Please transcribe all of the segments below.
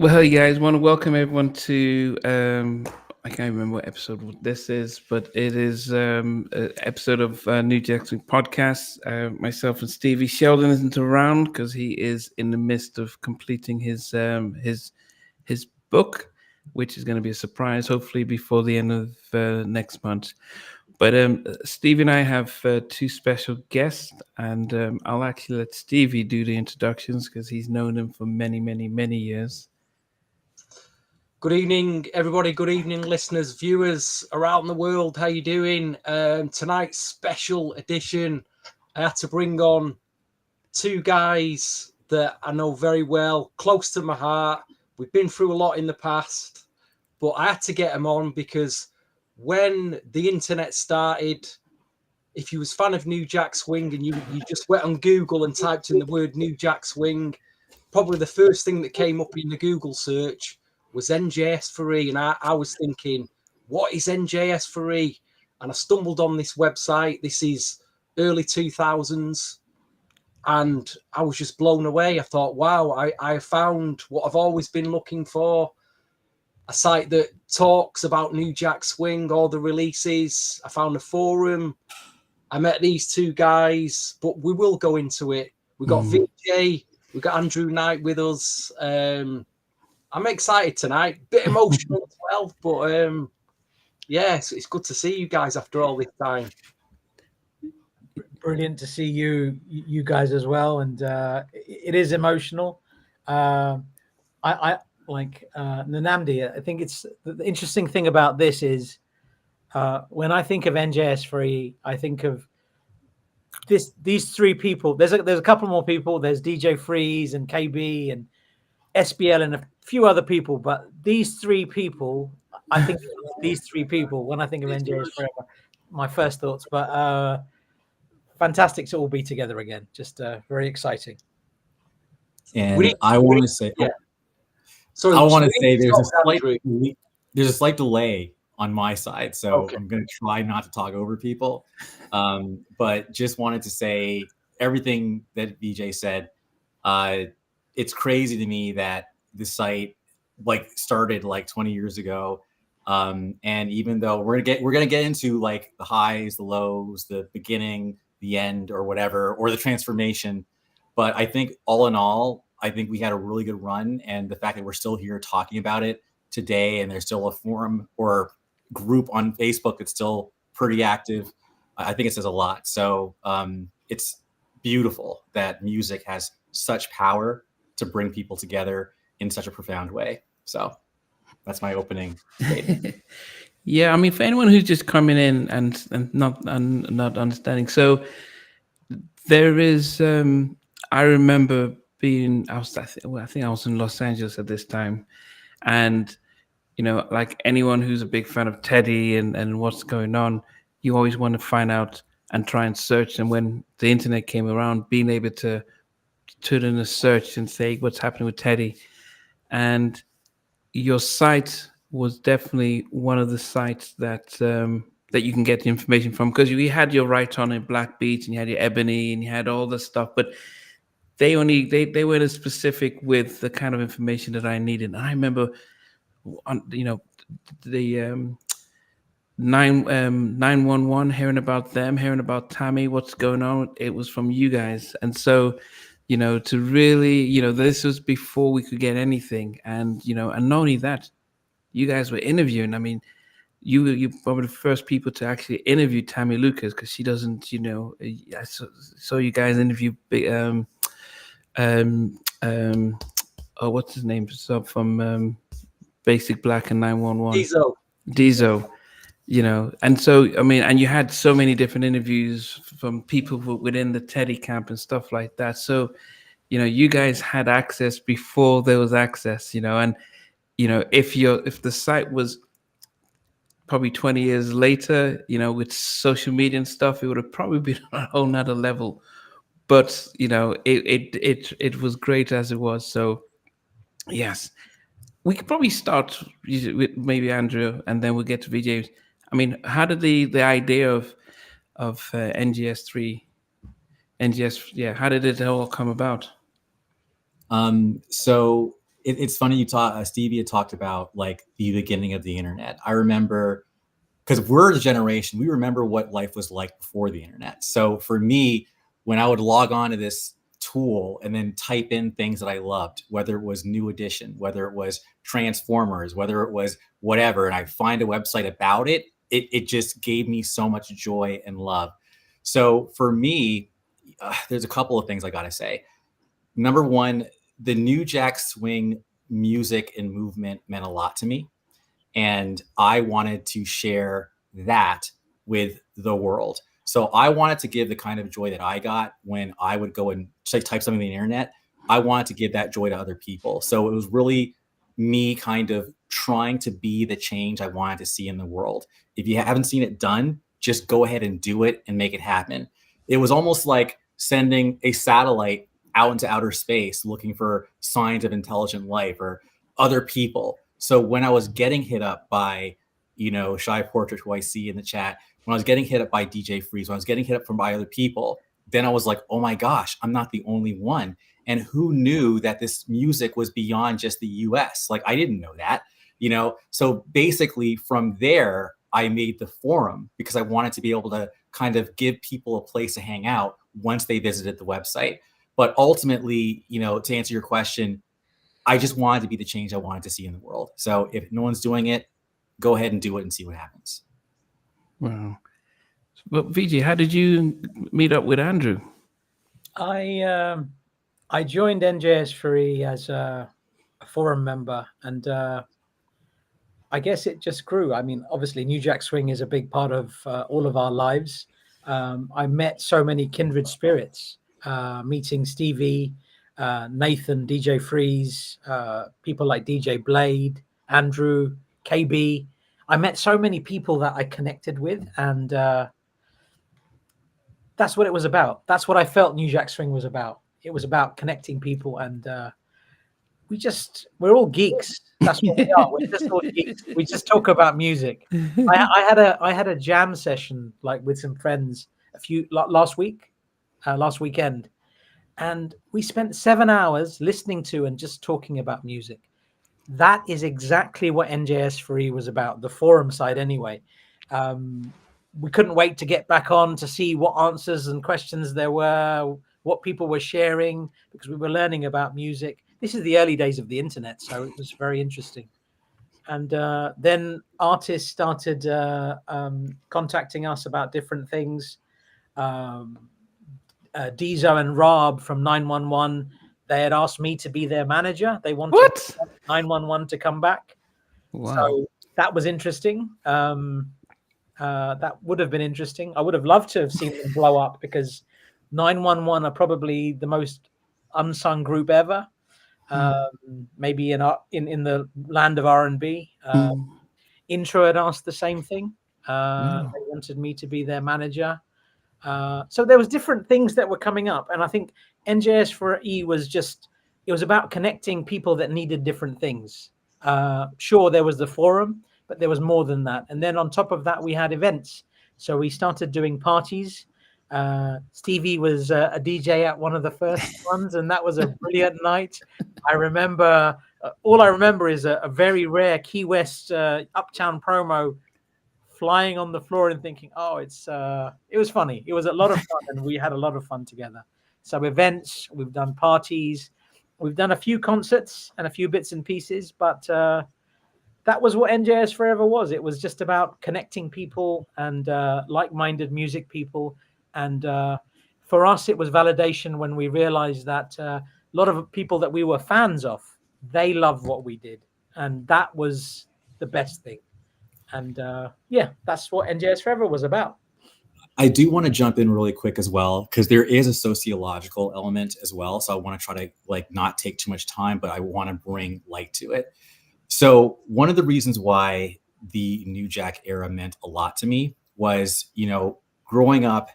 Well, hey guys, want to welcome everyone to I can't remember what episode this is, but it is an episode of New Jackson podcast. Myself and Stevie Sheldon isn't around because he is in the midst of completing his book, which is going to be a surprise, hopefully before the end of next month. But Stevie and I have two special guests, and I'll actually let Stevie do the introductions because he's known them for many, many, many years. Good evening, everybody. Good evening, listeners, viewers around the world. How you doing? Tonight's special edition, I had to bring on two guys that I know very well, close to my heart. We've been through a lot in the past, but I had to get them on because when the internet started, if you was a fan of New Jack Swing and you just went on Google and typed in the word New Jack Swing, probably the first thing that came up in the Google search was NJS4E. And I was thinking, what is NJS4E? And I stumbled on this website. This is early 2000s. And I was just blown away. I thought, wow, I found what I've always been looking for. A site that talks about New Jack Swing, all the releases. I found a forum. I met these two guys, but we will go into it. We got VJ, we got Andrew Knight with us. I'm excited tonight. Bit emotional as well, but yes, it's good to see you guys after all this time. Brilliant to see you guys as well, and it is emotional. I like Nanamdi. I think it's the interesting thing about this is when I think of NJS4E, I think of these three people. There's a couple more people. There's DJ Freeze and KB and SBL and a few other people, but these three people, I think these three people, when I think of NJS4E, my first thoughts. But fantastic to all be together again. Just very exciting. And I want to say, there's a slight delay on my side, so okay. I'm going to try not to talk over people. But just wanted to say everything that VJ said. It's crazy to me that the site started 20 years ago. And even though we're gonna get into the highs, the lows, the beginning, the end, or whatever, or the transformation. But I think all in all, I think we had a really good run, and the fact that we're still here talking about it today, and there's still a forum or group on Facebook that's still pretty active, I think it says a lot. So it's beautiful that music has such power to bring people together in such a profound way. So that's my opening statement. Yeah, I mean, for anyone who's just coming in and not understanding, so there is. I remember being. I think I was in Los Angeles at this time, and like anyone who's a big fan of Teddy and what's going on, you always want to find out and try and search. And when the internet came around, being able to turn in a search and say what's happening with Teddy, and your site was definitely one of the sites that that you can get the information from, because you had your Right On in Black Beach and you had your Ebony and you had all this stuff, but they weren't as specific with the kind of information that I needed. And I remember, the 911, hearing about them, hearing about Tammy, what's going on. It was from you guys, and so. To really, this was before we could get anything. And, and not only that, you guys were interviewing. I mean, you probably the first people to actually interview Tammy Lucas, because she doesn't, I saw you guys interview what's his name? So from Basic Black and 911. Diesel. And so, I mean, and you had so many different interviews from people within the Teddy camp and stuff like that. So, you guys had access before there was access, and, if the site was probably 20 years later, with social media and stuff, it would have probably been a whole nother level. But, it was great as it was. So, yes, we could probably start with maybe Andrew, and then we'll get to VJ. I mean, how did the idea of NJS3, how did it all come about? So it's funny Stevie had talked about like the beginning of the internet. I remember, because we're the generation, we remember what life was like before the internet. So for me, when I would log on to this tool and then type in things that I loved, whether it was New Edition, whether it was Transformers, whether it was whatever, and I find a website about it, it just gave me so much joy and love. So for me, there's a couple of things I gotta say. Number one, the New Jack Swing music and movement meant a lot to me. And I wanted to share that with the world. So I wanted to give the kind of joy that I got when I would go and type something on the internet. I wanted to give that joy to other people. So it was really me kind of trying to be the change I wanted to see in the world. If you haven't seen it done, just go ahead and do it and make it happen. It was almost like sending a satellite out into outer space looking for signs of intelligent life or other people. So when I was getting hit up by, Shy Portrait, who I see in the chat, when I was getting hit up by DJ Freeze, when I was getting hit up by other people, then I was like, oh my gosh, I'm not the only one. And who knew that this music was beyond just the US? Like, I didn't know that, So basically from there, I made the forum because I wanted to be able to kind of give people a place to hang out once they visited the website. But ultimately, to answer your question, I just wanted to be the change I wanted to see in the world. So if no one's doing it, go ahead and do it and see what happens. Wow. But VJ, how did you meet up with Andrew? I joined NJS4E as a forum member, and I guess it just grew. I mean, obviously, New Jack Swing is a big part of all of our lives. I met so many kindred spirits, meeting Stevie, Nathan, DJ Freeze, people like DJ Blade, Andrew, KB. I met so many people that I connected with, and that's what it was about. That's what I felt New Jack Swing was about. It was about connecting people, and we're all geeks. That's what we are. We're just all geeks. We just talk about music. I had a jam session like with some friends last weekend, and we spent 7 hours listening to and just talking about music. That is exactly what NJS4E was about, the forum side anyway. We couldn't wait to get back on to see what answers and questions there were, what people were sharing, because we were learning about music. This is the early days of the internet, so it was very interesting. And then artists started contacting us about different things. Dizo and Rob from 911, they had asked me to be their manager. They wanted 911 to come back. Wow. So that was interesting. That would have been interesting. I would have loved to have seen them blow up, because 911 are probably the most unsung group ever. Maybe in the land of R&B. Intro had asked the same thing. They wanted me to be their manager. So there was different things that were coming up, and I think NJS4E it was about connecting people that needed different things. Sure, there was the forum, but there was more than that. And then on top of that, we had events. So we started doing parties. Stevie was a DJ at one of the first ones, and that was a brilliant night. I remember, all I remember is a very rare Key West Uptown promo, flying on the floor and thinking, oh, it was funny. It was a lot of fun, and we had a lot of fun together. So events, we've done parties, we've done a few concerts and a few bits and pieces, but that was what NJS Forever was. It was just about connecting people and like-minded music people. And for us, it was validation when we realized that a lot of people that we were fans of, they loved what we did. And that was the best thing. And that's what NJS Forever was about. I do want to jump in really quick as well, because there is a sociological element as well. So I want to try to not take too much time, but I want to bring light to it. So one of the reasons why the New Jack era meant a lot to me was, growing up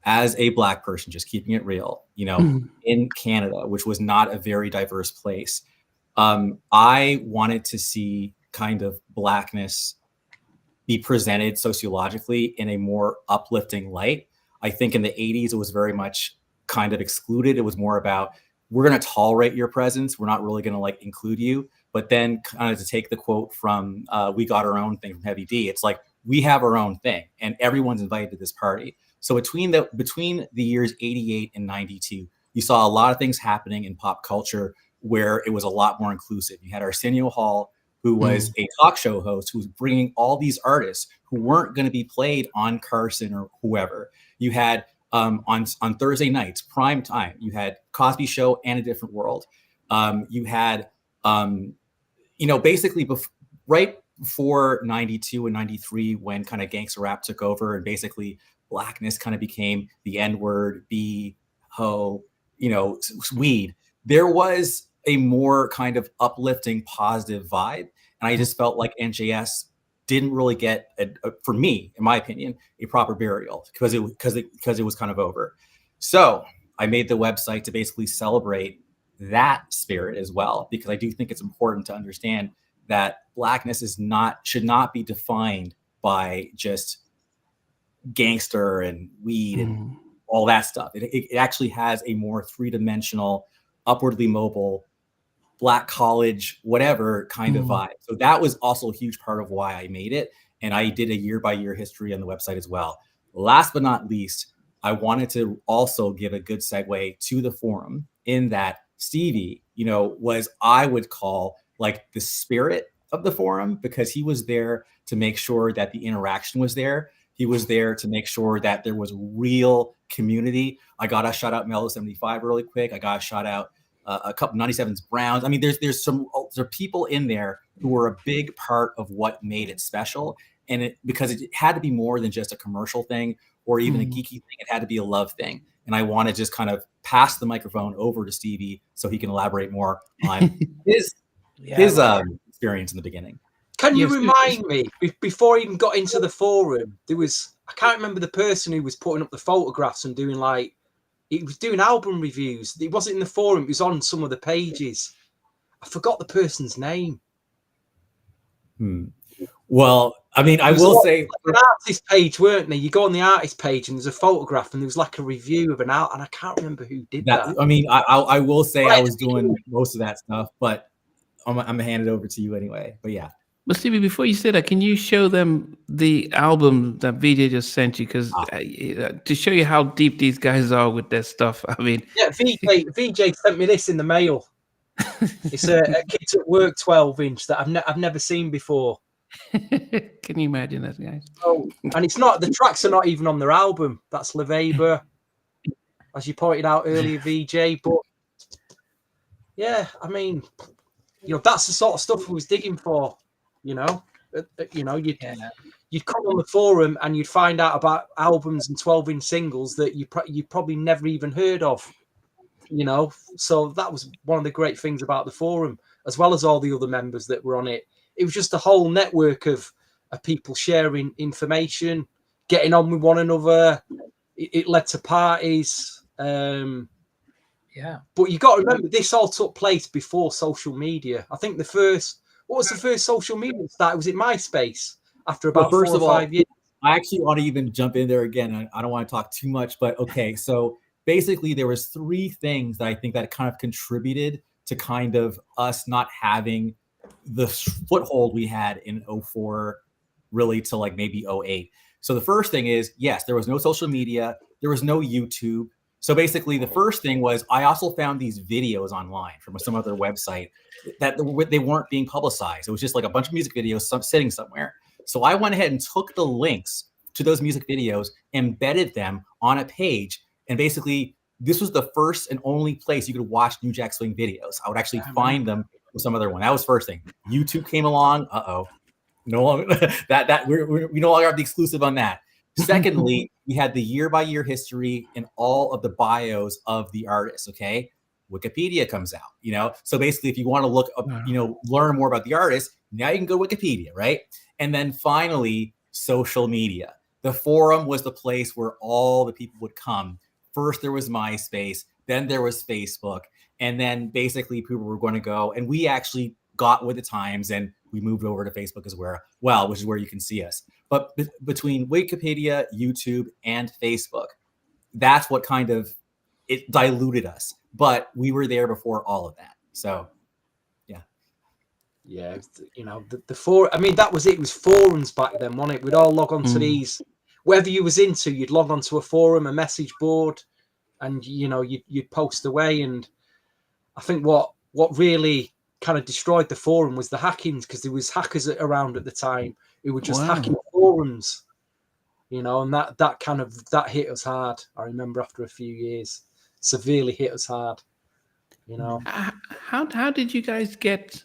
as a Black person, just keeping it real, in Canada, which was not a very diverse place. I wanted to see kind of Blackness be presented sociologically in a more uplifting light. I think in the 80s, it was very much kind of excluded. It was more about we're going to tolerate your presence. We're not really going to like include you. But then kind of to take the quote from We Got Our Own Thing from Heavy D, it's like, we have our own thing and everyone's invited to this party. So between the years 88 and 92, you saw a lot of things happening in pop culture where it was a lot more inclusive. You had Arsenio Hall, who was a talk show host, who was bringing all these artists who weren't going to be played on Carson or whoever. You had on Thursday nights, prime time, you had Cosby Show and A Different World. You had, basically right before 92 and 93, when kind of gangster rap took over and basically blackness kind of became the N-word, B, ho, weed, there was a more kind of uplifting, positive vibe. And I just felt like NJS didn't really get, for me, in my opinion, a proper burial because it was kind of over. So I made the website to basically celebrate that spirit as well, because I do think it's important to understand that blackness should not be defined by just gangster and weed and all that stuff. It actually has a more three-dimensional, upwardly mobile, black college, whatever kind of vibe. So that was also a huge part of why I made it. And I did a year-by-year history on the website as well. Last but not least, I wanted to also give a good segue to the forum, in that Stevie, was, I would call, like the spirit of the forum, because he was there to make sure that the interaction was there. He was there to make sure that there was real community. I got to shout out Mellow 75 really quick. I got to shout out a couple 97's Browns. I mean, there are people in there who were a big part of what made it special. And because it had to be more than just a commercial thing or even a geeky thing. It had to be a love thing. And I want to just kind of pass the microphone over to Stevie so he can elaborate more on his experience in the beginning. Can you remind me, before I even got into the forum, I can't remember the person who was putting up the photographs and doing he was doing album reviews. It wasn't in the forum, it was on some of the pages. I forgot the person's name. Well, I mean, I will say, an artist page, weren't there? You go on the artist page and there's a photograph and there was like a review of an album, and I can't remember who did that. I mean, I will say I was doing most of that stuff, but I'm gonna hand it over to you anyway. But yeah. But Stevie, before you say that, can you show them the album that VJ just sent you? Because to show you how deep these guys are with their stuff, I mean, yeah, VJ sent me this in the mail. It's a Kids at Work 12-inch that I've never seen before. Can you imagine that, guys? Oh, and it's not, the tracks are not even on their album. That's Leveba, as you pointed out earlier, VJ. But yeah, I mean, that's the sort of stuff I was digging for. You'd come on the forum and you'd find out about albums and 12-inch singles that you probably never even heard of. So that was one of the great things about the forum, as well as all the other members that were on it. It was just a whole network of people sharing information, getting on with one another. It led to parties. But you got to remember, this all took place before social media. I think what was the first social media start? Was it MySpace? After about 4 or 5 years. I actually want to even jump in there again. I don't want to talk too much, but okay. So basically, there was 3 things that I think that kind of contributed to kind of us not having the foothold we had in 04, really to like maybe 08. So the first thing is, yes, there was no social media. There was no YouTube. So basically, the first thing was I also found these videos online from some other website that they weren't being publicized. It was just like a bunch of music videos sitting somewhere. So I went ahead and took the links to those music videos, embedded them on a page, and basically this was the first and only place you could watch New Jack Swing videos. I would actually find them with some other one. That was first thing. YouTube came along. No longer we no longer have the exclusive on that. Secondly, we had the year-by-year history and all of the bios of the artists. Okay, Wikipedia comes out. So basically, if you want to look up, learn more about the artist, now you can go to Wikipedia, right? And then finally, social media. The forum was the place where all the people would come. First, there was MySpace, then there was Facebook, and then basically people were going to go, and we actually got with the times and we moved over to Facebook as well, which is where you can see us. But between Wikipedia, YouTube, and Facebook, that's what kind of it diluted us, but we were there before all of that. So yeah, you know, the forum. I mean, that was it. It was forums back then, wasn't it? We'd all log on to these, whatever you was into, you'd log on to a forum, a message board, and you know, you'd post away. And I think what really kind of destroyed the forum was the hackings, because there was hackers around at the time who were just hacking forums, you know, and that hit us hard. I remember after a few years, severely hit us hard, you know. How did you guys get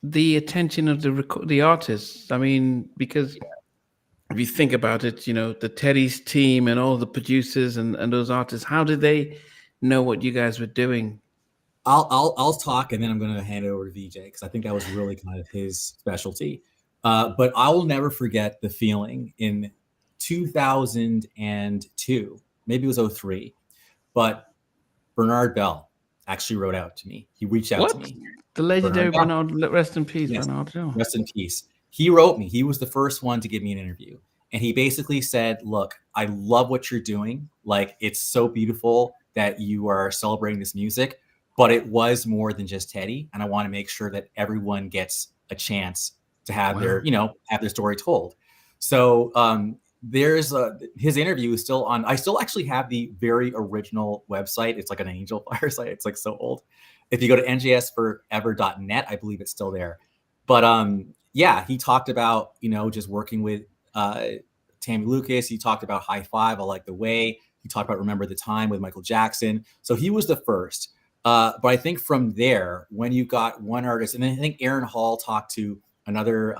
the attention of the artists? I mean, because if you think about it, you know, the Teddy's team and all the producers and those artists, how did they know what you guys were doing? I'll talk, and then I'm going to hand it over to VJ, because I think that was really kind of his specialty. But I will never forget the feeling in 2002, maybe it was 2003, but Bernard Bell actually wrote out to me. He reached out to me. The legendary Bernard, rest in peace, yes. Bernard. Oh. Rest in peace. He wrote me. He was the first one to give me an interview. And he basically said, look, I love what you're doing. Like, it's so beautiful that you are celebrating this music, but it was more than just Teddy. And I want to make sure that everyone gets a chance to have their, you know, have their story told. So there's his interview is still on. I still actually have the very original website. It's like an Angel Fire site. It's like so old. If you go to NJS4E.net, I believe it's still there. But yeah, he talked about, you know, just working with Tammy Lucas. He talked about High Five, I Like the Way. He talked about Remember the Time with Michael Jackson. So he was the first. But I think from there, when you got one artist, and then I think Aaron Hall talked to another,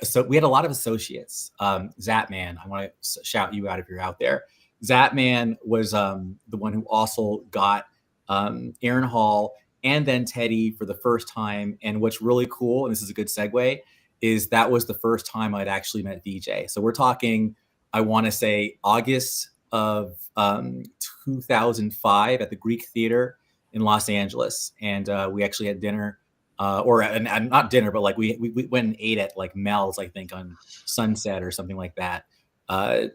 so we had a lot of associates. Zatman, I want to shout you out if you're out there. Zatman was the one who also got Aaron Hall and then Teddy for the first time. And what's really cool, and this is a good segue, is that was the first time I'd actually met VJ. So we're talking, I want to say August of 2005 at the Greek Theater in Los Angeles. And we actually had dinner, and not dinner, but like we went and ate at like Mel's, I think, on Sunset or something like that. But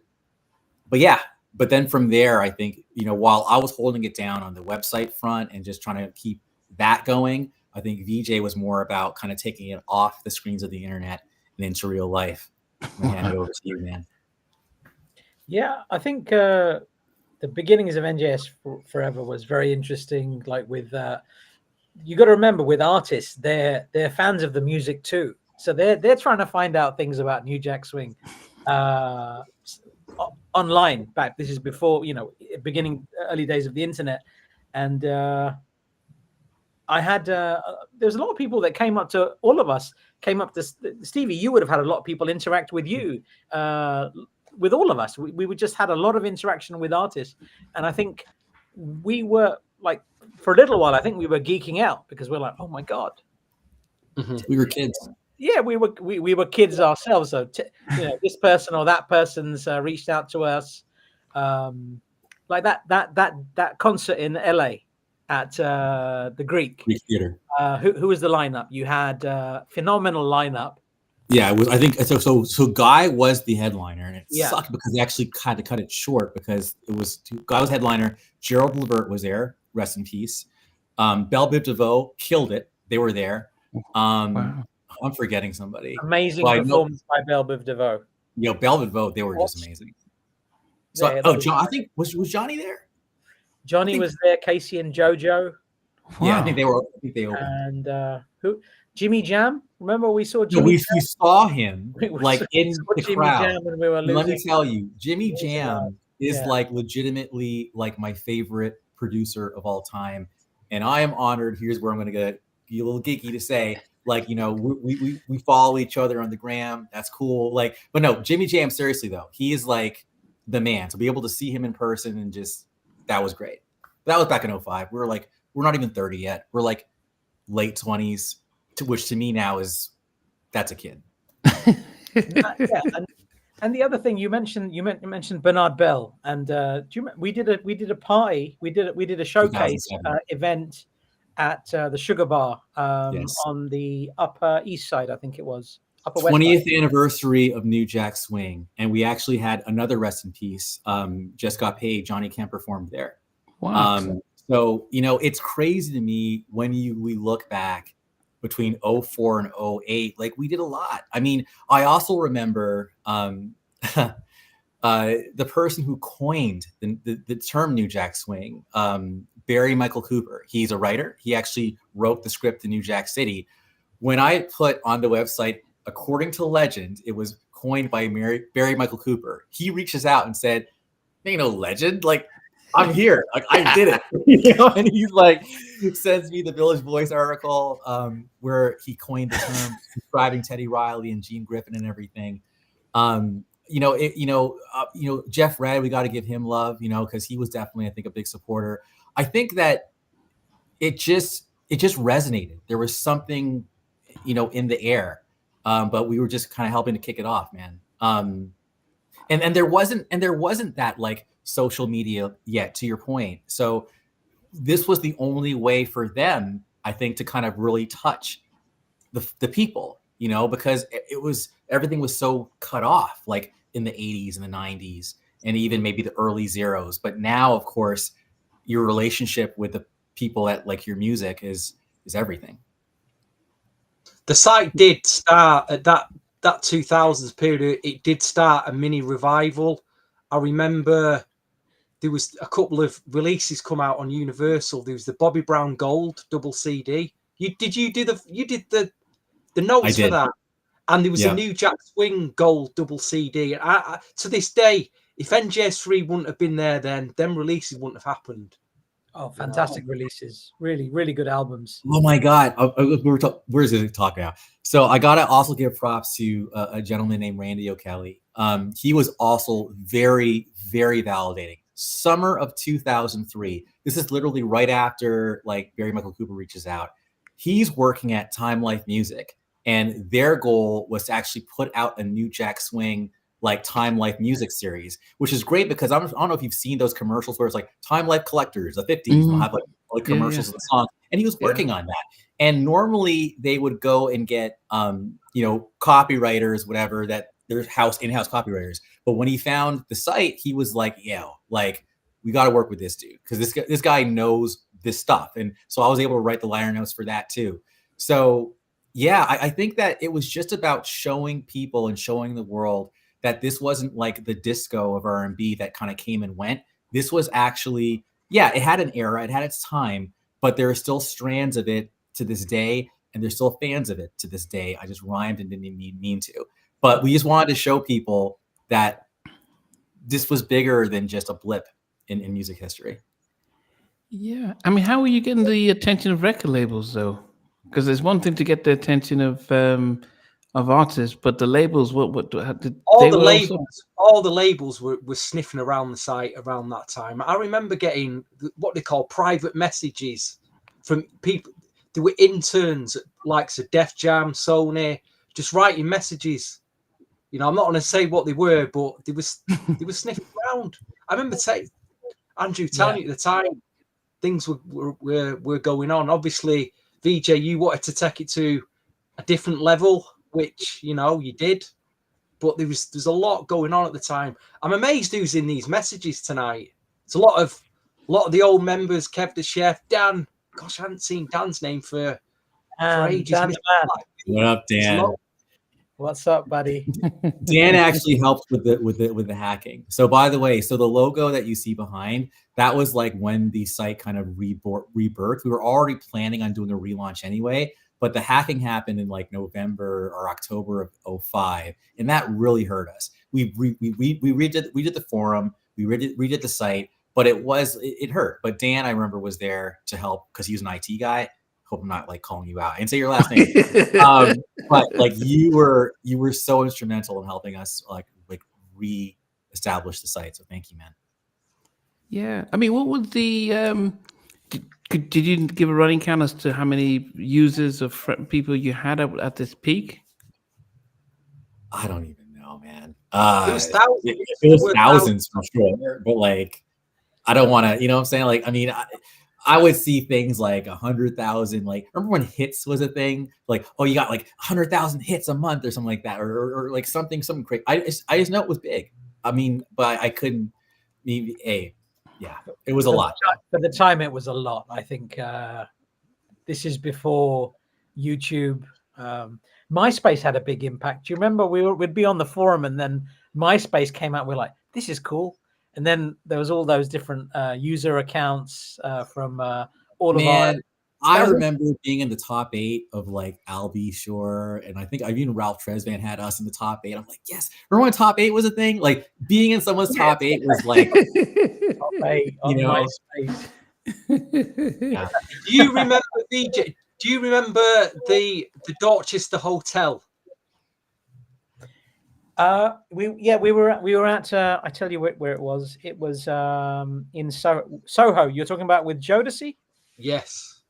yeah, but then from there, I think, you know, while I was holding it down on the website front and just trying to keep that going, I think VJ was more about kind of taking it off the screens of the internet and into real life. I'm hand it over to you, man. Yeah, I think the beginnings of NJS Forever was very interesting. Like with, you got to remember, with artists, they're fans of the music too, so they're trying to find out things about New Jack Swing online. Back, this is before, you know, early days of the internet, and I had there's a lot of people that came up to all of us. Came up to Stevie. You would have had a lot of people interact with you. With all of us, we just had a lot of interaction with artists, and I think we were like, for a little while, I think we were geeking out because we're like, oh my god, we were kids. Yeah, we were kids ourselves. So you know, this person or that person's reached out to us, like that concert in LA at the Greek Theater. Who was the lineup? You had phenomenal lineup. Yeah, it was. I think so. Guy was the headliner, and it sucked because they actually had to cut it short because it was Guy was headliner. Gerald Levert was there. Rest in peace. Belle Biv DeVoe killed it. They were there. Wow. I'm forgetting somebody. Amazing performance by Belle Biv DeVoe. You know, Belle Biv DeVoe, they were just amazing. So, John, I think was Johnny there? Johnny was there. Casey and JoJo. Wow. Yeah, I think they were. And who? Jimmy Jam. Remember we saw Jimmy. No, we saw him like in the Jimmy crowd. Jam when we were losing. Let me tell you, Jimmy Jam is like legitimately like my favorite producer of all time, and I am honored. Here's where I'm going to get a little geeky to say, like, you know, we follow each other on the gram. That's cool. Like, but no, Jimmy Jam. Seriously though, he is like the man. To be able to see him in person and just that was great. That was back in 2005. We were like, we're not even 30 yet. We're like late 20s. Which to me now is that's a kid. And the other thing you mentioned Bernard Bell, and do you remember, we did a party, we did a showcase event at the Sugar Bar on the Upper East Side, I think it was. 20th anniversary of New Jack Swing, and we actually had another rest in peace. Just got paid. Johnny Kemp performed there. Wow. So, you know, it's crazy to me when we look back between 04 and 08, like we did a lot. I mean, I also remember the person who coined the term New Jack Swing, Barry Michael Cooper. He's a writer. He actually wrote the script to New Jack City. When I put on the website, according to legend, it was coined by Barry Michael Cooper. He reaches out and said, "Ain't no legend. Like, I'm here. Like, I did it." You know, and he's like, sends me the Village Voice article where he coined the term, describing Teddy Riley and Gene Griffin and everything. Jeff Red, we got to give him love, you know, because he was definitely, I think, a big supporter. I think that it just resonated. There was something, you know, in the air, but we were just kind of helping to kick it off, man. And there wasn't that like social media yet, to your point. So this was the only way for them, I think, to kind of really touch the people, you know, because everything was so cut off, like in the 80s and the 90s and even maybe the early zeros. But now, of course, your relationship with the people that like your music is everything. The site did start at that 2000s period. It did start a mini revival. I remember there was a couple of releases come out on Universal. There was the Bobby Brown Gold double CD. You did the notes for that, and there was a New Jack Swing Gold double CD. And I to this day, if NJS4E wouldn't have been there, then them releases wouldn't have happened. Oh, fantastic releases! Really, really good albums. Oh my God, where's it talking about? So I gotta also give props to a gentleman named Randy O'Kelly. He was also very, very validating. Summer of 2003. This is literally right after like Barry Michael Cooper reaches out. He's working at Time Life Music, and their goal was to actually put out a New Jack Swing like Time Life music series, which is great because I don't know if you've seen those commercials where it's like Time Life Collectors, the 50s, and they'll have like commercials of the song. And he was working on that. And normally they would go and get copywriters, whatever, that there's in-house copywriters. But when he found the site, he was like, like we got to work with this dude because this guy knows this stuff. And so I was able to write the liner notes for that too. So yeah, I think that it was just about showing people and showing the world that this wasn't like the disco of R&B that kind of came and went. This was actually, it had an era, it had its time, but there are still strands of it to this day, and there's still fans of it to this day. I just rhymed and didn't even mean to. But we just wanted to show people that this was bigger than just a blip in music history. Yeah. I mean, how were you getting the attention of record labels, though? Because there's one thing to get the attention of artists, but the labels, all the labels were sniffing around the site around that time. I remember getting what they call private messages from people. There were interns at likes of Def Jam, Sony, just writing messages. You know, I'm not going to say what they were, but they were sniffing around. I remember Andrew telling you at the time things were going on. Obviously, VJ, you wanted to take it to a different level, which, you know, you did, but there's a lot going on at the time. I'm amazed who's in these messages tonight. It's a lot of the old members, Kev the Chef, Dan. Gosh, I haven't seen Dan's name for ages. Dan's man. What up, Dan? What's up, buddy? Dan actually helped with the hacking. So by the way, the logo that you see behind, that was like when the site kind of rebirthed. We were already planning on doing a relaunch anyway, but the hacking happened in like November or October of 2005, and that really hurt us. We redid the forum, we redid the site, but it hurt. But Dan, I remember, was there to help because he was an IT guy. Hope I'm not like calling you out and say your last name. But like you were so instrumental in helping us like re-establish the site. So thank you, man. Yeah, I mean, what was the did you give a running count as to how many users or people you had at this peak? I don't even know, man. It was thousands. It was thousands for sure, but like I don't want to, you know what I'm saying? Like, I mean, I would see things like 100,000. Like, remember when hits was a thing? Like, oh, you got like 100,000 hits a month or something like that, or like something crazy. I just know it was big. I mean, but I couldn't. Maybe yeah, it was a lot. For the time, it was a lot. I think this is before YouTube. MySpace had a big impact. Do you remember we'd be on the forum and then MySpace came out? We're like, this is cool. And then there was all those different user accounts from all of our. I remember being in the top 8 of like Al B. Shore, and I think even Ralph Tresvant had us in the top 8. I'm like, yes. Remember when top 8 was a thing? Like being in someone's top 8 was like, top 8 on MySpace. Yeah. Do you remember VJ? Do you remember the Dorchester Hotel? We were at I tell you where it was. It was in Soho. You're talking about with Jodeci? Yes.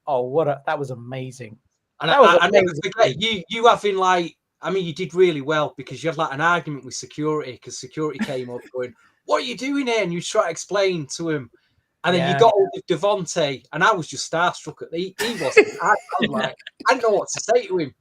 Oh, that was amazing. And I never forget you having like, I mean, you did really well because you had like an argument with security because security came up going, "What are you doing here?" And you try to explain to him. And then you got hold of Devontae, and I was just starstruck at he wasn't. I was like, I didn't know what to say to him.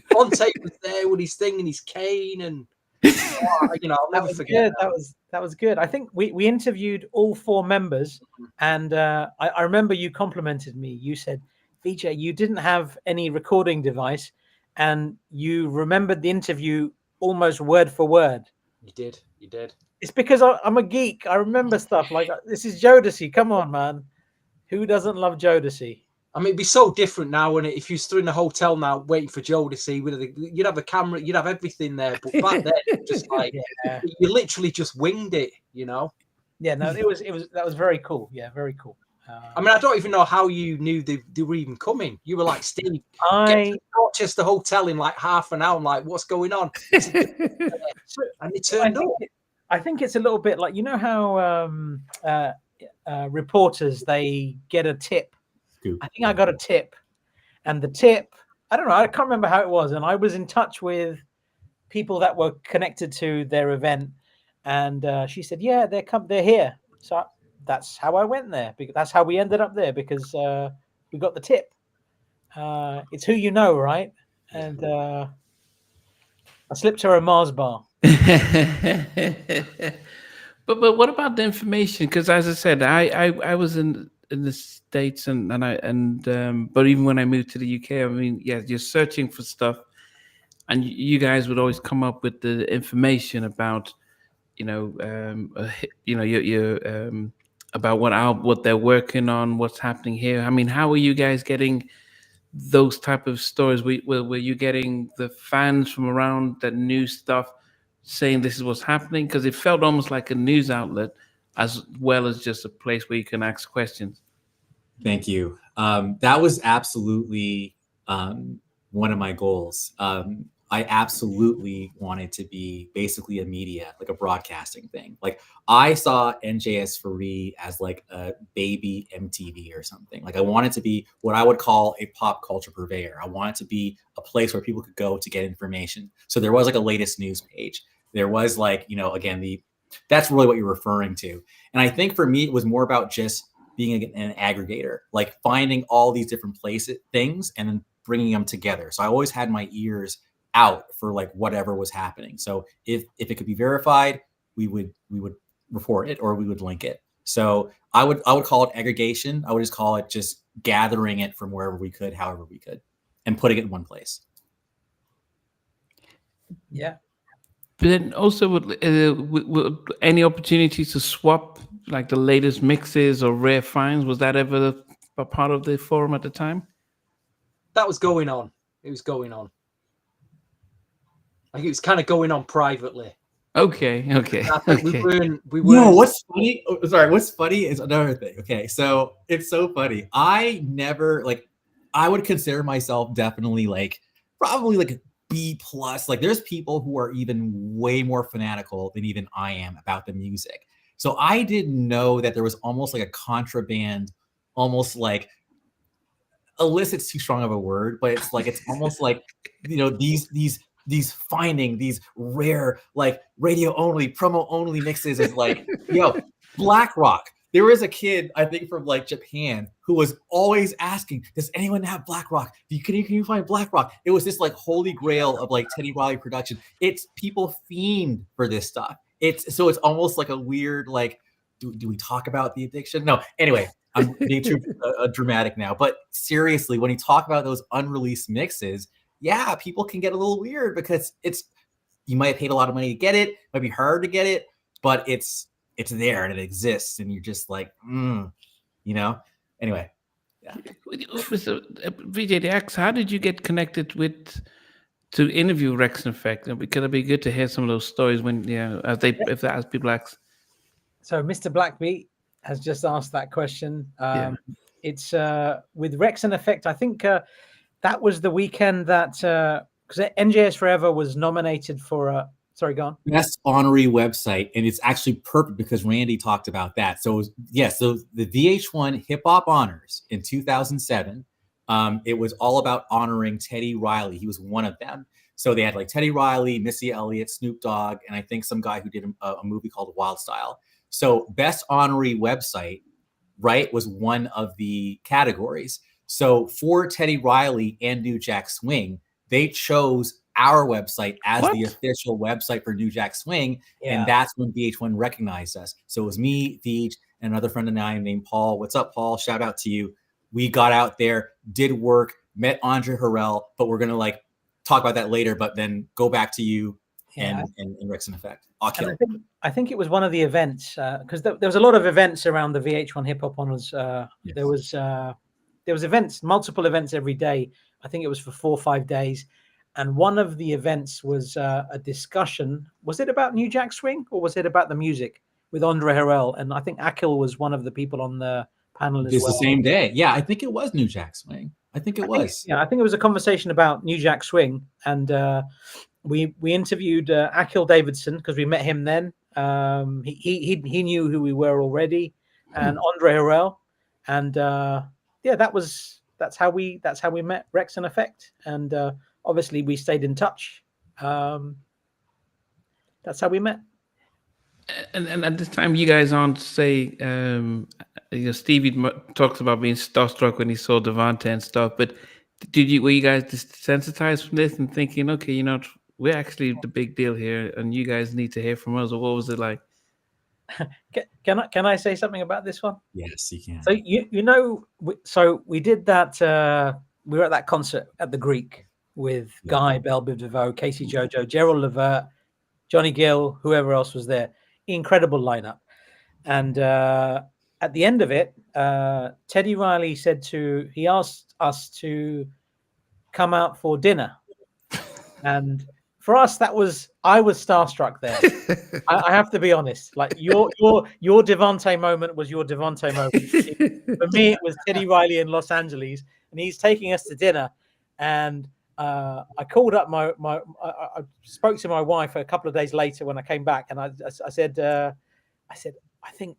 Devontae was there with his thing and his cane, and I'll never forget. That was good. I think we interviewed all 4 members, and I remember you complimented me. You said, VJ, you didn't have any recording device, and you remembered the interview almost word for word. You did. It's because I'm a geek. I remember stuff like this is Jodeci. Come on, man. Who doesn't love Jodeci? I mean, it'd be so different now, wouldn't it? If you're still in a hotel now waiting for Jodeci, you'd have a camera, you'd have everything there. But back then, just like you literally just winged it, you know? Yeah, no, that was very cool. Yeah, very cool. I mean, I don't even know how you knew they were even coming. You were like, Steve, get to the Dorchester Hotel in like half an hour. I'm like, what's going on? And it turned up. I think it's a little bit like, you know how reporters, they get a tip. Scoop. I think I got a tip. And the tip, I don't know, I can't remember how it was. And I was in touch with people that were connected to their event. And she said, yeah, they're here. So that's how I went there. That's how we ended up there because we got the tip. It's who you know, right? And I slipped her a Mars bar. but what about the information? Because as I said, I was in the States but even when I moved to the UK, I mean, yeah, you're searching for stuff, and you guys would always come up with the information about, about what they're working on, what's happening here. I mean, how are you guys getting those type of stories? Were you getting the fans from around that knew stuff saying this is what's happening? Because it felt almost like a news outlet as well as just a place where you can ask questions. Thank you. That was absolutely one of my goals. I absolutely wanted to be basically a media, like a broadcasting thing. Like I saw NJS4E as like a baby MTV or something. Like I wanted to be what I would call a pop culture purveyor. I wanted to be a place where people could go to get information. So there was like a latest news page. There was like, again, that's really what you're referring to. And I think for me, it was more about just being an aggregator, like finding all these different things and then bringing them together. So I always had my ears out for like whatever was happening. So if it could be verified, we would report it or we would link it. So I would call it aggregation. I would just call it just gathering it from wherever we could, however we could, and putting it in one place. Yeah. But then also, would any opportunities to swap like the latest mixes or rare finds? Was that ever a part of the forum at the time? That was going on. It was going on. Like it was kind of going on privately. Okay. We weren't. No, what's funny? What's funny is another thing. Okay, so it's so funny. I would consider myself definitely probably like B+. Like there's people who are even way more fanatical than even I am about the music. So I didn't know that there was almost like a contraband, almost like illicit's too strong of a word, but it's almost like these finding these rare like radio only, promo only mixes of like Black Rock. There was a kid, I think from like Japan, who was always asking, does anyone have Black Rock? Can you find Black Rock? It was this like holy grail of like Teddy Riley production. It's people fiend for this stuff. It's almost like a weird like do we talk about the addiction? No. Anyway, I'm being too dramatic now. But seriously, when you talk about those unreleased mixes, yeah, people can get a little weird because you might have paid a lot of money to get it. It might be hard to get it, but it's there and it exists, and you're just like, Anyway, yeah. So, VJDX, how did you get connected to interview Rex and Effect? Because it'd be good to hear some of those stories when as people ask. So Mr. Blackbeat has just asked that question. It's with Rex and Effect. I think that was the weekend that because NJS4E was nominated for sorry, go on. Best honorary website, and it's actually perfect because Randy talked about that. So so the VH1 Hip Hop Honors in 2007, it was all about honoring Teddy Riley. He was one of them. So they had like Teddy Riley, Missy Elliott, Snoop Dogg, and I think some guy who did a movie called Wild Style. So best honorary website, right, was one of the categories. So for Teddy Riley and New Jack Swing, they chose our website as the official website for New Jack Swing. And that's when VH1 recognized us. So it was me, Vij, and another friend of mine named Paul. What's up, Paul? Shout out to you. We got out there, did work, met Andre Harrell, but we're going to talk about that later, but then go back to you and Rex and Effect. I think it was one of the events because there was a lot of events around the VH1 Hip Hop Honors. There was events, multiple events every day. I think it was for 4 or 5 days. And one of the events was a discussion. Was it about New Jack Swing or was it about the music with Andre Harrell? And I think Akil was one of the people on the panel as well. It's the same day. Yeah, I think it was New Jack Swing. I think it was. I think it was a conversation about New Jack Swing. And we interviewed Akil Davidson because we met him then. He knew who we were already, and Andre Harrell. And that's how we met Rex and Effect. And obviously, we stayed in touch. That's how we met. And at this time, you guys aren't say, Stevie talks about being starstruck when he saw Devontae and stuff. But were you guys desensitized from this and thinking, okay, we're actually the big deal here, and you guys need to hear from us? Or what was it like? Can I say something about this one? Yes, you can. So we did that. We were at that concert at the Greek with Guy, Belle Biv DeVoe, Casey Jojo, Gerald Levert, Johnny Gill, whoever else was there. Incredible lineup. And at the end of it, Teddy Riley he asked us to come out for dinner. And for us, I was starstruck there. I have to be honest. Like your Devontae moment was your Devontae moment. For me, it was Teddy Riley in Los Angeles, and he's taking us to dinner. And I called up I spoke to my wife a couple of days later when I came back, and I said, I think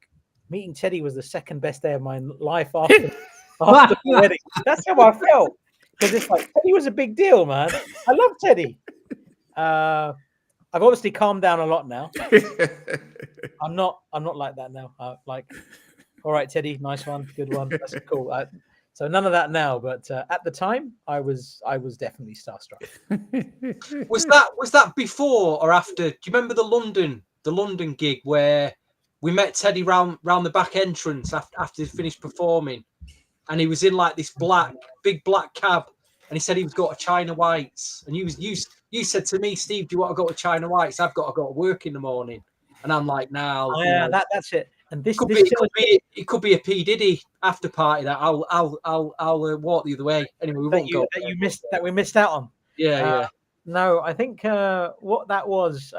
meeting Teddy was the second best day of my life after the wedding. That's how I felt, because it's like Teddy was a big deal, man. I love Teddy. I've obviously calmed down a lot now. I'm not like that now. All right, Teddy, nice one, good one. That's cool. So none of that now, but at the time, I was definitely starstruck. Was that before or after? Do you remember the London gig where we met Teddy round the back entrance after he finished performing, and he was in like this big black cab, and he said he was got to China Whites, and you said to me, Steve, do you want to go to China Whites? I've got to go to work in the morning, and I'm like, now. Oh, yeah, that's it. And it could be a P Diddy after party that I'll walk the other way. Anyway, we won't go. That we missed out on. Yeah. No, I think what that was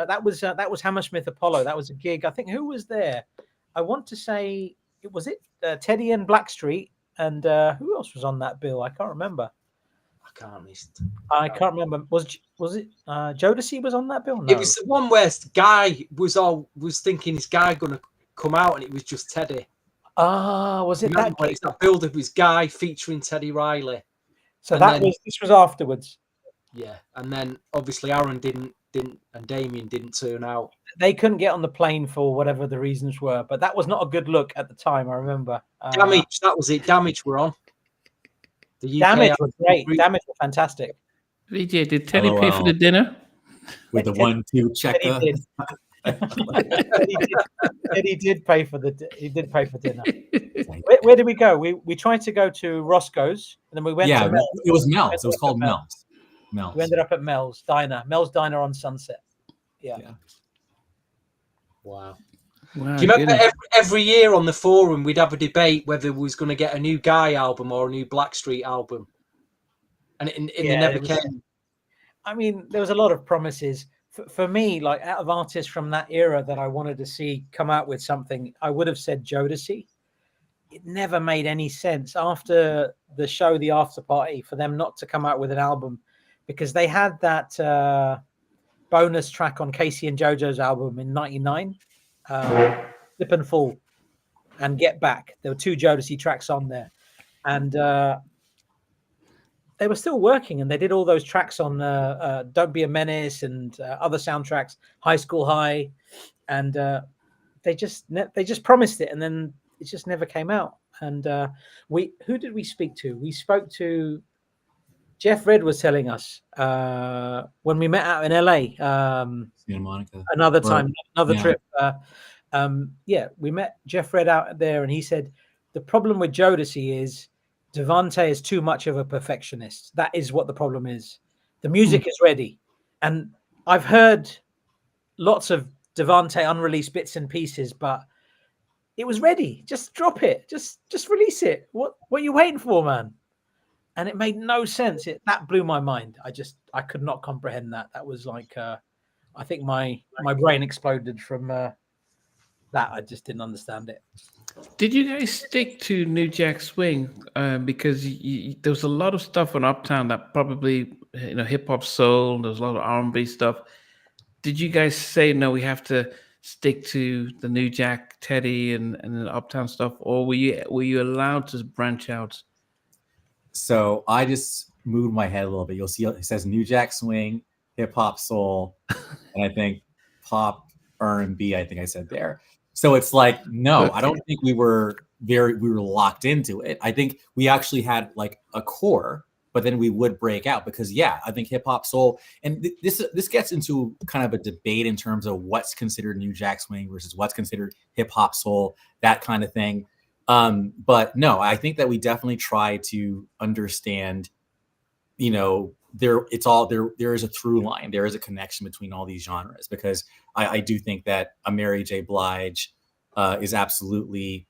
Hammersmith Apollo. That was a gig. I think who was there? I want to say it Teddy and Blackstreet, and who else was on that bill? I can't remember. I can't remember. Was it Jodeci was on that bill? No. It was the one where Guy was thinking, is Guy gonna come out, and it was just Teddy. Was it that? It's that build up was Guy featuring Teddy Riley. So this was afterwards. Yeah, and then obviously Aaron didn't and Damien didn't turn out. They couldn't get on the plane for whatever the reasons were, but that was not a good look at the time. I remember. Damage, that was it. Damage were on. The UK Damage was great. Damage was fantastic. VJ, did Teddy pay for the dinner? With the 1-2 checker. He did pay for dinner. Where did we go? We tried to go to Roscoe's, and then we went to Mel's. It was Mel's. It was called Mel's. Mel's. We ended up at Mel's Diner on Sunset. Yeah. Wow. Wow, do you remember every year on the forum we'd have a debate whether we was going to get a new Guy album or a new Blackstreet album, and it never came. I mean, there was a lot of promises for me. Like, out of artists from that era that I wanted to see come out with something, I would have said Jodeci. It never made any sense after the show, the after party, for them not to come out with an album, because they had that bonus track on Casey and JoJo's album in '99. Slip and Fall and Get Back. There were 2 Jodeci tracks on there, and they were still working, and they did all those tracks on Don't Be a Menace and other soundtracks, High School High, and they just promised it, and then it just never came out. And who did we speak to? We spoke to Jeff Red. Was telling us when we met out in LA, Santa Monica, another trip. We met Jeff Red out there, and he said the problem with Jodeci is Devante is too much of a perfectionist. That is what the problem is. The music is ready, and I've heard lots of Devante unreleased bits and pieces, but it was ready. Just drop it. Just release it. What are you waiting for, man? And it made no sense. That blew my mind. I could not comprehend that. That was like I think my brain exploded from that. I just didn't understand it. Did you guys stick to New Jack Swing? Because there was a lot of stuff on Uptown that probably, hip hop soul. There was a lot of R&B stuff. Did you guys say no? We have to stick to the New Jack, Teddy, and the Uptown stuff, or were you allowed to branch out? So I just moved my head a little bit. You'll see it says New Jack Swing, hip hop soul, and I think pop R&B. I think I said there. So it's like, no, okay. I don't think we were locked into it. I think we actually had like a core, but then we would break out because I think hip hop soul, and this gets into kind of a debate in terms of what's considered New Jack Swing versus what's considered hip hop soul, that kind of thing. But no, I think that we definitely try to understand, there is a through line. There is a connection between all these genres, because I do think that a Mary J. Blige is absolutely,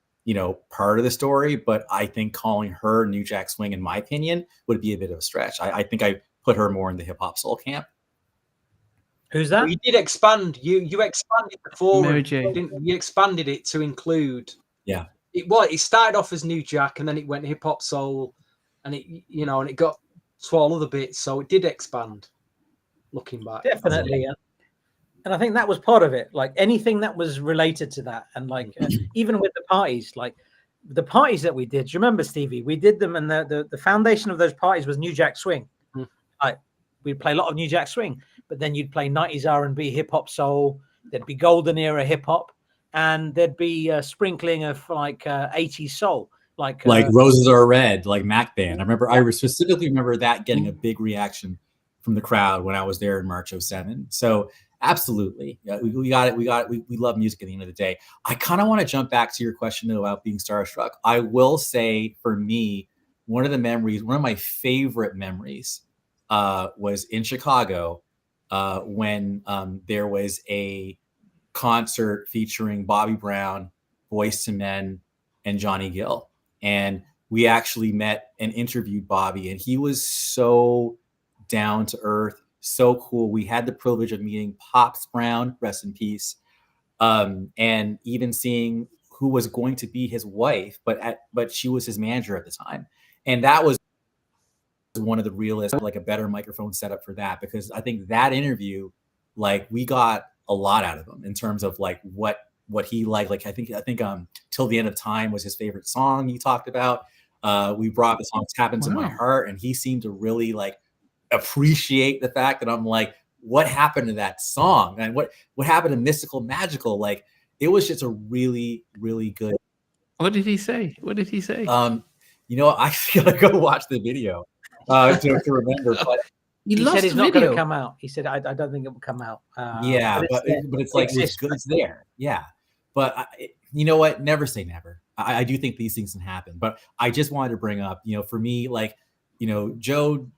part of the story. But I think calling her New Jack Swing, in my opinion, would be a bit of a stretch. I think I put her more in the hip hop soul camp. Who's that? Well, you did expand. You expanded the forum. Mary J. You expanded it to include. Yeah. It started off as New Jack, and then it went hip hop soul, and it got to all other bits. So it did expand. Looking back, definitely, and I think that was part of it. Like anything that was related to that, and like even with the parties, like the parties that we did. Do you remember, Stevie? We did them, and the foundation of those parties was New Jack Swing. We'd play a lot of New Jack Swing, but then you'd play 90s R&B, hip hop soul. There'd be golden era hip hop. And there'd be a sprinkling of like 80s soul, like Roses Are Red, like Mac Band. I specifically remember that getting a big reaction from the crowd when I was there in March '07. So absolutely, we got it. We love music at the end of the day. I kind of want to jump back to your question though about being starstruck. I will say, for me, one of my favorite memories was in Chicago when there was a concert featuring Bobby Brown, Boyz II Men, and Johnny Gill. And we actually met and interviewed Bobby, and he was so down to earth, so cool. We had the privilege of meeting Pops Brown, rest in peace, and even seeing who was going to be his wife, but she was his manager at the time. And that was one of the realest, like a better microphone setup for that, because I think that interview, like we got a lot out of him in terms of like what he liked. Like I think Till the End of Time was his favorite song he talked about. We brought the song Tap Into My Heart, and he seemed to really like appreciate the fact that I'm like, what happened to that song? And what happened to Mystical Magical? Like it was just a really, really good. What did he say? I gotta go watch the video to remember. But He lost said it's the not going to video. come out. He said, I don't think it will come out. Yeah, but it's like it's good. It's there. Yeah, but you know what? Never say never. I do think these things can happen. But I just wanted to bring up, for me, like, Joe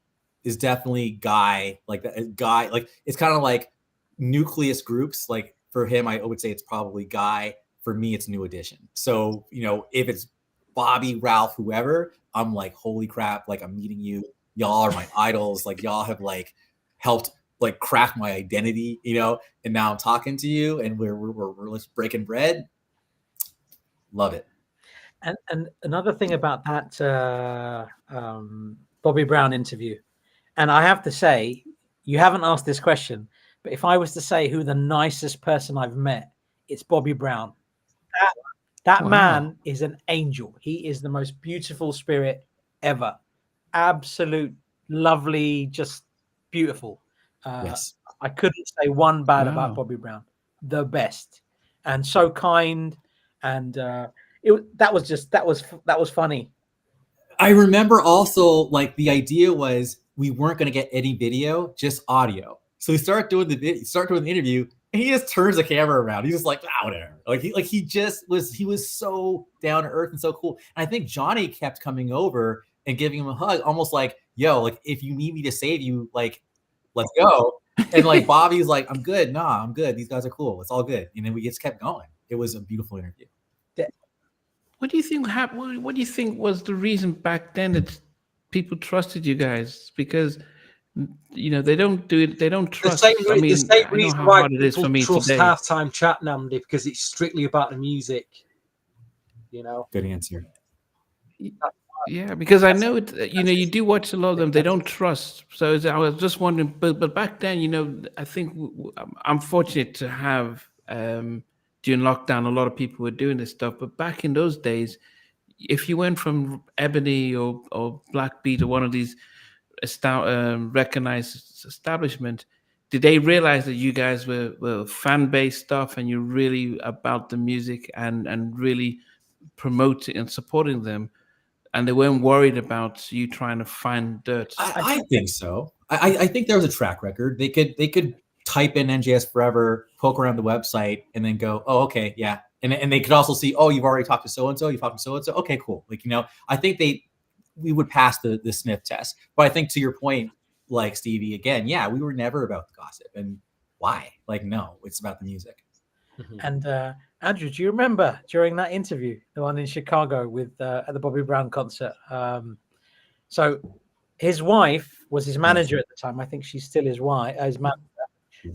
is definitely Guy, like that Guy. Like it's kind of like nucleus groups. Like for him, I would say it's probably Guy. For me, it's New Edition. So if it's Bobby, Ralph, whoever, I'm like, holy crap! Like I'm meeting you. Y'all are my idols. Like y'all have like helped like craft my identity, and now I'm talking to you and we're just breaking bread. Love it. And another thing about that Bobby Brown interview, and I have to say, you haven't asked this question, but if I was to say who the nicest person I've met, it's Bobby Brown. That man is an angel. He is the most beautiful spirit ever. Absolute, lovely, just beautiful. Yes. I couldn't say one bad about Bobby Brown. The best, and so kind, and that was funny. I remember also like the idea was we weren't going to get any video, just audio. So we start doing the interview, and he just turns the camera around. He's just like, whatever. He was so down to earth and so cool. And I think Johnny kept coming over and giving him a hug, almost like, yo, like if you need me to save you, like let's go. And like Bobby's like, I'm good. Nah, I'm good. These guys are cool. It's all good. And then we just kept going. It was a beautiful interview. What do you think happened? What do you think was the reason back then that people trusted you guys? Because they don't do it. They don't trust. The same reason how why hard it is for me trust today. halftime chat, Namdi, because it's strictly about the music. Good answer. Yeah, because I know it. You do watch a lot of them. They don't trust. So I was just wondering. But back then, I think I'm fortunate to have during lockdown, a lot of people were doing this stuff. But back in those days, if you went from Ebony or Black Beat or one of these recognized establishment, did they realize that you guys were fan based stuff and you're really about the music and really promoting and supporting them, and they weren't worried about you trying to find dirt? I think so. I think there was a track record. They could type in NJS Forever, poke around the website, and then go, oh, okay, yeah. And they could also see, oh, you've already talked to so-and-so, you've talked to so-and-so. Okay, cool. Like, I think we would pass the sniff test. But I think to your point, like Stevie, again, yeah, we were never about the gossip. And why? Like, no, it's about the music. And Andrew, do you remember during that interview, the one in Chicago with at the Bobby Brown concert? So his wife was his manager at the time. I think she's still his manager.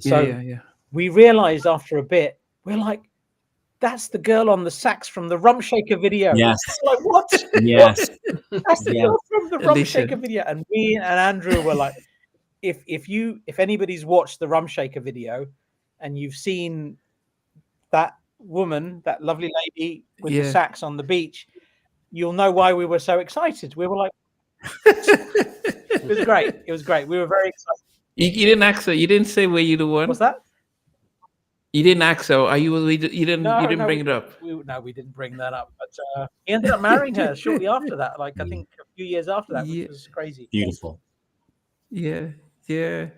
So yeah. We realized after a bit, we're like, that's the girl on the sax from the Rump Shaker video. Yes. Like, what? Yes. That's the girl from the Rump Shaker video. And me and Andrew were like, if anybody's watched the Rump Shaker video and you've seen that woman, that lovely lady with the sax on the beach, you'll know why we were so excited. We were like, it was great. It was great. We were very excited. You didn't ask her. You didn't say were you the one? What's that? You didn't ask her. Are you? You didn't bring it up. We didn't bring that up. But he ended up marrying her shortly after that. Like I think a few years after that, which was crazy. Beautiful. Yeah. The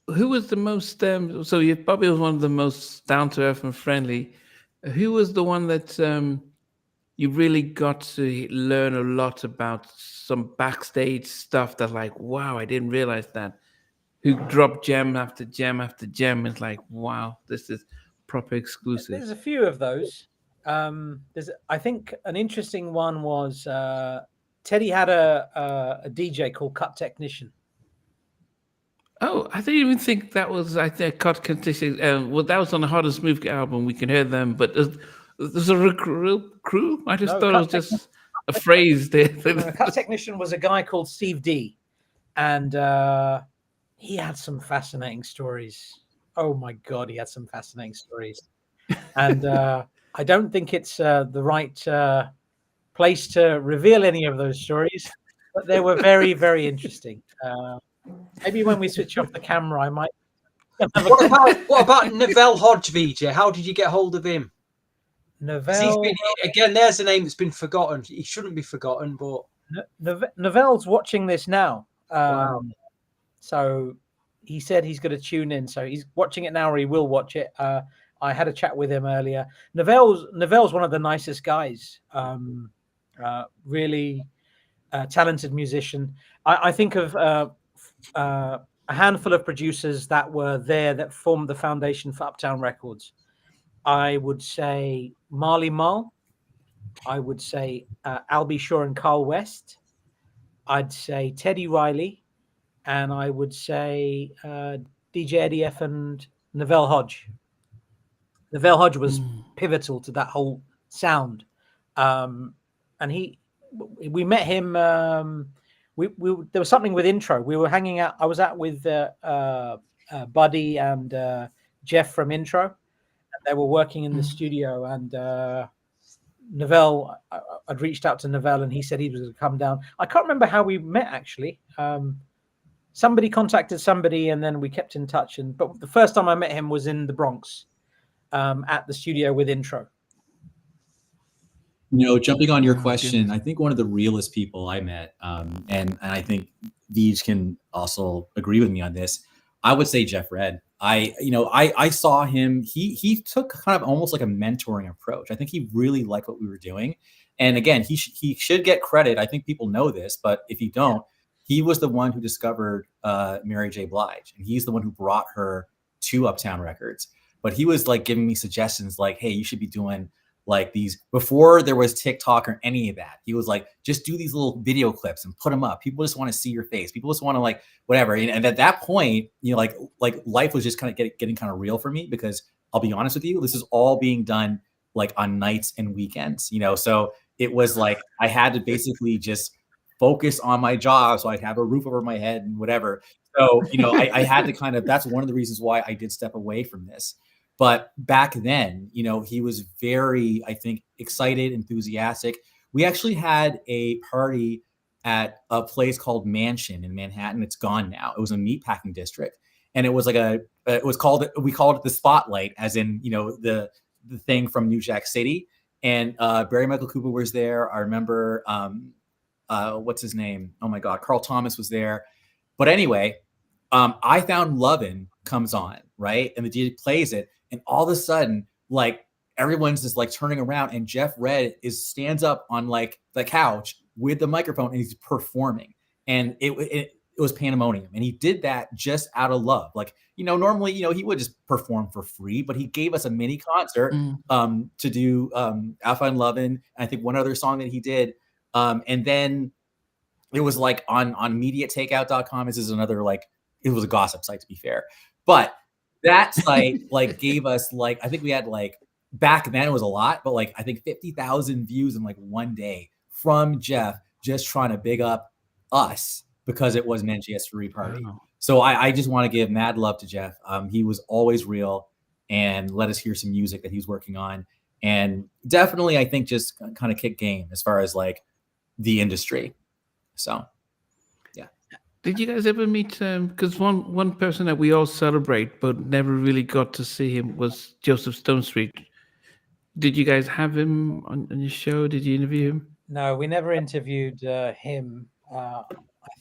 who was the most? So you probably was one of the most down to earth and friendly. Who was the one that you really got to learn a lot about some backstage stuff that like, wow, I didn't realize that. Who dropped gem after gem after gem. It's like, wow, this is proper exclusive. There's a few of those. I think an interesting one was Teddy had a DJ called Cut Technician. Oh, I didn't even think that was, I think, Cut Technician. Well, that was on the Hardest Move album. We can hear them, but there's a real crew. I just thought it was just a phrase there. Cut Technician was a guy called Steve D, and he had some fascinating stories. Oh my God, he had some fascinating stories. And I don't think it's the right place to reveal any of those stories, but they were very, very interesting. Maybe when we switch off the camera, I might. What about Neville Hodge, VJ? How did you get hold of him? Neville. Again, there's a name that's been forgotten. He shouldn't be forgotten, but Novelle's watching this now. Wow. So he said he's going to tune in. So he's watching it now, or he will watch it. I had a chat with him earlier. Novelle's one of the nicest guys. Really talented musician. I think of a handful of producers that were there that formed the foundation for Uptown Records. I would say Marley Marl. I would say Albie Shaw and Carl West. I'd say Teddy Riley. And I would say DJ Eddie F and Novell Hodge. Novell Hodge was pivotal to that whole sound. And we met him. There was something with Intro. We were hanging out. I was out with Buddy and Jeff from Intro. And they were working in the studio. And Novell, I'd reached out to Novell, and he said he was going to come down. I can't remember how we met, actually. Somebody contacted somebody, and then we kept in touch. But the first time I met him was in the Bronx, at the studio with Intro. Jumping on your question, I think one of the realest people I met, and I think Deej can also agree with me on this, I would say Jeff Red. I saw him. He took kind of almost like a mentoring approach. I think he really liked what we were doing, and again, he should get credit. I think people know this, but if you don't, he was the one who discovered Mary J. Blige, and he's the one who brought her to Uptown Records. But he was like giving me suggestions like, hey, you should be doing like these, before there was TikTok or any of that. He was like, just do these little video clips and put them up. People just want to see your face. People just want to like whatever. And at that point, like life was just kind of getting kind of real for me, because I'll be honest with you, this is all being done like on nights and weekends, so it was like I had to basically just focus on my job so I'd have a roof over my head and whatever. So, I had to kind of, that's one of the reasons why I did step away from this. But back then, he was very, I think, excited, enthusiastic. We actually had a party at a place called Mansion in Manhattan. It's gone now. It was a meatpacking district. And it was like we called it the Spotlight, as in, the thing from New Jack City. And Barry Michael Cooper was there. I remember, what's his name? Oh my God, Carl Thomas was there. But anyway, I Found Lovin' comes on, right? And the DJ plays it, and all of a sudden, like everyone's just like turning around, and Jeff Red stands up on like the couch with the microphone, and he's performing. And it was pandemonium. And he did that just out of love. Like, normally, he would just perform for free, but he gave us a mini concert to do I Found Lovin'. I think one other song that he did. And then it was like on mediatakeout.com. This is another, like, it was a gossip site, to be fair. But that site like gave us like, I think we had like, back then it was a lot, but like I think 50,000 views in like one day from Jeff just trying to big up us because it was an NJS4E party. Wow. So I just want to give mad love to Jeff. He was always real and let us hear some music that he's working on. And definitely, I think, just kind of kick game as far as like the industry. So, yeah. Did you guys ever meet? Because one person that we all celebrate but never really got to see him was Joseph Stonestreet. Did you guys have him on your show? Did you interview him? No, we never interviewed him. I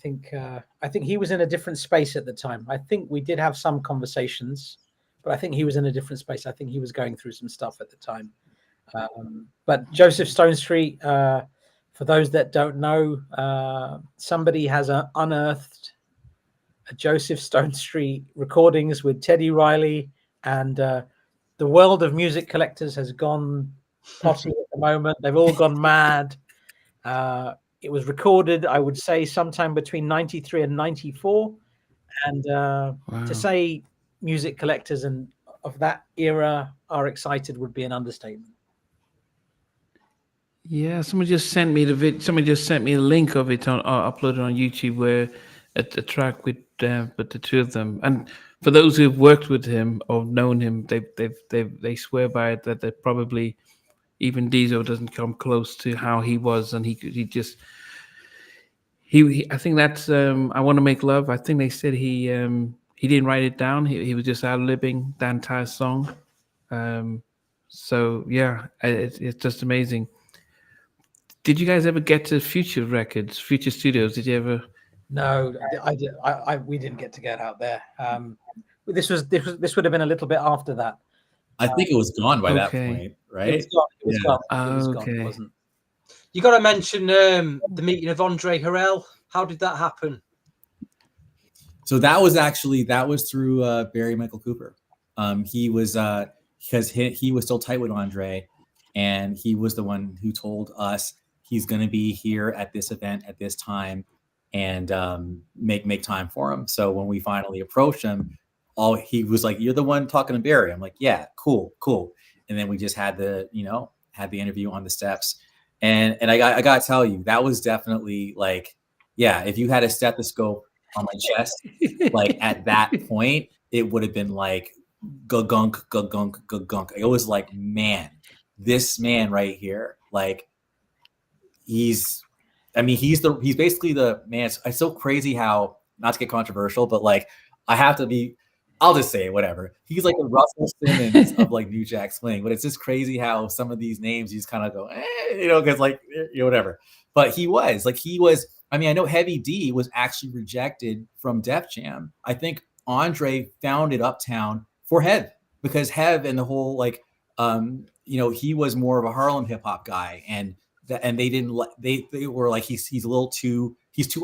think he was in a different space at the time. I think we did have some conversations, but I think he was in a different space. I think he was going through some stuff at the time. But Joseph Stonestreet, for those that don't know, somebody has unearthed a Joseph Stonestreet recordings with Teddy Riley, and the world of music collectors has gone potty at the moment. They've all gone mad. It was recorded, I would say, sometime between 93 and 94. And wow. To say music collectors and of that era are excited would be an understatement. Yeah, somebody just sent me a link of it uploaded on YouTube, where a track with the two of them. And for those who've worked with him or known him, they swear by it that they probably, even Diesel doesn't come close to how he was. And he I think that's I Want to Make Love. I think they said he didn't write it down. He was just ad-libbing the entire song. So yeah, it's just amazing. Did you guys ever get to Future Records, Future Studios? Did you ever? No, we didn't get to get out there. This would have been a little bit after that. I think it was gone by that Okay. point, right? It was gone. It was Yeah. gone. It was gone. Okay. It wasn't. You got to mention the meeting of Andre Harrell. How did that happen? So that was through Barry Michael Cooper. He was because he was still tight with Andre, and he was the one who told us he's going to be here at this event at this time, and make time for him. So when we finally approached him, he was like, "You're the one talking to Barry." I'm like, "Yeah, cool." And then we just had the interview on the steps, and I gotta tell you, that was definitely like, yeah, if you had a stethoscope on my chest, like at that point, it would have been like gunk. It was like, man, this man right here, like he's basically the man. It's so crazy how, not to get controversial, but like I'll just say it, whatever. He's like the Russell Simmons of like New Jack Swing, but it's just crazy how some of these names you just kind of go, because like, whatever. But he was. I know Heavy D was actually rejected from Def Jam. I think Andre founded Uptown for Hev, because Hev and the whole he was more of a Harlem hip hop guy, and they didn't they were like, he's too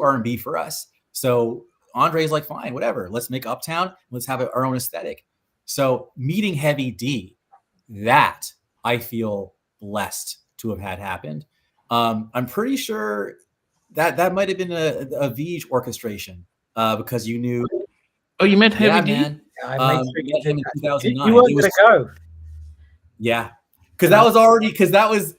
R&B for us. So Andre's like, fine, whatever. Let's make Uptown. Let's have our own aesthetic. So meeting Heavy D, that I feel blessed to have had happened. I'm pretty sure that might have been a Vij orchestration, because you knew. Oh, you met Heavy D? Man. I met him in 2009. You weren't going to go. Yeah, because that was.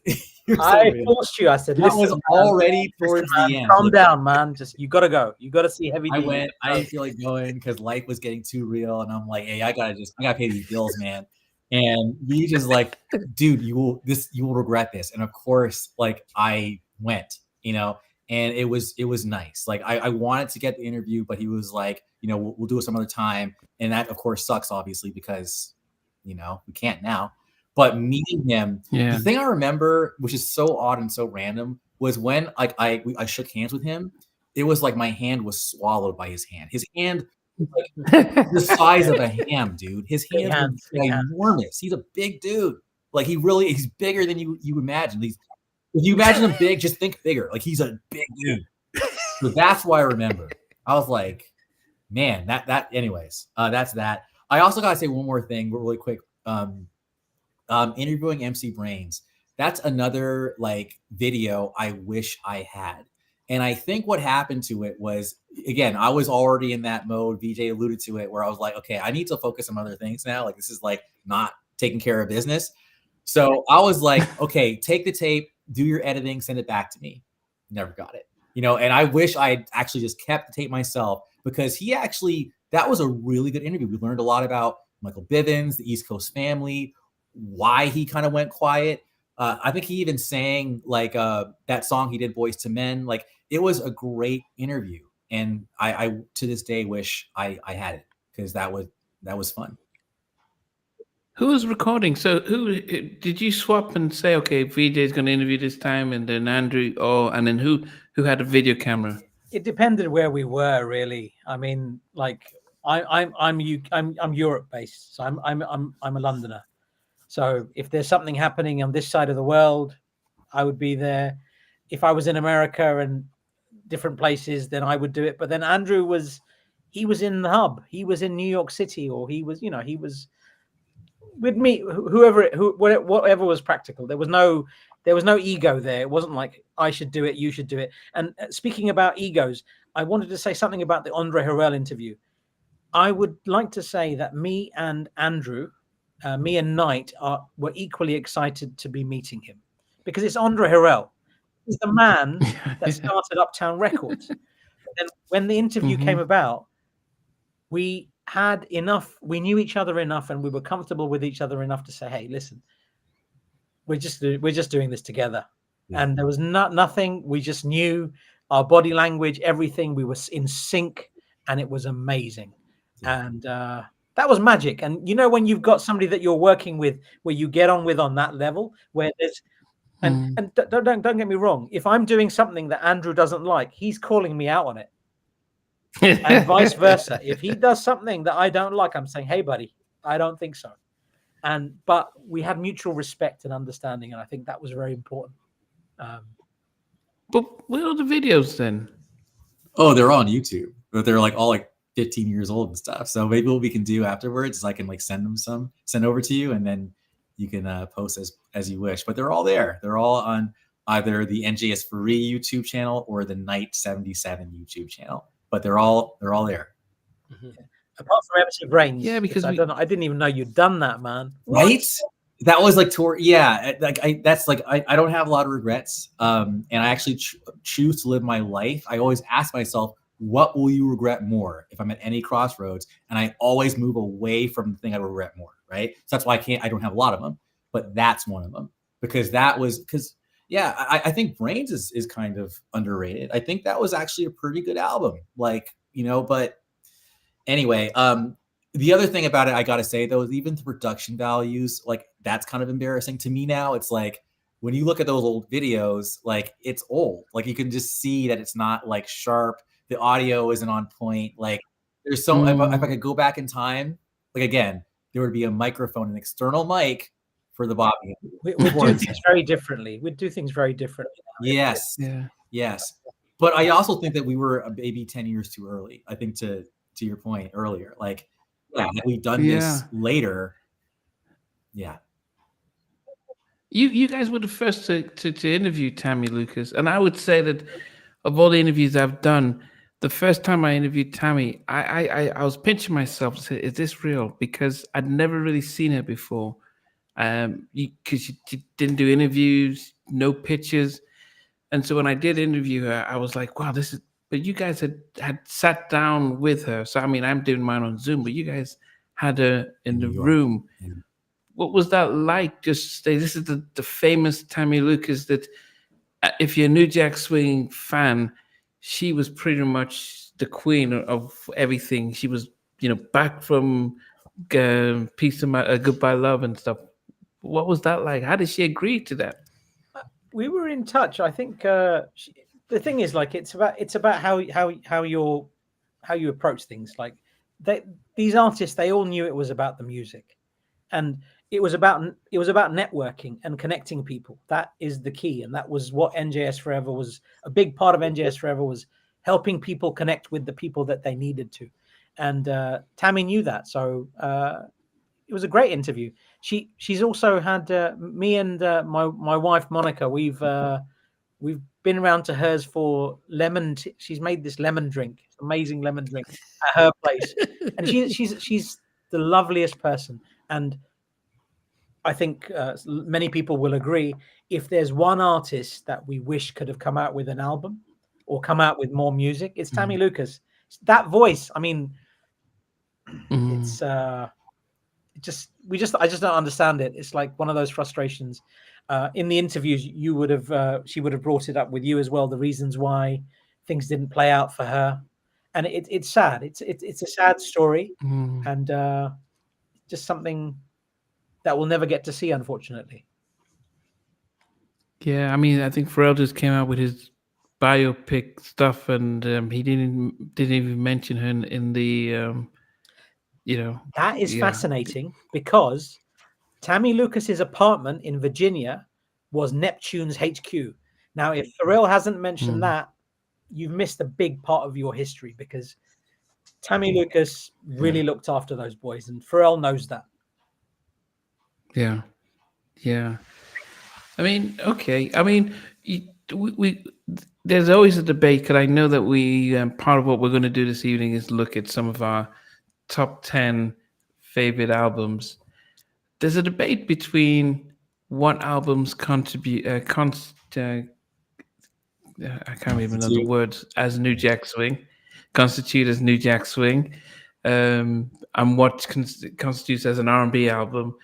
I forced you. I said, that was already towards the end. Calm down, man. Just, you got to go. You got to see Heavy D. I didn't feel like going because life was getting too real, and I'm like, hey, I gotta pay these bills, man. And we just like, dude, you will regret this. And of course, like, I went, and it was nice. Like, I wanted to get the interview, but he was like, we'll do it some other time. And that of course sucks, obviously, because we can't now. But meeting him, the thing I remember, which is so odd and so random, was when I shook hands with him. It was like my hand was swallowed by his hand. His hand was like the size of a ham, dude. His hands were enormous. He's a big dude. Like, he's bigger than you imagine. If you imagine him big, just think bigger. Like, he's a big dude. So that's why I remember. I was like, man, anyways, that's that. I also gotta say one more thing really quick. Interviewing MC Brains, that's another like video I wish I had. And I think what happened to it was, again, I was already in that mode. VJ alluded to it, where I was like, okay, I need to focus on other things now. Like, this is like not taking care of business. So I was like, okay, take the tape, do your editing, send it back to me. Never got it, and I wish I had actually just kept the tape myself, because that was a really good interview. We learned a lot about Michael Bivins, the East Coast family, why he kind of went quiet. I think he even sang like that song he did, Boys to Men. Like, it was a great interview, and I to this day wish I had it, because that was fun. Who was recording? So who did you swap and say, okay, VJ is going to interview this time, and then Andrew, and then who had a video camera? It depended where we were, really. I mean, like, I'm Europe based, so I'm a Londoner. So if there's something happening on this side of the world, I would be there. If I was in America and different places, then I would do it. But then Andrew was in the hub. He was in New York City, or he was with me, whatever was practical. There was no ego there. It wasn't like I should do it, you should do it. And speaking about egos, I wanted to say something about the Andre Harrell interview. I would like to say that me and Andrew, me and Knight were equally excited to be meeting him, because it's Andre Harrell. He's the man that started Uptown Records. And when the interview came about, we knew each other enough, and we were comfortable with each other enough to say, hey, listen, we're just doing this together. Yeah. And there was nothing. We just knew our body language, everything. We were in sync, and it was amazing. Yeah. And that was magic. And when you've got somebody that you're working with, where you get on with on that level, where And don't get me wrong. If I'm doing something that Andrew doesn't like, he's calling me out on it, and vice versa. If he does something that I don't like, I'm saying, "Hey, buddy, I don't think so." But we had mutual respect and understanding, and I think that was very important. But where are the videos then? Oh, they're on YouTube, but they're like all like 15 years old and stuff. So maybe what we can do afterwards is I can like send over to you, and then you can post as you wish. But they're all there. They're all on either the NJS4E YouTube channel or the Night 77 YouTube channel. But they're all there. Mm-hmm. Apart from MC Brains, yeah, because I didn't even know you'd done that, man. Right? That was like tour. Yeah, like I don't have a lot of regrets. And I actually choose to live my life. I always ask myself, what will you regret more if I'm at any crossroads? And I always move away from the thing I regret more. Right. So that's why I don't have a lot of them, but that's one of them because yeah, I think Brains is kind of underrated. I think that was actually a pretty good album. Like, but anyway, the other thing about it, I got to say, though, is even the production values, like that's kind of embarrassing to me now. It's like when you look at those old videos, like it's old. Like you can just see that it's not like sharp. The audio isn't on point. Like there's so if I could go back in time, like again, there would be a microphone, an external mic for the Bobby. We'd do things very differently. We'd do things very differently. Yes. Yeah. Yes. But I also think that we were maybe 10 years too early. I think to your point earlier, like, yeah, had we done this later, yeah. You guys were the first to interview Tammy Lucas, and I would say that of all the interviews I've done, the first time I interviewed Tammy, I was pinching myself to say, "Is this real?" Because I'd never really seen her before. Because she didn't do interviews, no pictures, and so when I did interview her, I was like, "Wow, this is." But you guys had sat down with her. So, I mean, I'm doing mine on Zoom, but you guys had her in the room. Yeah. What was that like? Just say, this is the famous Tammy Lucas that if you're a New Jack Swing fan, she was pretty much the queen of everything. She was, back from Peace of Goodbye Love and stuff. What was that like? How did she agree to that? We were in touch. I think the thing is, like, it's about how you approach things. Like these artists, they all knew it was about the music, and it was about networking and connecting people. That is the key, and that was what NJS Forever was. A big part of NJS Forever was helping people connect with the people that they needed to, and Tammy knew that. So it was a great interview. She's also had me and my wife Monica. We've been around to hers for lemon. She's made this lemon drink, amazing lemon drink at her place, and she's the loveliest person. And I think many people will agree. If there's one artist that we wish could have come out with an album or come out with more music, it's Tammy Lucas. That voice. I mean, it's. I just don't understand it. It's like one of those frustrations. In the interviews, she would have brought it up with you as well, the reasons why things didn't play out for her, and it's sad. It's a sad story, and just something that we'll never get to see, unfortunately. Yeah, I mean, I think Pharrell just came out with his biopic stuff, and he didn't even mention her in the. That is fascinating because Tammy Lucas's apartment in Virginia was Neptune's HQ. Now, if Pharrell hasn't mentioned that, you've missed a big part of your history because Tammy Lucas really looked after those boys, and Pharrell knows that. Yeah. I mean, okay. I mean, we there's always a debate because I know that we part of what we're going to do this evening is look at some of our top 10 favorite albums. There's a debate between what albums contribute. I can't even know the words as New Jack Swing, constitute as New Jack Swing, and what constitutes as an R&B album.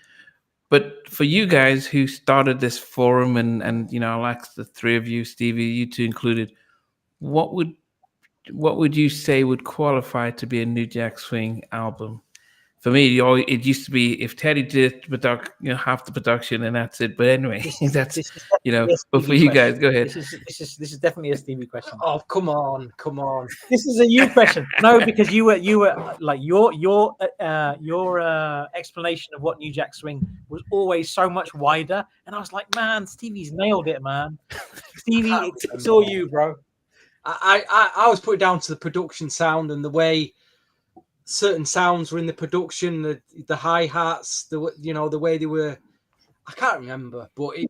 But for you guys who started this forum, and I like the three of you, Stevie, you two included, what would you say would qualify to be a New Jack Swing album? for me, it used to be if Teddy did half the production and that's it. But anyway, that's But for you guys, go ahead. This is definitely a Stevie question. Oh, come on. This is a you question. No, because you were like your explanation of what New Jack Swing was always so much wider, and I was like, man, Stevie's nailed it, man. Stevie, it's all you, bro. I was put it down to the production sound and the way certain sounds were in the production, the hi-hats, the way they were. I can't remember, but a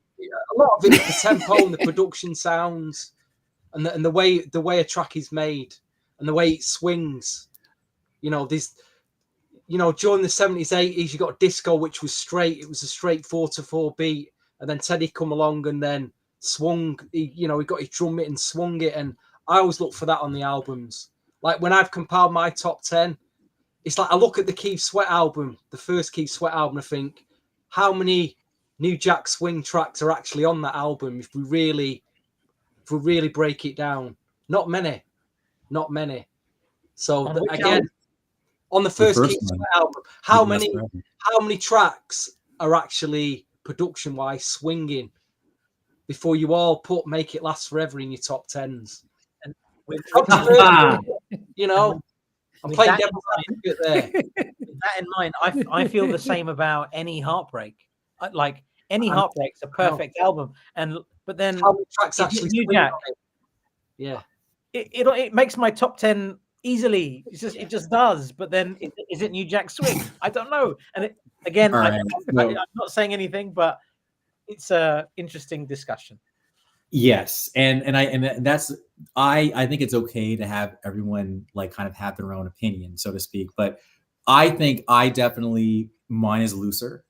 lot of it, the tempo and the production sounds, and the way a track is made and the way it swings. During the 70s, 80s, you got disco, which was straight. It was a straight 4/4 beat, and then Teddy come along and then swung. He got his drum it and swung it, and I always look for that on the albums. Like when I've compiled my top 10, it's like I look at the Keith Sweat album, the first Keith Sweat album, I think, how many New Jack Swing tracks are actually on that album if we really break it down? Not many. So again, on the first Keith Sweat album, how many tracks are actually production-wise swinging before you all put Make It Last Forever in your top 10s? And with I'm playing devil's advocate there. With that in mind, I feel the same about Any Heartbreak. Like Any Heartbreak's a perfect album, but then how many tracks actually New Jack? Yeah, it makes my top 10 easily. It just does. But then is it New Jack Swing? I don't know. And I'm not saying anything, but it's a interesting discussion. Yes, and that's I think it's okay to have everyone like kind of have their own opinion, so to speak. But I think mine is looser.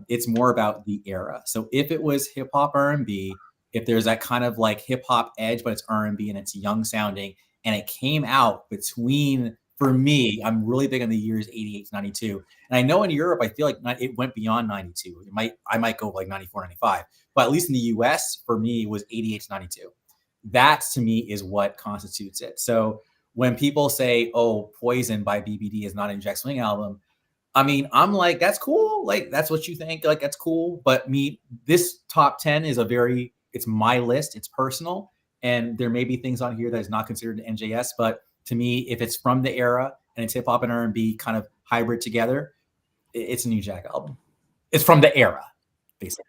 It's more about the era. So if it was hip hop R&B, if there's that kind of like hip hop edge, but it's R&B and it's young sounding, and it came out between, for me, I'm really big on the years 88 to 92. And I know in Europe, I feel like it went beyond 92. I might go like 94, 95. But at least in the US, for me, it was 88 to 92. That to me is what constitutes it. So when people say, oh, Poison by BBD is not a New Jack Swing album, I mean, I'm like, that's cool. Like, that's what you think. Like, that's cool. But this top 10 is it's my list. It's personal. And there may be things on here that is not considered an NJS. But to me, if it's from the era and it's hip hop and R&B kind of hybrid together, it's a New Jack album. It's from the era, basically.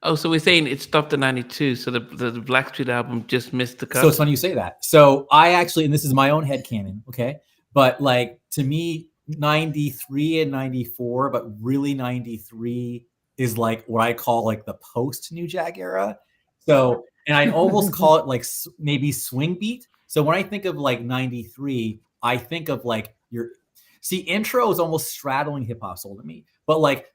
Oh, so we're saying it stopped at 92. So the Blackstreet album just missed the cut. So it's funny you say that. So I actually, and this is my own headcanon, okay? But like, to me, 93 and 94, but really 93 is like what I call like the post New Jack era. So, and I almost call it like maybe swing beat. So when I think of like 93, I think of like intro is almost straddling hip hop soul to me. But like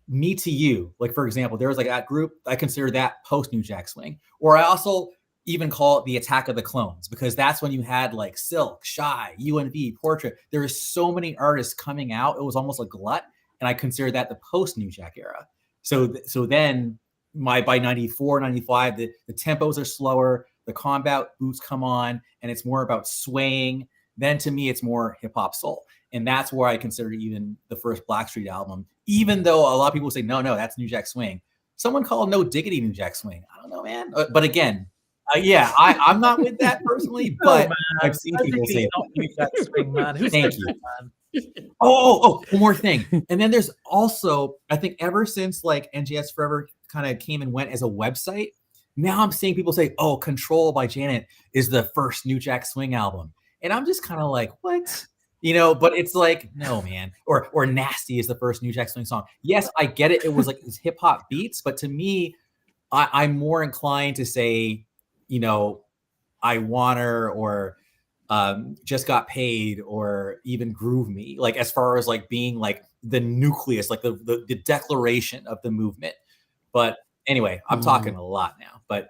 Me to You, like for example, there was like that group, I consider that post New Jack Swing. Or I also even call it the Attack of the Clones, because that's when you had like Silk, Shy, UNV, Portrait. There are so many artists coming out. It was almost a glut. And I consider that the post New Jack era. So then by 94, 95, the tempos are slower, the combat boots come on, and it's more about swaying. Then to me, it's more hip hop soul. And that's where I consider even the first Blackstreet album, even though a lot of people say, no, that's New Jack Swing. Someone called No Diggity New Jack Swing. I don't know, man. But again, I'm not with that personally, but I've seen people say New Jack Swing, man. Thank you. Oh, one more thing. And then there's also, I think ever since like NJS4E kind of came and went as a website, now I'm seeing people say, oh, Control by Janet is the first New Jack Swing album. And I'm just kind of like, what? But it's like, no, man. Or Nasty is the first New Jack Swing song. Yes, I get it. It was like hip hop beats, but to me, I'm more inclined to say, I Want Her or Just Got Paid or even Groove Me, like as far as like being like the nucleus, like the declaration of the movement. But anyway, I'm talking a lot now, but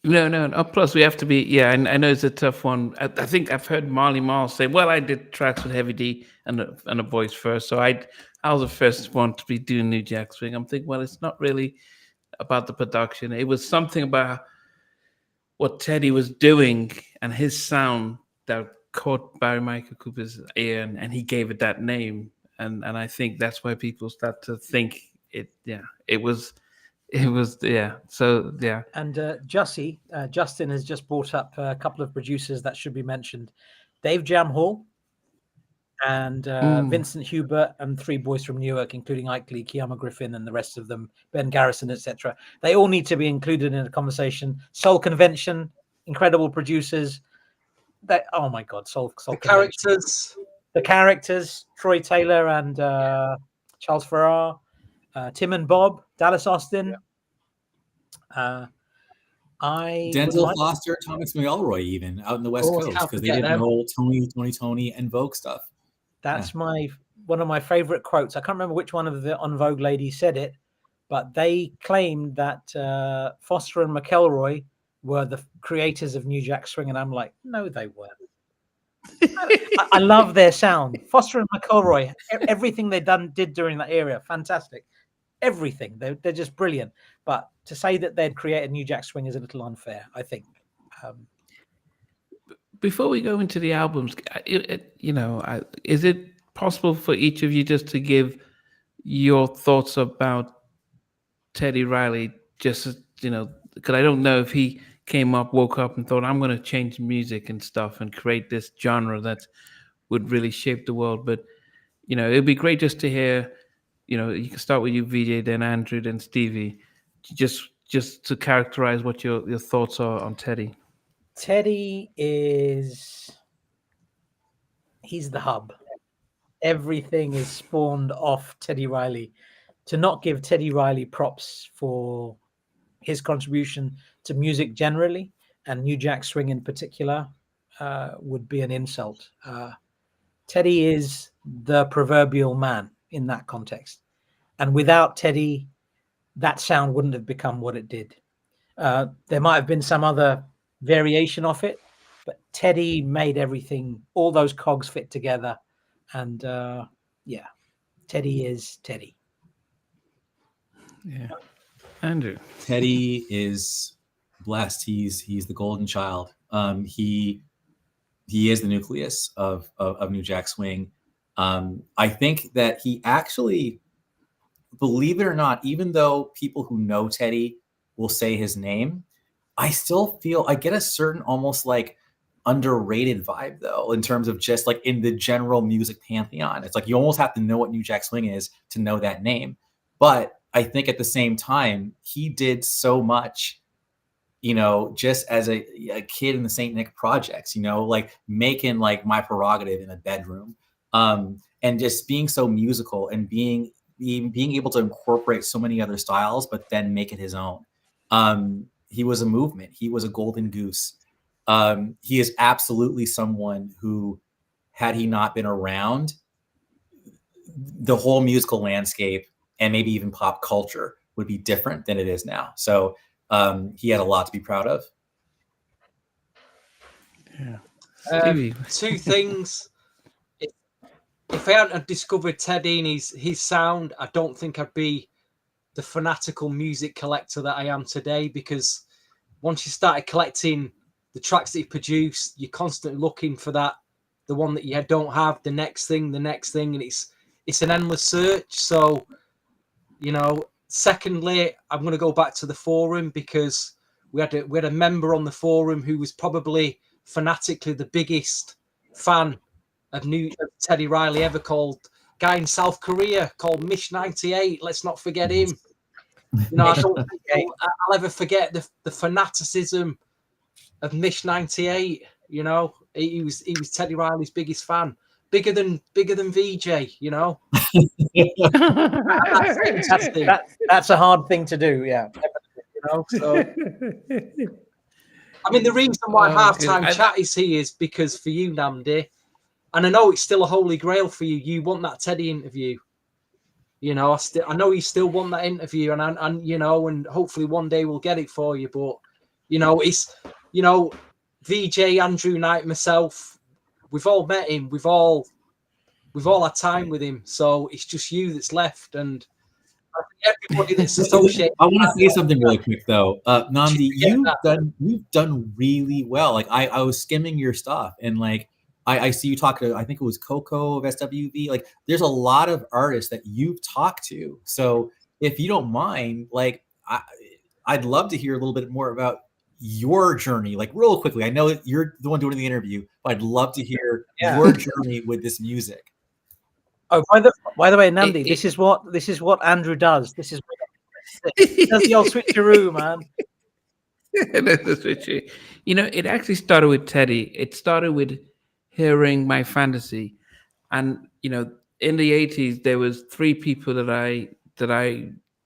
No. Plus, we have to be. I know it's a tough one. I think I've heard Marley Marl say, "Well, I did tracks with Heavy D and the boys first, so I was the first one to be doing New Jack Swing." I'm thinking, well, it's not really about the production. It was something about what Teddy was doing and his sound that caught Barry Michael Cooper's ear, and he gave it that name, and I think that's why people start to think it was. So yeah. And Justin has just brought up a couple of producers that should be mentioned: Dave Jam Hall and Vincent Hubert, and 3 boys from Newark, including Ike Lee, Keama Griffin, and the rest of them, Ben Garrison, etc. They all need to be included in a conversation. Soul Convention, incredible producers. Oh my God, Soul The Convention. characters, Troy Taylor and Charles Farrar, Tim and Bob, Dallas Austin. Denzel Foster, Thomas McElroy, even out in the West Coast, because they did the whole Tony, and Vogue stuff. That's one of my favorite quotes. I can't remember which one of the On Vogue ladies said it, but they claimed that Foster and McElroy were the creators of New Jack Swing, and I'm like, no, they weren't. I love their sound. Foster and McElroy, everything they did during that era, fantastic. Everything. They're just brilliant. But to say that they'd created New Jack Swing is a little unfair, I think. Before we go into the albums, is it possible for each of you just to give your thoughts about Teddy Riley? Just, because I don't know if he woke up and thought, I'm going to change music and stuff and create this genre that would really shape the world. But, it'd be great just to hear, you can start with you, VJ, then Andrew, then Stevie, just to characterize what your thoughts are on Teddy. Teddy he's the hub. Everything is spawned off Teddy Riley. To not give Teddy Riley props for his contribution to music generally, and New Jack Swing in particular, would be an insult. Teddy is the proverbial man in that context. And without Teddy, that sound wouldn't have become what it did. There might have been some other variation of it, but Teddy made everything, all those cogs fit together. And Teddy is Teddy. Yeah. Andrew. Teddy is blessed. He's the golden child. He is the nucleus of New Jack Swing. I think that he actually, believe it or not, even though people who know Teddy will say his name, I still feel I get a certain almost like underrated vibe, though, in terms of just like in the general music pantheon. It's like you almost have to know what New Jack Swing is to know that name. But I think at the same time, he did so much, just as a kid in the St. Nick projects, like making like My Prerogative in a bedroom, and just being so musical and being able to incorporate so many other styles, but then make it his own. He was a movement. He was a golden goose. He is absolutely someone who, had he not been around, the whole musical landscape and maybe even pop culture would be different than it is now. So he had a lot to be proud of. Yeah. Two things. If I hadn't discovered Teddy and his sound, I don't think I'd be the fanatical music collector that I am today, because once you started collecting the tracks that he produced, you're constantly looking for the one that you don't have, the next thing, and it's an endless search. So, secondly, I'm going to go back to the forum, because we had a member on the forum who was probably fanatically the biggest fan of Teddy Riley ever, called guy in South Korea called Mish98. Let's not forget him. I don't think I'll ever forget the fanaticism of Mish98. He was Teddy Riley's biggest fan, bigger than VJ. That's a hard thing to do. Yeah. So, I mean, the reason why halftime chat is here is because for you, Namdi, and I know it's still a holy grail for you. You want that Teddy interview. I know you still want that interview, and and hopefully one day we'll get it for you. But it's VJ, Andrew Knight, myself, we've all met him. We've all had time with him. So it's just you that's left, and I think everybody that's associated. I want to say something really quick though, Namdi. You've done really well. Like I was skimming your stuff, and like I see you talk to, I think it was Coco of SWV. Like, there's a lot of artists that you've talked to. So if you don't mind, like, I'd love to hear a little bit more about your journey, like real quickly. I know that you're the one doing the interview, but I'd love to hear your journey with this music. Oh, by the way, Namdi, this is what Andrew does. This is what he does, the old switcheroo, man. That's the switcheroo. You know, it actually started with Teddy. It started with hearing My Fantasy, and you know, in the '80s, there was three people that I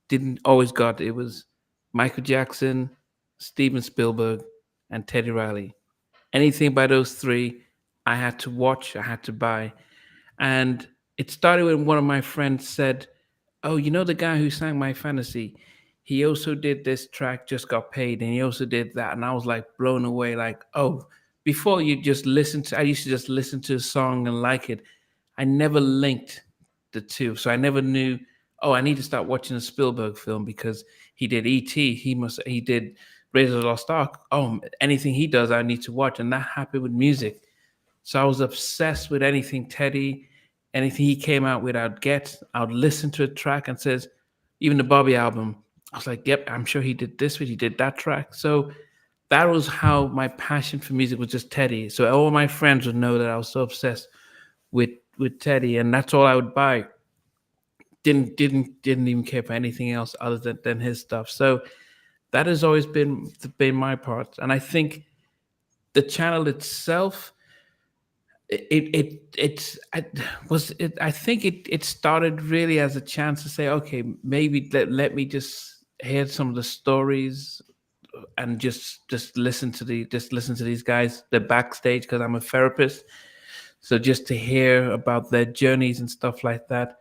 didn't always got. It was Michael Jackson, Steven Spielberg, and Teddy Riley. Anything by those three, I had to watch, I had to buy. And it started when one of my friends said, "Oh, you know the guy who sang My Fantasy? He also did this track, Just Got Paid, and he also did that." And I was like blown away, like, oh, before you just listen to, I used to just listen to a song and like it. I never linked the two. So I never knew, oh, I need to start watching a Spielberg film because he did E.T., he did Raiders of the Lost Ark. Oh, anything he does, I need to watch. And that happened with music. So I was obsessed with anything Teddy, anything he came out with, I'd listen to a track and says, even the Bobby album, I was like, yep, I'm sure he did this, but he did that track. So that was how my passion for music was, just Teddy. So all my friends would know that I was so obsessed with Teddy, and that's all I would buy. Didn't even care for anything else other than his stuff. So that has always been my part. And I think the channel itself, I think it started really as a chance to say, okay, maybe let me just hear some of the stories and just listen to these guys, the backstage, because I'm a therapist. So just to hear about their journeys and stuff like that.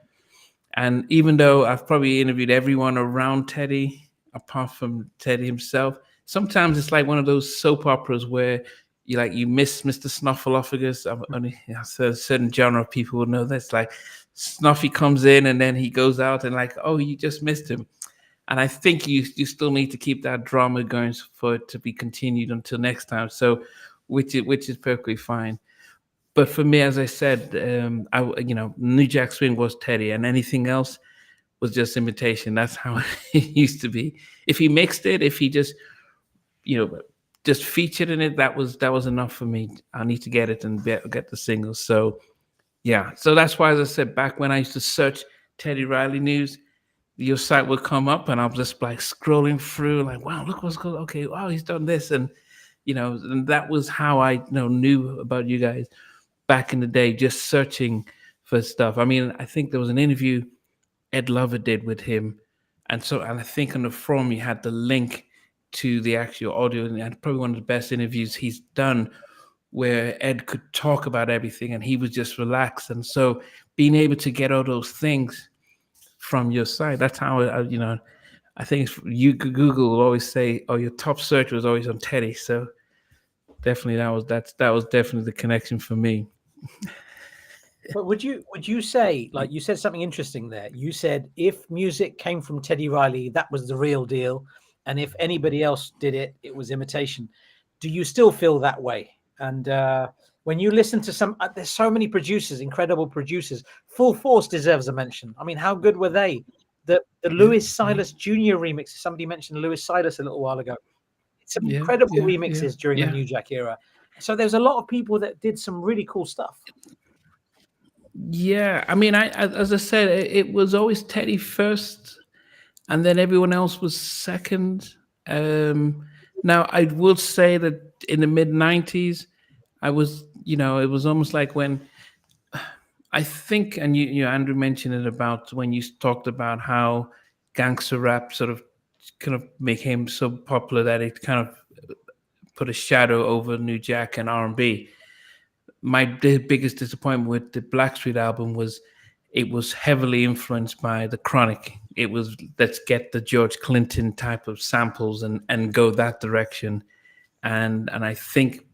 And even though I've probably interviewed everyone around Teddy, apart from Teddy himself, sometimes it's like one of those soap operas where you miss Mr. Snuffleupagus. Only a certain genre of people will know that's like Snuffy comes in and then he goes out and like, oh, you just missed him. And I think you still need to keep that drama going for it to be continued until next time. So, which is perfectly fine. But for me, as I said, New Jack Swing was Teddy, and anything else was just imitation. That's how it used to be. If he mixed it, if he just just featured in it, that was enough for me. I need to get it and get the singles. So yeah, so that's why, as I said, back when I used to search Teddy Riley news, your site would come up, and I'm just like scrolling through, like, wow, look what's going. Okay, wow, he's done this, and and that was how I knew about you guys back in the day, just searching for stuff. I mean, I think there was an interview Ed Lover did with him, and I think on the forum he had the link to the actual audio, and probably one of the best interviews he's done, where Ed could talk about everything and he was just relaxed. And so being able to get all those things from your site, that's how I think Google will always say, oh, your top search was always on Teddy. So definitely that was definitely the connection for me. But would you say, like you said something interesting there? You said if music came from Teddy Riley, that was the real deal, and if anybody else did it, it was imitation. Do you still feel that way? And when you listen to there's so many producers, incredible producers. Full Force deserves a mention. I mean, how good were they? The Louis Silas Jr. remix. Somebody mentioned Louis Silas a little while ago. Some incredible remixes during the New Jack era. So there's a lot of people that did some really cool stuff. Yeah, I mean, as I said, it was always Teddy first, and then everyone else was second. Now, I will say that in the mid '90s, I was, it was almost like when I think, and Andrew mentioned it about when you talked about how gangster rap sort of kind of became so popular that it kind of put a shadow over New Jack and R&B. The biggest disappointment with the Blackstreet album was it was heavily influenced by the Chronic. It was, let's get the George Clinton type of samples and go that direction. And I think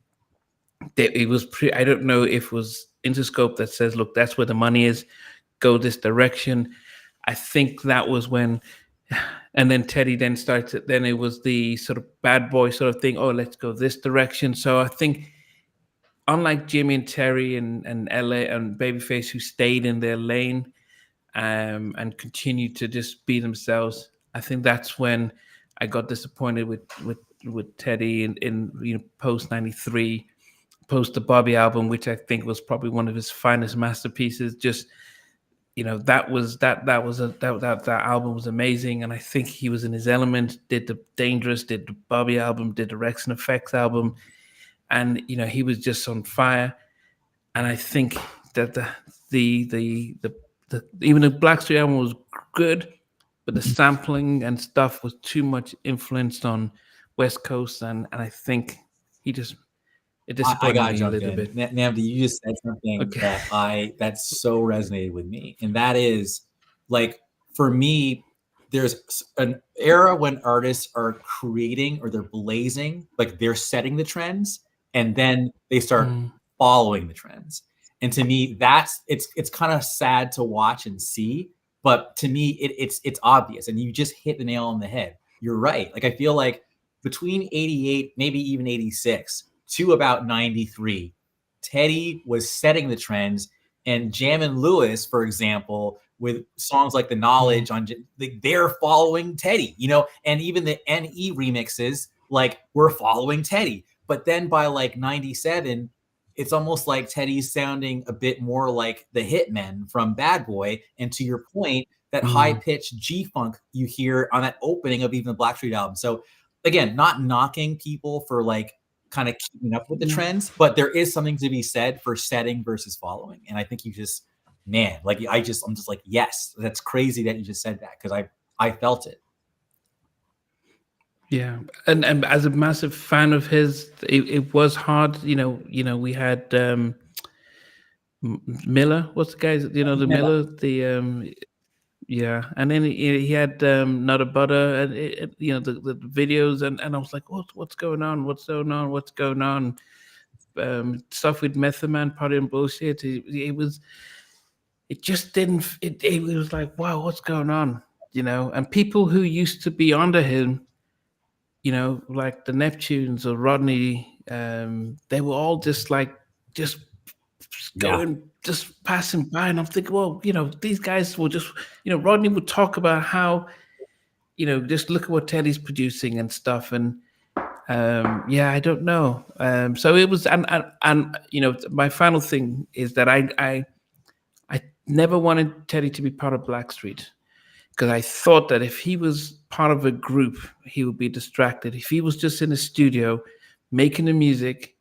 that it was I don't know if it was Interscope that says, look, that's where the money is, go this direction. I think that was when, and then Teddy then started, then it was the sort of bad boy sort of thing, oh, let's go this direction. So I think unlike Jimmy and Terry and LA and Babyface, who stayed in their lane and continued to just be themselves. I think that's when I got disappointed with Teddy in post '93, post the Bobby album, which I think was probably one of his finest masterpieces. Just that album was amazing, and I think he was in his element. Did the Dangerous, did the Bobby album, did the Rex and Effects album, and he was just on fire. And I think that the even the Blackstreet album was good, but the sampling and stuff was too much influenced on West Coast, and I think it I disappointed gotta me a jump little in. bit. Namdi, you just said something Okay. that so resonated with me, and that is, like, for me, there's an era when artists are creating or they're blazing, like they're setting the trends, and then they start following the trends. And to me, it's kind of sad to watch and see, but to me, it's obvious, and you just hit the nail on the head. You're right. Like, I feel like between 88, maybe even 86 to about 93, Teddy was setting the trends, and Jam and Lewis, for example, with songs like The Knowledge they're following Teddy, and even the NE remixes, like, we're following Teddy. But then by like 97, it's almost like Teddy's sounding a bit more like the Hitmen from Bad Boy. And to your point, that high-pitched G-funk you hear on that opening of even the Blackstreet album. So again, not knocking people for like kind of keeping up with the trends, but there is something to be said for setting versus following. And I think you just, man, like I'm just like, yes, that's crazy that you just said that, because I felt it. Yeah, and as a massive fan of his, it was hard. We had Miller. What's the guy's? The Miller. Yeah, and then he had Not a Butter, and the videos, and I was like, what's going on? What's going on? What's going on? Stuff with Method Man, Party and Bullshit. It just didn't. It was like, wow, what's going on? And people who used to be under him, like the Neptunes or Rodney, they were all just going, just passing by. And I'm thinking, well, these guys will just, Rodney would talk about how, just look at what Teddy's producing and stuff. And I don't know. So it was, and my final thing is that I never wanted Teddy to be part of Blackstreet, because I thought that if he was part of a group, he would be distracted. If he was just in a studio making the music,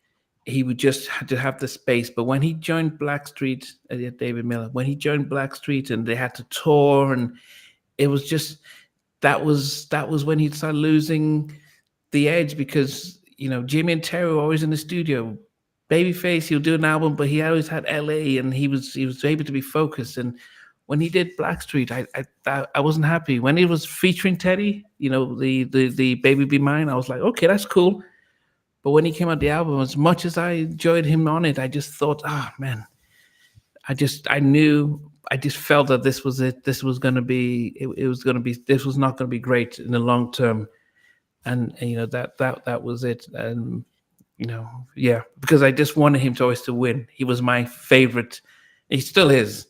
he would just have to have the space. But when he joined Blackstreet, David Miller, when he joined Blackstreet and they had to tour, and it was just, that was when he started losing the edge, because Jimmy and Terry were always in the studio. Babyface, he'll do an album, but he always had LA, and he was able to be focused. And when he did Blackstreet, I wasn't happy. When he was featuring Teddy, the Baby Be Mine, I was like, okay, that's cool. But when he came out the album, as much as I enjoyed him on it, I just thought, man, I just felt that this was it. This was going to be, this was not going to be great in the long term. And that was it. And, because I just wanted him to always to win. He was my favorite. He still is.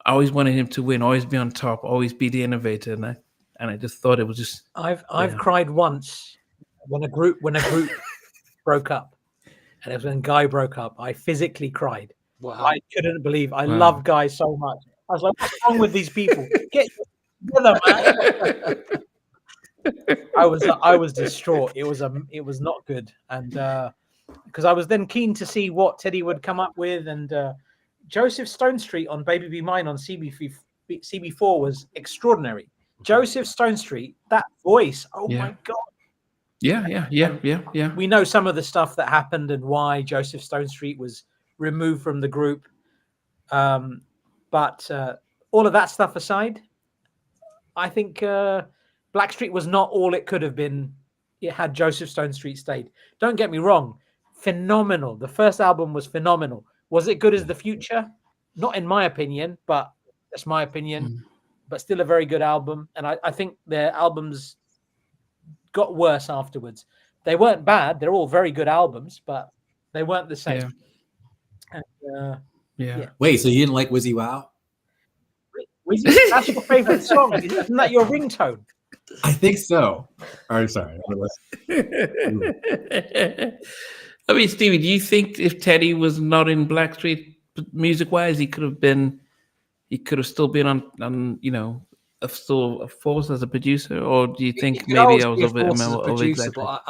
I always wanted him to win, always be on top, always be the innovator. And I just thought it was just. I've cried once when a group broke up, and it was when Guy broke up. I physically cried. Wow. I couldn't believe. I love Guy so much. I was like, what's wrong with these people? Get together, man. I was distraught. It was not good, and because I was then keen to see what Teddy would come up with, and Joseph Stonestreet on Baby Be Mine on CB4 was extraordinary. Joseph Stonestreet, that voice, my God. Yeah. We know some of the stuff that happened and why Joseph Stonestreet was removed from the group. But all of that stuff aside, I think Blackstreet was not all it could have been. It had Joseph Stonestreet stayed. Don't get me wrong. Phenomenal. The first album was phenomenal. Was it good as The Future? Not in my opinion, but that's my opinion. But still a very good album. And I think their albums got worse afterwards. They weren't bad. They're all very good albums, but they weren't the same. uh, Yeah. Yeah. Wait, so you didn't like Wizzy Wow? that's your favorite song? Isn't that your ringtone? I think so. Or sorry. I mean, Stevie, do you think if Teddy was not in Blackstreet, music-wise, he could have still been on still a force as a producer, or do you He think could always maybe I was be a over force as a producer, exaggerating? but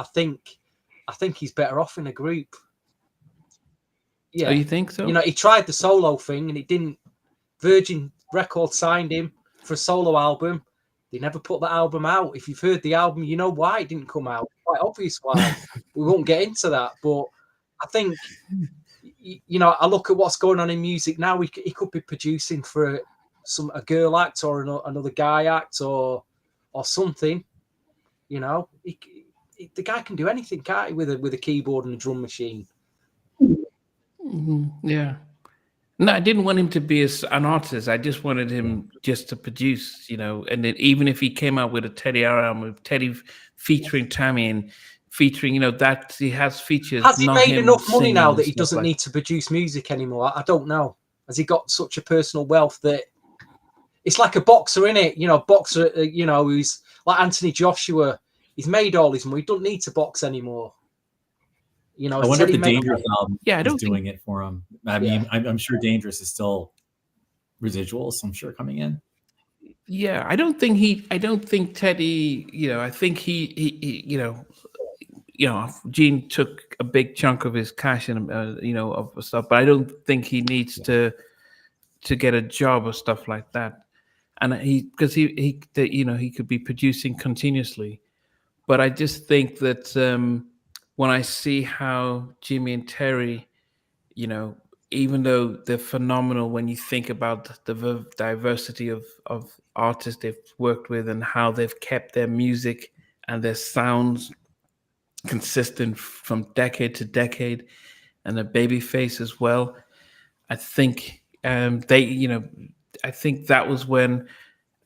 I think he's better off in a group. Yeah, Oh, you think so? he tried the solo thing and it didn't. Virgin Records signed him for a solo album. They never put that album out. If you've heard the album, you know why it didn't come out. Quite obvious why. We won't get into that, but I think I look at what's going on in music now. He could be producing for a girl act or another guy act or something. The guy can do anything, can't he, with a keyboard and a drum machine? Yeah. No, I didn't want him to be an artist. I just wanted him just to produce, and then even if he came out with a Teddy R album with Teddy featuring Tammy and featuring, that he has features. Has he not made him enough money singing now and that he stuff doesn't like need to produce music anymore? I don't know. Has he got such a personal wealth that it's like a boxer, innit? Boxer, who's like Anthony Joshua. He's made all his money. He doesn't need to box anymore. I wonder if the Dangerous album is doing it for him. I mean, I'm sure Dangerous is still residuals, I'm sure, coming in. Yeah, I don't think Teddy, I think he Gene took a big chunk of his cash and of stuff, but I don't think he needs to get a job or stuff like that. And because he could be producing continuously, but I just think that when I see how Jimmy and Terry, even though they're phenomenal, when you think about the diversity of artists they've worked with and how they've kept their music and their sounds consistent from decade to decade, and the Babyface as well. I think I think that was when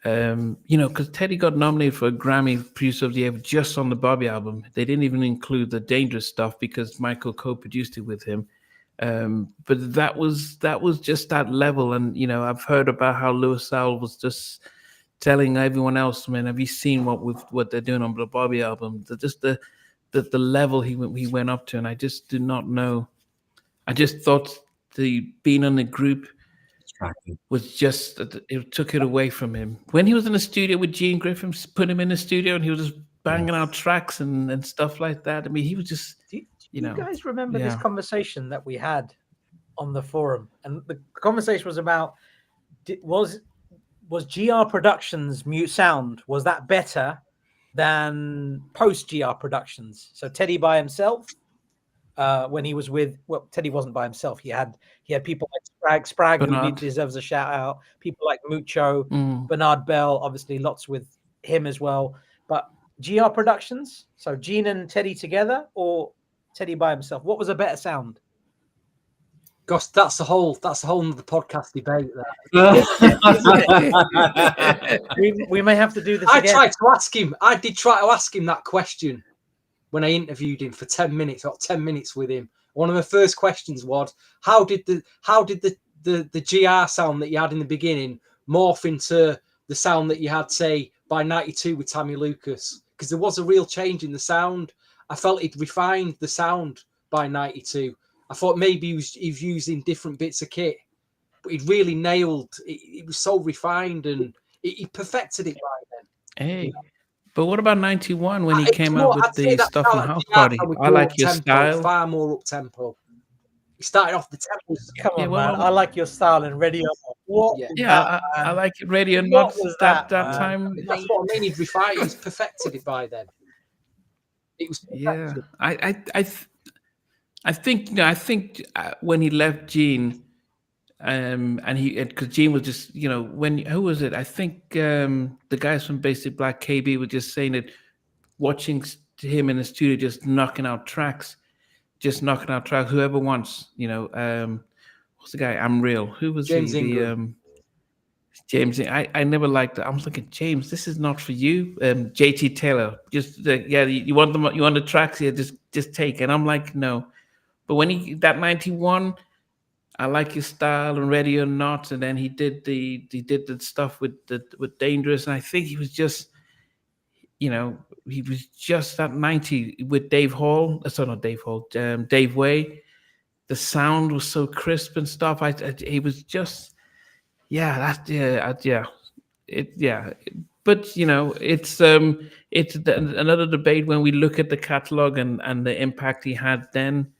because Teddy got nominated for a Grammy Producer of the Year just on the Bobby album. They didn't even include the Dangerous stuff because Michael co-produced it with him. But that was just that level. And I've heard about how Louis Sowell was just telling everyone else, man, have you seen what they're doing on the Bobby album? Just the level he went up to, and I just did not know. I just thought the being on the group was just, it took it away from him. When he was in the studio with Gene Griffin, put him in the studio and he was just banging out tracks and stuff like that. I mean, he was just, do you guys remember this conversation that we had on the forum? And the conversation was about, was GR Productions mute sound, was that better than post GR Productions? So Teddy by himself, when he was with, Teddy wasn't by himself. He had people like Spragg who deserves a shout out. People like Mucho, Bernard Bell, obviously lots with him as well. But GR Productions, so Gene and Teddy together, or Teddy by himself? What was a better sound? Gosh, that's a whole other podcast debate. we may have to do this. I did try to ask him that question when I interviewed him for 10 minutes, or 10 minutes with him. One of the first questions was, how did the GR sound that you had in the beginning morph into the sound that you had, say, by 92 with Tammy Lucas? Because there was a real change in the sound. I felt he'd refined the sound by 92. I thought maybe he was using different bits of kit, but he'd really nailed it. It was so refined, and he perfected it by then. Hey. But what about 91 when he came out with the stuff in House Party? I Like Your Style. Far more up tempo. He started off the tempo. Come on, man. I Like Your Style and Radio. I Like It Radio. Not that time. That's what I mean. He'd refined. He's perfected it by then. It was perfected. I think when he left Gene, and because Gene was just, who was it? I think the guys from Basic Black, KB, were just saying that watching him in the studio just knocking out tracks, whoever wants, what's the guy? I'm Real. Who was James he? Ingram. James. I never liked that. I was thinking, James, this is not for you. JT Taylor, just you want them, you want the tracks here, just take. And I'm like, no. But when that 91, I Like His Style and Ready or Not, and then he did the stuff with Dangerous, and I think he was just, he was just at 90 with Dave Hall. Sorry, not Dave Hall, Dave Way. The sound was so crisp and stuff. He was just, yeah, that's yeah, yeah. But another debate when we look at the catalog and the impact he had then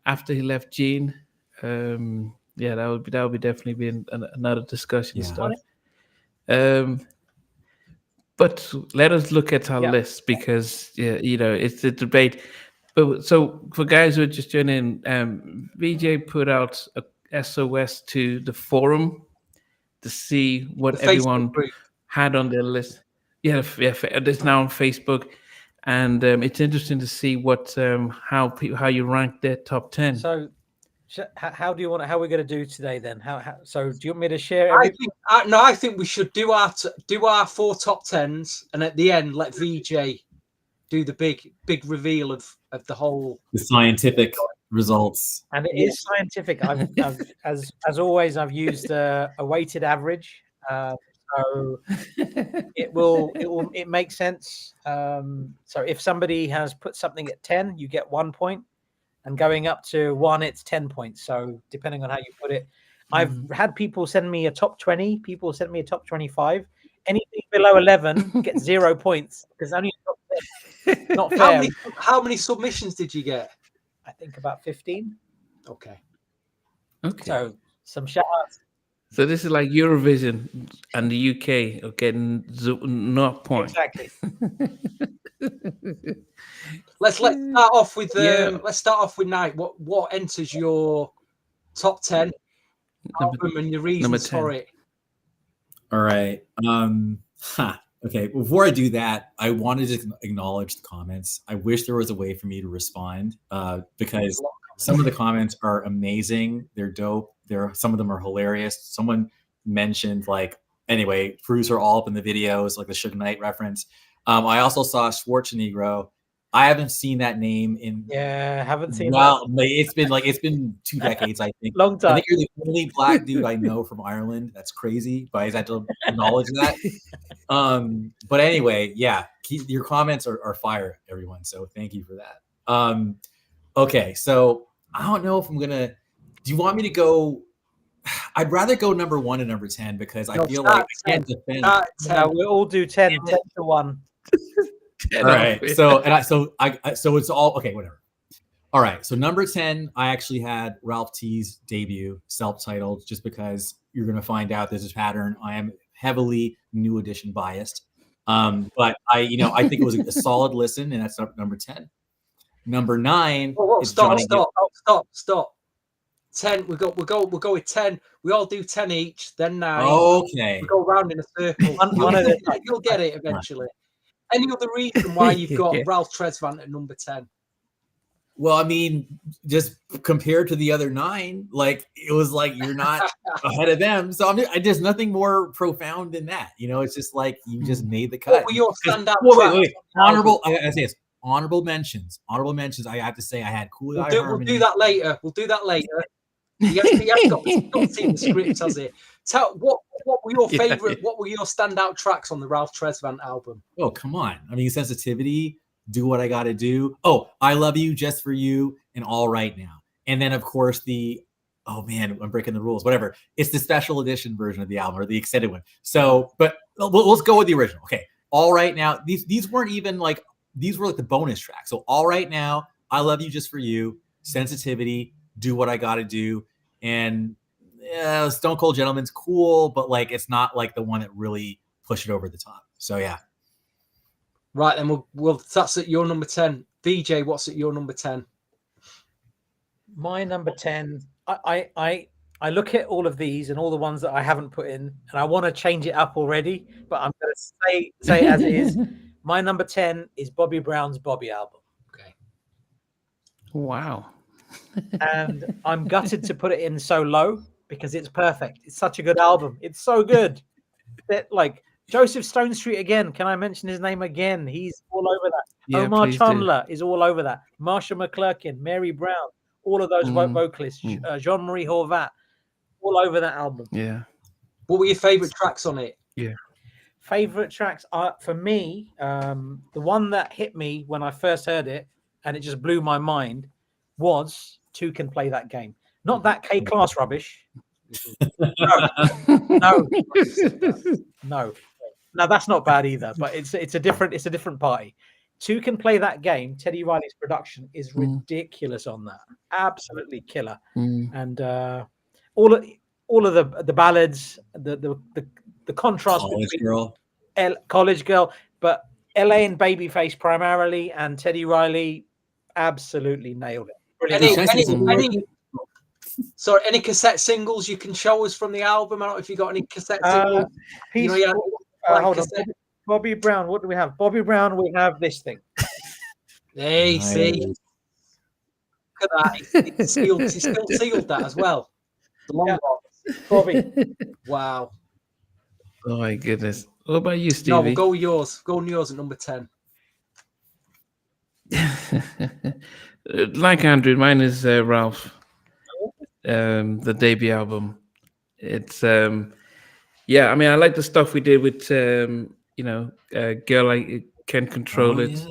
after he left Gene. Yeah, that would be definitely be another discussion stuff. But let us look at our list, because it's a debate. But so for guys who are just joining in, VJ put out a SOS to the forum to see what everyone had on their list. It's now on Facebook, and it's interesting to see what how you rank their top 10. So, how do you want? How are we going to do today then? So, do you want me to share everything? I think we should do our 4 top 10s, and at the end let VJ do the big reveal of the whole scientific results. And it is scientific. I've as always, I've used a weighted average, so it makes sense. So if somebody has put something at 10, you get 1 point, and going up to 1, it's 10 points. So depending on how you put it, I've had people send me a top 20. People send me a top 25. Anything below 11 gets 0 points, because only top 10. Not fair. How many submissions did you get? I think about 15. Okay. So some shout outs. So this is like Eurovision and the UK are getting 0 points. Exactly. Let's start off with let's start off with Knight. What enters your top 10 album and your reasons for it? All right. Okay. Before I do that, I wanted to acknowledge the comments. I wish there was a way for me to respond, because some of the comments are amazing. They're dope. Some of them are hilarious. Someone mentioned Fruits are all up in the videos, like the Suge Knight reference. I also saw Schwarzenegger. I haven't seen that name in haven't seen that. It's been 2 decades, I think. Long time. I think you're the only black dude I know from Ireland. That's crazy, but I had to acknowledge that. But anyway, your comments are fire, everyone. So thank you for that. Okay, so I don't know if I'm gonna. Do you want me to go? I'd rather go number 1 and number 10, because I feel like I can't defend. No, we'll all do 10 to 1. All right. So it's all okay. Whatever. All right. So number 10, I actually had Ralph T's debut, self-titled, just because you're going to find out there's a pattern. I am heavily New Edition biased, but I think it was a solid listen, and that's number 10. Number 9. Stop. 10. We'll go with 10. We all do 10 each, then 9. Okay. We go around in a circle. You'll get it eventually. Any other reason why you've got Ralph Tresvant at number 10? Well, I mean, just compared to the other 9, it was like you're not ahead of them. So there's nothing more profound than that. It's just like you just made the cut. What were your standout wait. Honorable. I say this. Honorable mentions. I have to say I had Cool Eye Harmony. We'll do that later. He has got to see the script, has he? Tell what were your favorite? What were your standout tracks on the Ralph Tresvant album? Oh, come on! I mean, Sensitivity, Do What I Gotta Do. Oh, I Love You, Just for You, and All Right Now. And then, of course, I'm breaking the rules. Whatever. It's the special edition version of the album, or the extended one. So, but let's go with the original. Okay, All Right Now. These weren't even these were the bonus tracks. So, All Right Now, I Love You, Just for You, Sensitivity, Do What I Gotta Do. And Stone Cold Gentleman's cool, but it's not the one that really pushed it over the top. So yeah. Right, then that's at your number 10. VJ, what's at your number 10? My number 10. I look at all of these and all the ones that I haven't put in, and I want to change it up already, but I'm going to say as it is. My number 10 is Bobby Brown's Bobby album. Okay. Wow. And I'm gutted to put it in so low, because it's perfect. It's such a good album. It's so good. That Joseph Stone Street again. Can I mention his name again? He's all over that. Yeah, Omar Chandler is all over that. Marsha McClurkin, Mary Brown, all of those vocalists, Jean-Marie Horvat, all over that album. Yeah. What were your favorite tracks on it? Yeah. Favorite tracks are, for me, the one that hit me when I first heard it and it just blew my mind was Two Can Play That Game. Not that K-Class rubbish. No, that's not bad either. But it's a different party. Two Can Play That Game. Teddy Riley's production is ridiculous on that. Absolutely killer. And all of the ballads, the contrast College between Girl. College Girl, but LA and Babyface primarily, and Teddy Riley absolutely nailed it. Brilliant. Any cassette singles you can show us from the album? I don't know if you got any cassette singles. Hold on. Bobby Brown. What do we have? Bobby Brown. We have this thing. Hey, see, look at that. He still sealed that as well. The long box. Bobby. Wow. Oh my goodness. What about you, Stevie? No, we'll go with yours. Go with yours at number 10. Like Andrew, mine is Ralph. The debut album. It's yeah, I mean, I like the stuff we did with Girl I Can Control It.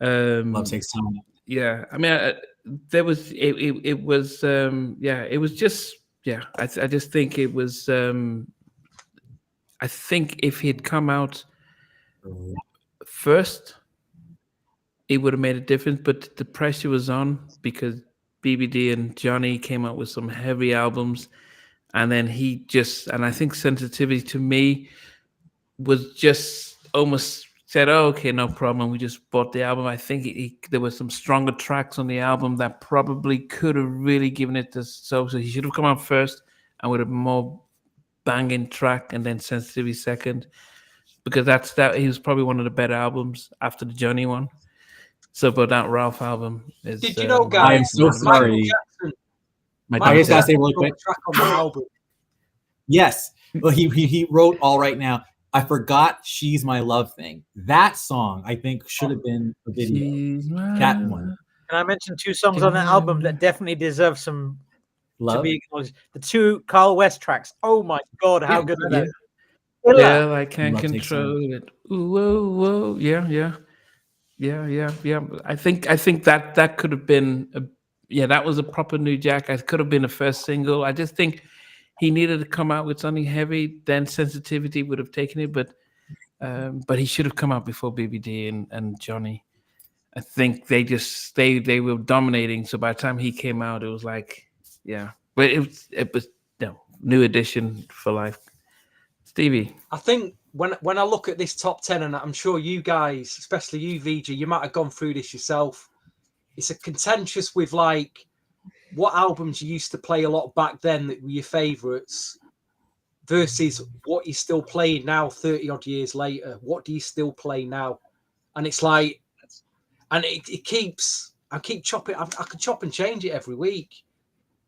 Yeah. Love Takes Time. Yeah, I mean, there was it was it was just I just think it was I think if he'd come out first, it would have made a difference, but the pressure was on because BBD and Johnny came out with some heavy albums, and then I think Sensitivity to me was just almost said, oh, okay, no problem. We just bought the album. I think there were some stronger tracks on the album that probably could have really given it this. So he should have come out first and with a more banging track, and then Sensitivity second, because he was probably one of the better albums after the Johnny one. So, but that Ralph album is. Did you know, guys? I am so sorry. I just gotta say really quick. Track on the album. Yes. Well, he wrote All Right Now. I forgot She's My Love Thing. That song, I think, should have been a video. Cat one. Can I mention two songs on that album that definitely deserve some Love? to be acknowledged? The two Carl West tracks. Oh my God, how good are they? Yeah, I can't control it. Ooh, whoa, whoa. Yeah. I think that could have been that was a proper New Jack. It could have been a first single. I just think he needed to come out with something heavy. Then Sensitivity would have taken it, but he should have come out before BBD and Johnny. I think they were dominating. So by the time he came out, it was like, but it was New Edition for life. Stevie, I think when I look at this top 10, and I'm sure you guys, especially you, VJ, you might have gone through this yourself. It's a contentious with like what albums you used to play a lot back then that were your favourites versus what you're still playing now 30 odd years later. What do you still play now? And it's like, and it keeps, I keep chopping, I can chop and change it every week.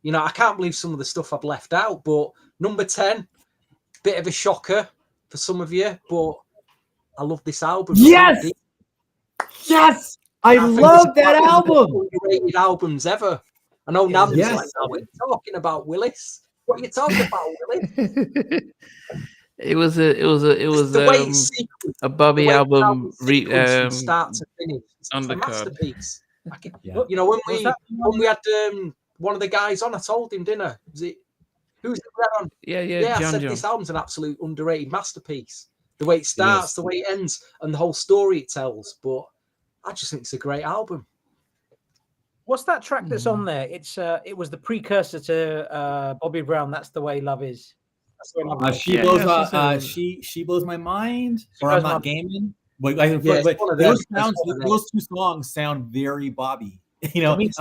You know, I can't believe some of the stuff I've left out, but number 10, bit of a shocker for some of you, but I love this album. Yes! Yes! I love that album! One of the underrated albums ever. I know Nam's like, what are you talking about, Willis? What are you talking about, Willis? It was a Bobby album from start to finish. It's a masterpiece. You know, when we had one of the guys on, I told him, didn't I? Was it who's it on? Yeah. I said this album's an absolute underrated masterpiece. The way it starts, the way it ends, and the whole story it tells. But I just think it's a great album. What's that track that's on there? It was the precursor to Bobby Brown. That's the way love is. That's the way love is. She blows my mind. She or blows I'm not my... gaming. Those two songs sound very Bobby. You know, I'm like,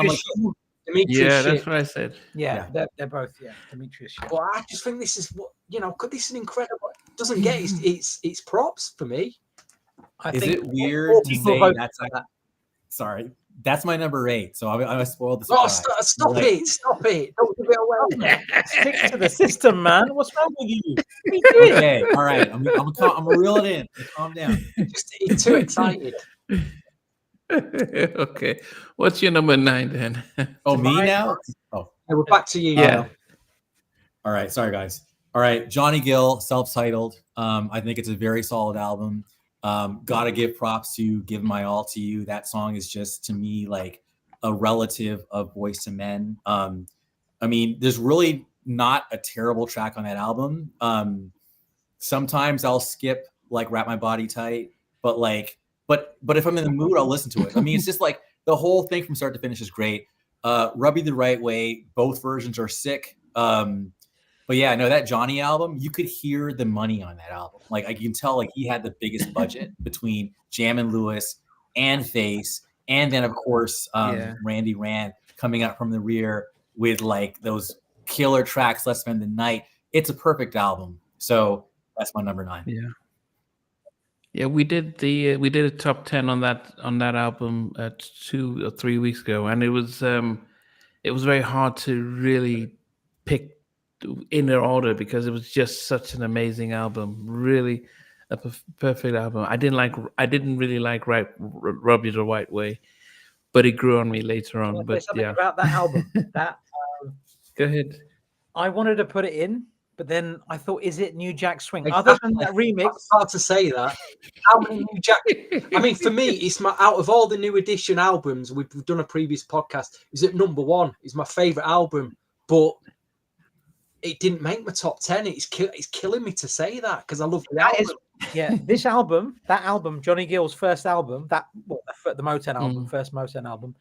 Demetrius that's what I said. Yeah. They're both Demetrius. Well, I just think this is what this is an incredible. It doesn't get it's props for me. Is it weird to say that's sorry? That's my number 8. So I spoiled the surprise. Oh, stop it! Don't give it away. Stick to the system, man. What's wrong with you? Okay, all right. I'm gonna reel it in. Calm down. He's too excited. Okay. What's your number 9 then? Oh, me Mine- now? Oh, Hey, we're back to you. Yeah. Now. all right. Sorry, guys. All right. Johnny Gill, self-titled. I think it's a very solid album. Gotta give props to Give My All to You. That song is just, to me, like a relative of Boyz II Men. I mean, there's really not a terrible track on that album. Sometimes I'll skip like Wrap My Body Tight, but if I'm in the mood, I'll listen to it. I mean, it's just like the whole thing from start to finish is great. Rub You the Right Way, both versions are sick. But yeah, no, that Johnny album, you could hear the money on that album. Like I can tell, like he had the biggest budget between Jam and Lewis and Face, and then of course Randy Rand coming out from the rear with like those killer tracks. Let's Spend the Night. It's a perfect album. So that's my number 9. Yeah. Yeah, we did a top 10 on that album 2 or 3 weeks ago, and it was very hard to really pick in their order because it was just such an amazing album, really a perfect album. I didn't really like Rub You the Right Way, but it grew on me later on. Can I say But something yeah, about that album. That go ahead. I wanted to put it in, but then I thought, is it New Jack Swing? Exactly. Other than that remix, It's hard to say that. How many New Jack? I mean, for me, it's my out of all the New Edition albums we've done a previous podcast. Is it number 1? It's my favorite album, but it didn't make my top 10. It's killing me to say that because I love the album. This album, that album, Johnny Gill's first album, the Motown album, first Motown album,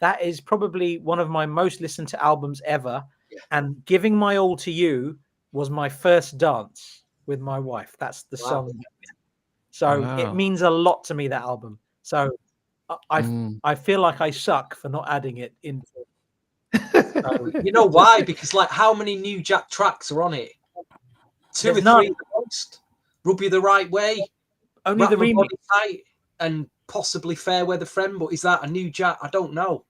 that is probably one of my most listened to albums ever. Yeah. And Giving My All to You was my first dance with my wife. That's the song. So it means a lot to me, that album. So I feel like I suck for not adding it into. You know why? Because like, how many New Jack tracks are on it? 2 or 3 at the most. Rub You the Right Way, only the remix, tight, and possibly Fair Weather Friend. But is that a New Jack? I don't know.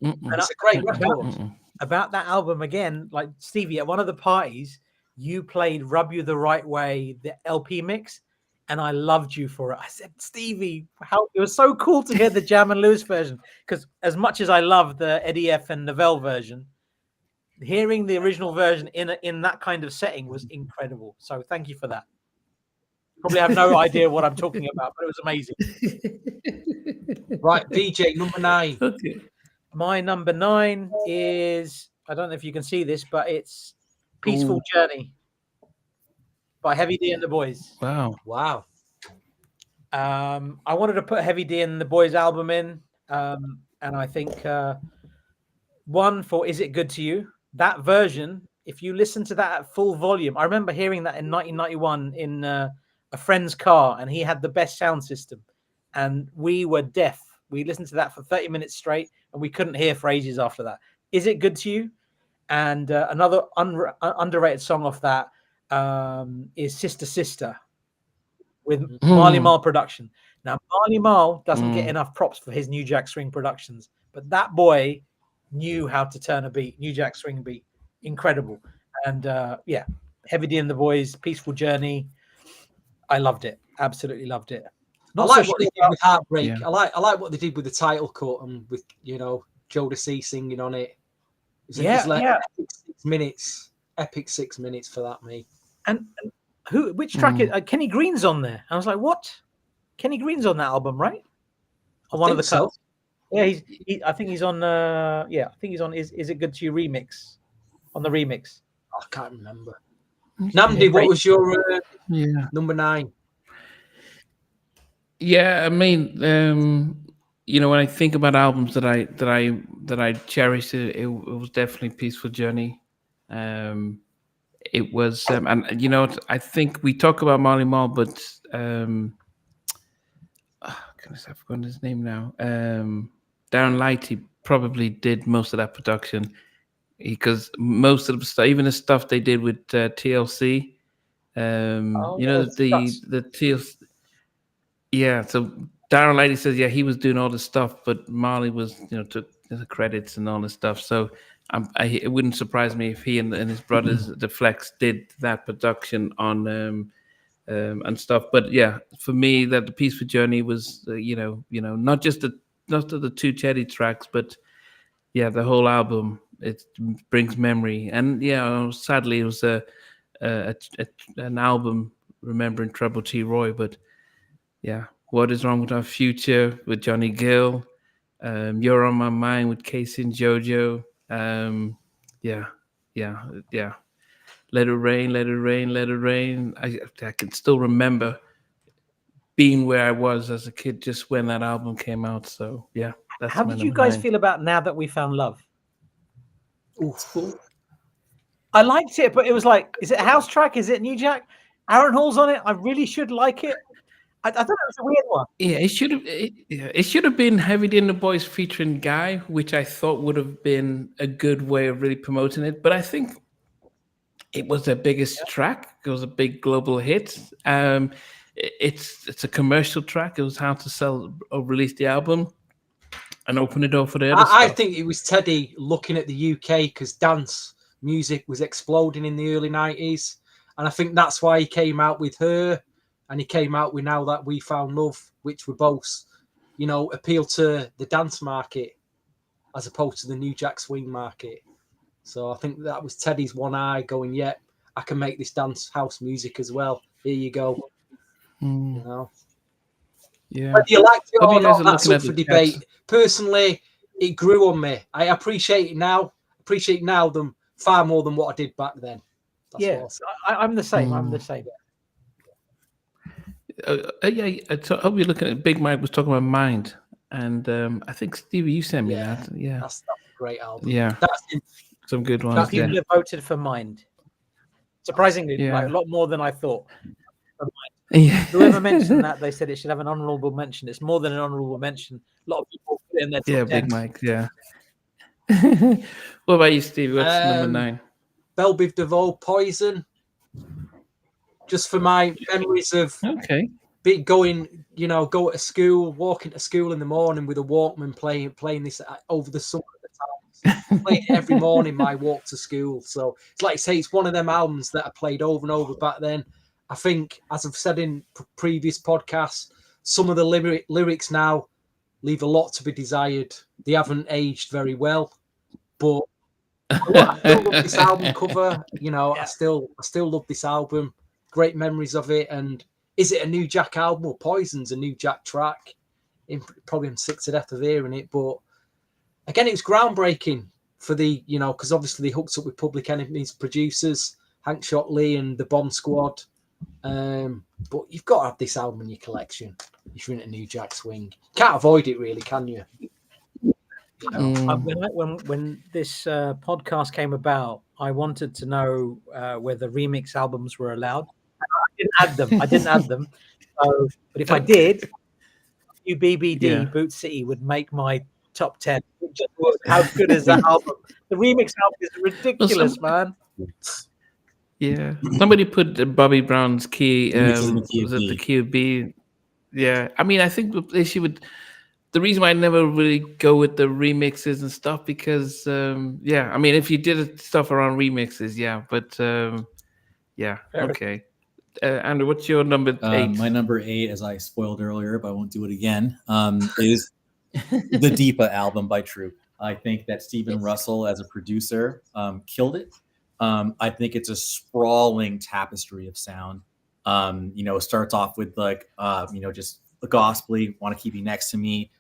It's a great record. About that album again, like Stevie, at one of the parties, you played Rub You the Right Way, the LP mix, and I loved you for it. I said, Stevie, how it was so cool to hear the Jam and Lewis version, because as much as I love the Eddie F and Novell version, hearing the original version in that kind of setting was incredible. So thank you for that. Probably have no idea what I'm talking about, but it was amazing. Right, VJ, number 9. Okay. My number 9 is, I don't know if you can see this, but it's Peaceful Journey by Heavy D and the Boys. Wow. I wanted to put Heavy D and the Boys album in, and I think one for Is It Good to You? That version, if you listen to that at full volume, I remember hearing that in 1991 in a friend's car, and he had the best sound system, and we were deaf. We listened to that for 30 minutes straight, and we couldn't hear for ages after that. Is It Good to You? And another underrated song off that is Sister Sister with Marley Marl production. Now, Marley Marl doesn't get enough props for his New Jack Swing productions, but that boy knew how to turn a beat, New Jack Swing beat. Incredible. And Heavy D and the Boys, Peaceful Journey. I loved it. Absolutely loved it. I like what they did with Heartbreak. Yeah. I like what they did with the title cut and with Jodeci singing on it. Epic 6 minutes. Epic 6 minutes for that, me. And which track is Kenny Green's on there? I was like, what? Kenny Green's on that album, right? On one of the cuts. Yeah, I think he's on. I think he's on. Is It Good to You remix? On the remix. I can't remember. Namdi, what was your number 9? Yeah, I mean, when I think about albums that I cherish, it was definitely Peaceful Journey. It was, and I think we talk about Marley Marl, but goodness, I've forgotten his name now. Darren Lighty probably did most of that production because most of the stuff, even the stuff they did with TLC, the TLC. Yeah, so Darren Lighty says, he was doing all the stuff, but Marley was, took the credits and all this stuff. So it wouldn't surprise me if he and his brothers, the Flex, did that production on and stuff. But yeah, for me, that the Peaceful Journey was, not just the two Teddy tracks, but yeah, the whole album. It brings memory, and yeah, sadly, it was an album remembering Treble T. Roy. But yeah, What Is Wrong with Our Future with Johnny Gill, You're on My Mind with Casey and JoJo. Yeah, yeah, yeah. Let It Rain, Let It Rain, Let It Rain. I can still remember being where I was as a kid just when that album came out. So yeah, that's How my did you number guys 9. feel about Now That We Found Love? It's cool. I liked it, but it was like, is it a house track? Is it New Jack? Aaron Hall's on it. I really should like it. I thought it was a weird one. Yeah, it should have been Heavy in the Boys featuring Guy, which I thought would have been a good way of really promoting it. But I think it was their biggest track. It was a big global hit. It's a commercial track. It was how to sell or release the album and open the door for the other I stuff. think it was Teddy looking at the UK because dance music was exploding in the early 90s. And I think that's why he came out with Her and he came out with Now That We Found Love, which were both, appeal to the dance market as opposed to the New Jack Swing market. So I think that was Teddy's one eye going, yeah, I can make this dance house music as well. Here you go. Yeah. Whether you liked it Hope or you guys not, are that's looking up at for the debate. text. Personally, it grew on me. I appreciate it now. Appreciate now them far more than what I did back then. That's what I'll say. I'm the same. I'm the same. I hope you're looking at Big Mike was talking about Mind, and I think Stevie, you sent me that. Yeah, that's a great album. Yeah, that's some good ones. People have voted for Mind. Surprisingly, like a lot more than I thought. Yeah. Whoever mentioned that, they said it should have an honourable mention. It's more than an honourable mention. A lot of people put it in their top 10. Big Mike. Yeah. What about you, Stevie? What's number 9? Belle Biv DeVoe, Poison. Just for my memories of going, go to school, walking to school in the morning with a Walkman playing this over the summer at the time. Played it every morning, my walk to school. So it's like I say, it's one of them albums that I played over and over back then. I think, as I've said in previous podcasts, some of the lyrics now leave a lot to be desired. They haven't aged very well, but I still love this album cover. I still love this album. Great memories of it. And is it a New Jack album? Well, Poison's a New Jack track. Probably I'm sick to death of hearing it, but again, it was groundbreaking for the, because obviously they hooked up with Public Enemy's producers, Hank Shotley and the Bomb Squad. But you've got to have this album in your collection if you're into New Jack Swing. Can't avoid it, really, can you? When this podcast came about, I wanted to know whether remix albums were allowed. I didn't add them. So, but if I did, UBBD Boot City would make my top 10. How good is that album? The remix album is ridiculous, man. Yeah, somebody put Bobby Brown's key. Was it the key of B? Yeah, I mean, I think the issue with the reason why I never really go with the remixes and stuff because, I mean, if you did stuff around remixes, but okay. Andrew, what's your number 8? My number 8, as I spoiled earlier, but I won't do it again, is the Deepa album by Troop. I think that Stephen Russell, as a producer, killed it. I think it's a sprawling tapestry of sound. It starts off with just the gospel-y, Want to Keep You Next to Me.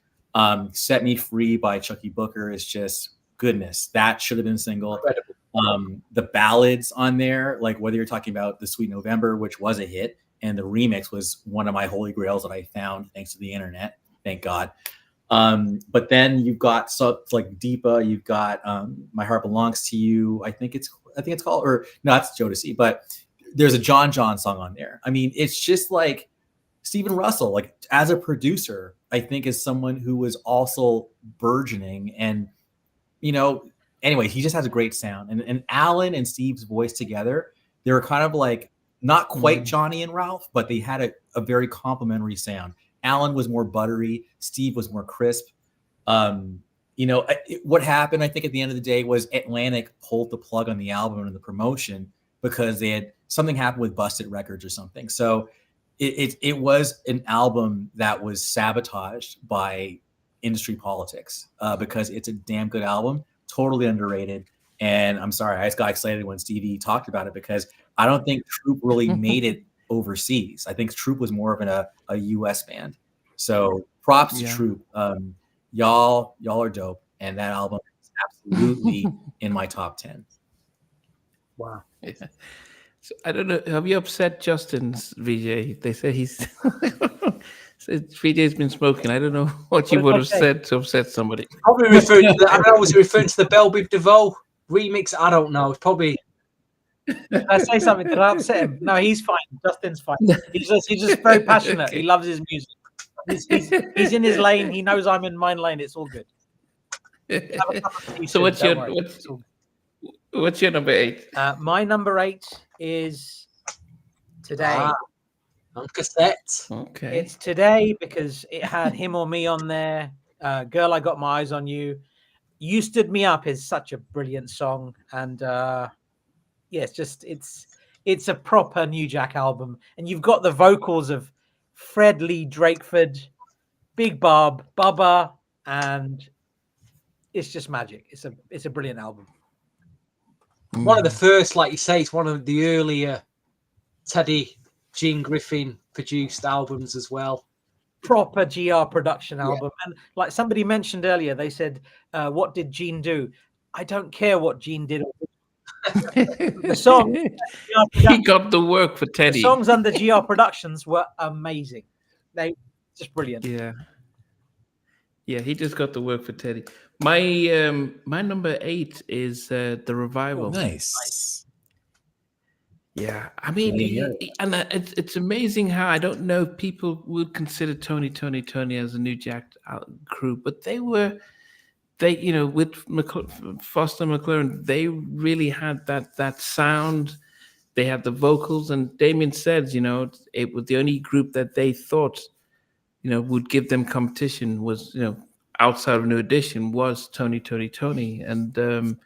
Set Me Free by Chucky Booker is just goodness. That should have been a single. The ballads on there, like whether you're talking about The Sweet November, which was a hit, and the remix was one of my holy grails that I found thanks to the internet. Thank God. But then you've got stuff like Deepa, you've got My Heart Belongs to You. I think it's called, or no, that's Jodeci, but there's a John song on there. I mean, it's just like Stephen Russell, like as a producer, I think is someone who was also burgeoning and, anyway, he just has a great sound. And Alan and Steve's voice together, they were kind of like not quite Johnny and Ralph, but they had a very complimentary sound. Alan was more buttery. Steve was more crisp. What happened, I think, at the end of the day was Atlantic pulled the plug on the album and the promotion because they had something happened with Busted Records or something. So it was an album that was sabotaged by industry politics because it's a damn good album, totally underrated. And I'm sorry, I just got excited when Stevie talked about it because I don't think Troop really made it overseas. I think Troop was more of a US band. So props to Troop. Y'all are dope. And that album is absolutely in my top 10. Wow. Yeah. So I don't know. Have you upset Justin's VJ? They say he's VJ's been smoking. I don't know what you would have said to upset somebody. Probably referring to I don't know, was he referring to the Belle Biv DeVoe remix? I don't know. It's probably. Did I say something? Did I upset him? No, he's fine. Justin's fine. He's just very passionate. Okay. He loves his music. He's in his lane. He knows I'm in mine lane. It's all good. So what's your number 8? My number 8 is Today. On cassette. Okay. It's Today because it had Him or Me on there. Girl, I Got My Eyes on You. You Stood Me Up is such a brilliant song, and it's a proper New Jack album, and you've got the vocals of Fred Lee Drakeford, Big Bob, Bubba, and it's just magic. It's a brilliant album. One of the first, like you say, it's one of the earlier Teddy Gene Griffin produced albums as well. Proper GR production album. And like somebody mentioned earlier, they said, what did Gene do? I don't care what Gene did. The song he got the work for Teddy. The songs under GR Productions were amazing. They just brilliant. Yeah, he just got the work for Teddy. My number 8 is The Revival. Oh, nice. Yeah, I mean, it's amazing how I don't know people would consider Tony as a New Jack crew, but they with Foster McLaren, they really had that sound. They had the vocals, and Damien said, it was the only group that they thought, would give them competition was, outside of New Edition was Tony, and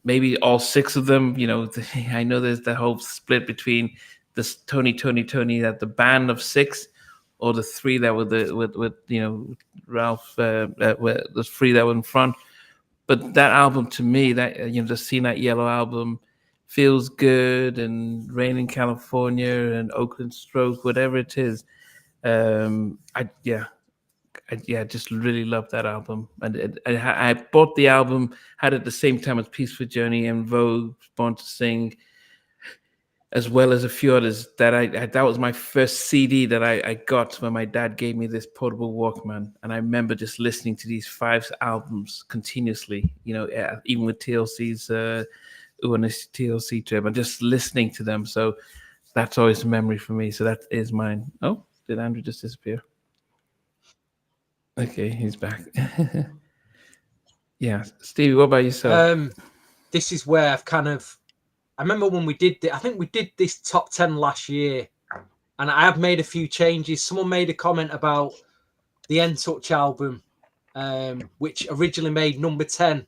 maybe all 6 of them. I know there's the whole split between this Tony that the band of 6, or the 3 that were with Ralph, the 3 that were in front. But that album, to me, that just seeing that Yellow Album, Feels Good, and Rain in California, and Oakland Stroke, whatever it is, I just really love that album. And I bought the album, had it at the same time as Peaceful Journey and Vogue, Born to Sing, as well as a few others that was my first CD that I got when my dad gave me this portable Walkman. And I remember just listening to these 5 albums continuously, even with TLC's TLC trip, and just listening to them. So that's always a memory for me. So that is mine. Oh, did Andrew just disappear? Okay, he's back. Yeah, Stevie, what about yourself? This is where I remember when we did I think we did this top 10 last year, and I have made a few changes. Someone made a comment about the N Touch album, which originally made number 10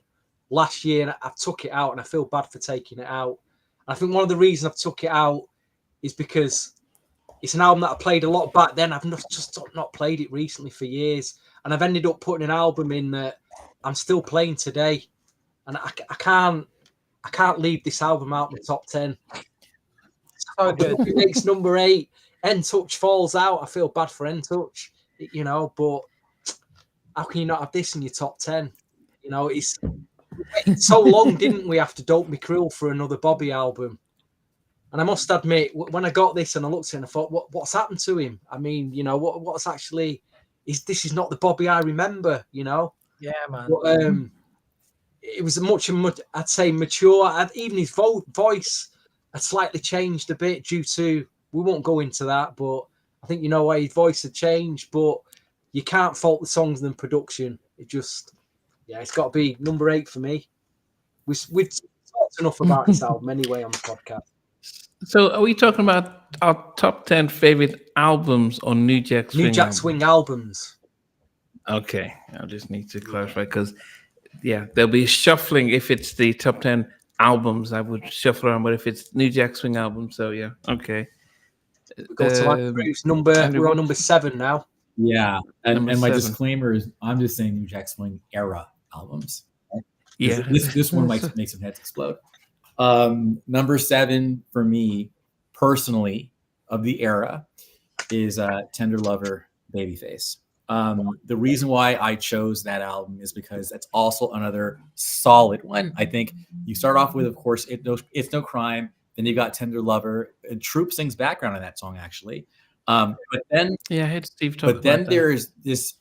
last year, and I took it out, and I feel bad for taking it out. And I think one of the reasons I've took it out is because it's an album that I played a lot back then. I've not played it recently for years, and I've ended up putting an album in that I'm still playing today, and I can't leave this album out in the top 10. So good. It makes number 8. N Touch falls out. I feel bad for N Touch, but how can you not have this in your top 10? It's so long, didn't we have to Don't Be Cruel for another Bobby album? And I must admit, when I got this and I looked at it and I thought, what's happened to him? I mean, what's actually this is not the Bobby I remember, Yeah, man. But, it was much, I'd say, mature. Even his voice had slightly changed a bit due to, we won't go into that, but I think why his voice had changed. But you can't fault the songs and production. It's got to be number 8 for me. We've talked enough about this album anyway on the podcast. So are we talking about our top 10 favorite albums on New Jack Swing? New Jack Swing albums. Okay, I just need to clarify because, there'll be shuffling if it's the top 10 albums I would shuffle around, but if it's New Jack Swing album, so yeah, okay. We go to Andrew's number. Andrew, We're on what? number 7 now. Yeah, and Number my 7. disclaimer is I'm just saying New Jack Swing era albums. Yeah, This one might make some heads explode. Number 7 for me personally of the era is Tender Lover, Babyface. The reason why I chose that album is because that's also another solid one. I think you start off with, of course, It's No Crime. Then you got Tender Lover. And Troop sings background on that song, actually. But then, yeah, I heard Steve talk but then about there's this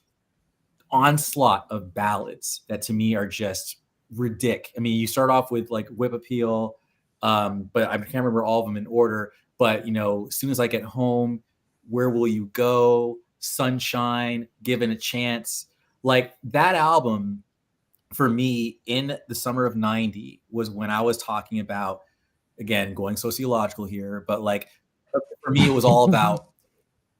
onslaught of ballads that to me are just ridiculous. I mean, you start off with like Whip Appeal, but I can't remember all of them in order. But As Soon as I Get Home, Where Will You Go, Sunshine, Given a Chance, like that album for me in the summer of '90 was when I was talking about, again, going sociological here, but like for me, it was all about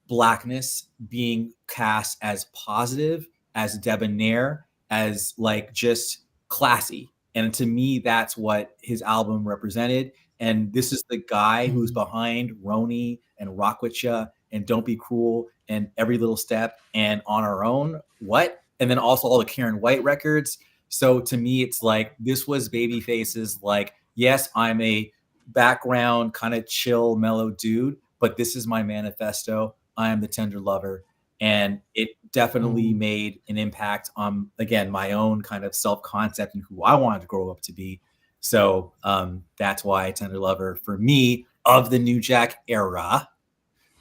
Blackness being cast as positive, as debonair, as like just classy. And to me, that's what his album represented. And this is the guy who's behind Roni and Rock With Ya and Don't Be Cruel and Every Little Step and On Our Own. What? And then also all the Karen White records. So to me, it's like this was Babyface's like, yes, I'm a background kind of chill, mellow dude, but this is my manifesto. I am the tender lover. And it definitely made an impact on, again, my own kind of self-concept and who I wanted to grow up to be. So that's why Tender Lover, for me, of the New Jack era,